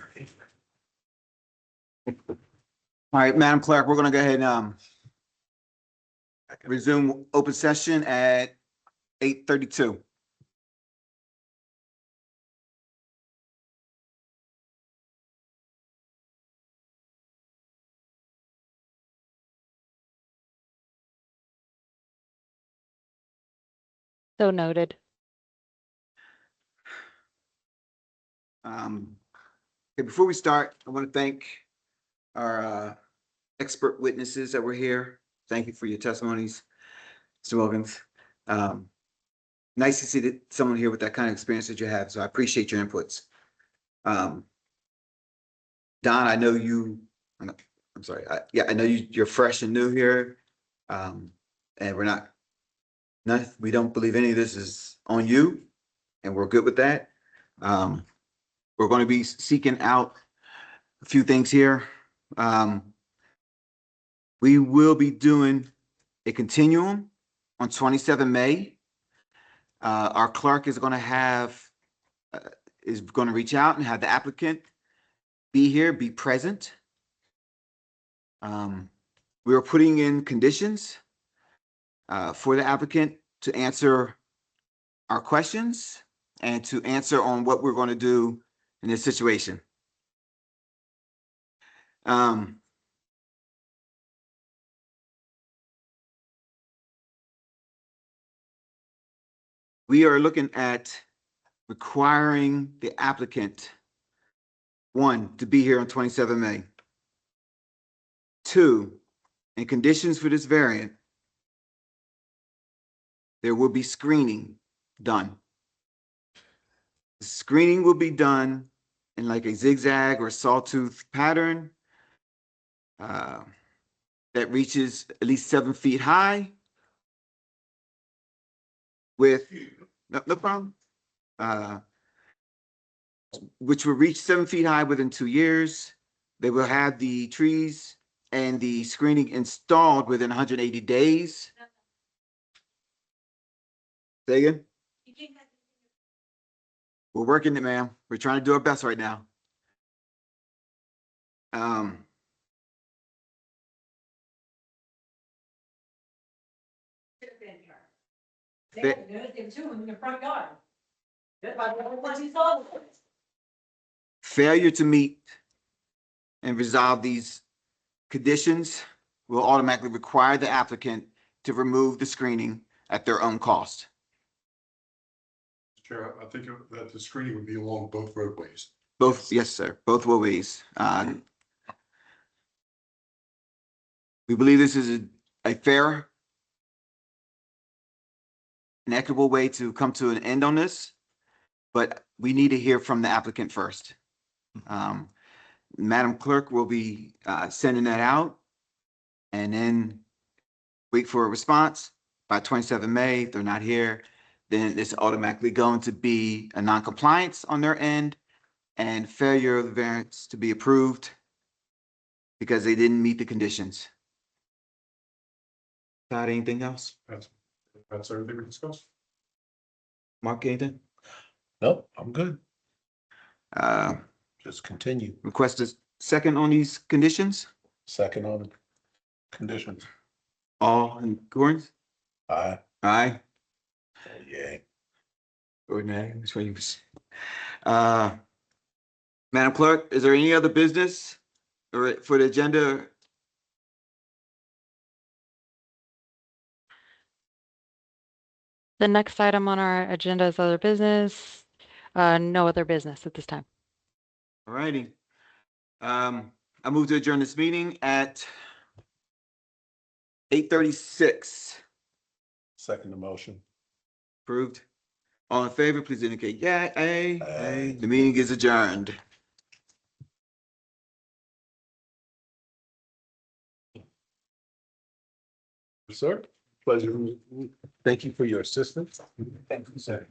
All right, Madam Clerk, we're gonna go ahead and resume open session at 8:32. So noted. Okay, before we start, I want to thank our expert witnesses that were here. Thank you for your testimonies, Mr. Wilkins. Nice to see that someone here with that kind of experience that you have, so I appreciate your inputs. Don, I know you, I'm sorry, I know you're fresh and new here. And we don't believe any of this is on you, and we're good with that. We're going to be seeking out a few things here. We will be doing a continuum on 27 May. Our clerk is going to reach out and have the applicant be here, be present. We are putting in conditions for the applicant to answer our questions and to answer on what we're going to do in this situation. We are looking at requiring the applicant, 1, to be here on 27 May. 2, in conditions for this variant, there will be screening done. The screening will be done in like a zigzag or sawtooth pattern that reaches at least 7 feet high with, no problem, which will reach 7 feet high within 2 years. They will have the trees and the screening installed within 180 days. Say again? We're working it, ma'am. We're trying to do our best right now. Failure to meet and resolve these conditions will automatically require the applicant to remove the screening at their own cost. Chair, I think that the screening would be along both roadways. Both, yes, sir, both ways. We believe this is a fair and equitable way to come to an end on this, but we need to hear from the applicant first. Madam Clerk will be sending that out and then wait for a response by 27 May. If they're not here, then it's automatically going to be a non-compliance on their end and failure of the variance to be approved because they didn't meet the conditions. Todd, anything else? That's everything we discussed. Mark, anything? Nope, I'm good. Uh, Just continue. request a second on these conditions? Second on the conditions. All in accordance? Aye. Aye. Yeah. Or nay, which way you was? Madam Clerk, is there any other business or for the agenda? The next item on our agenda is other business. No other business at this time. All righty. I move to adjourn this meeting at 8:36. Second the motion. Approved. All in favor, please indicate yay. Aye. The meeting is adjourned. Sir, pleasure. Thank you for your assistance. Thank you, sir.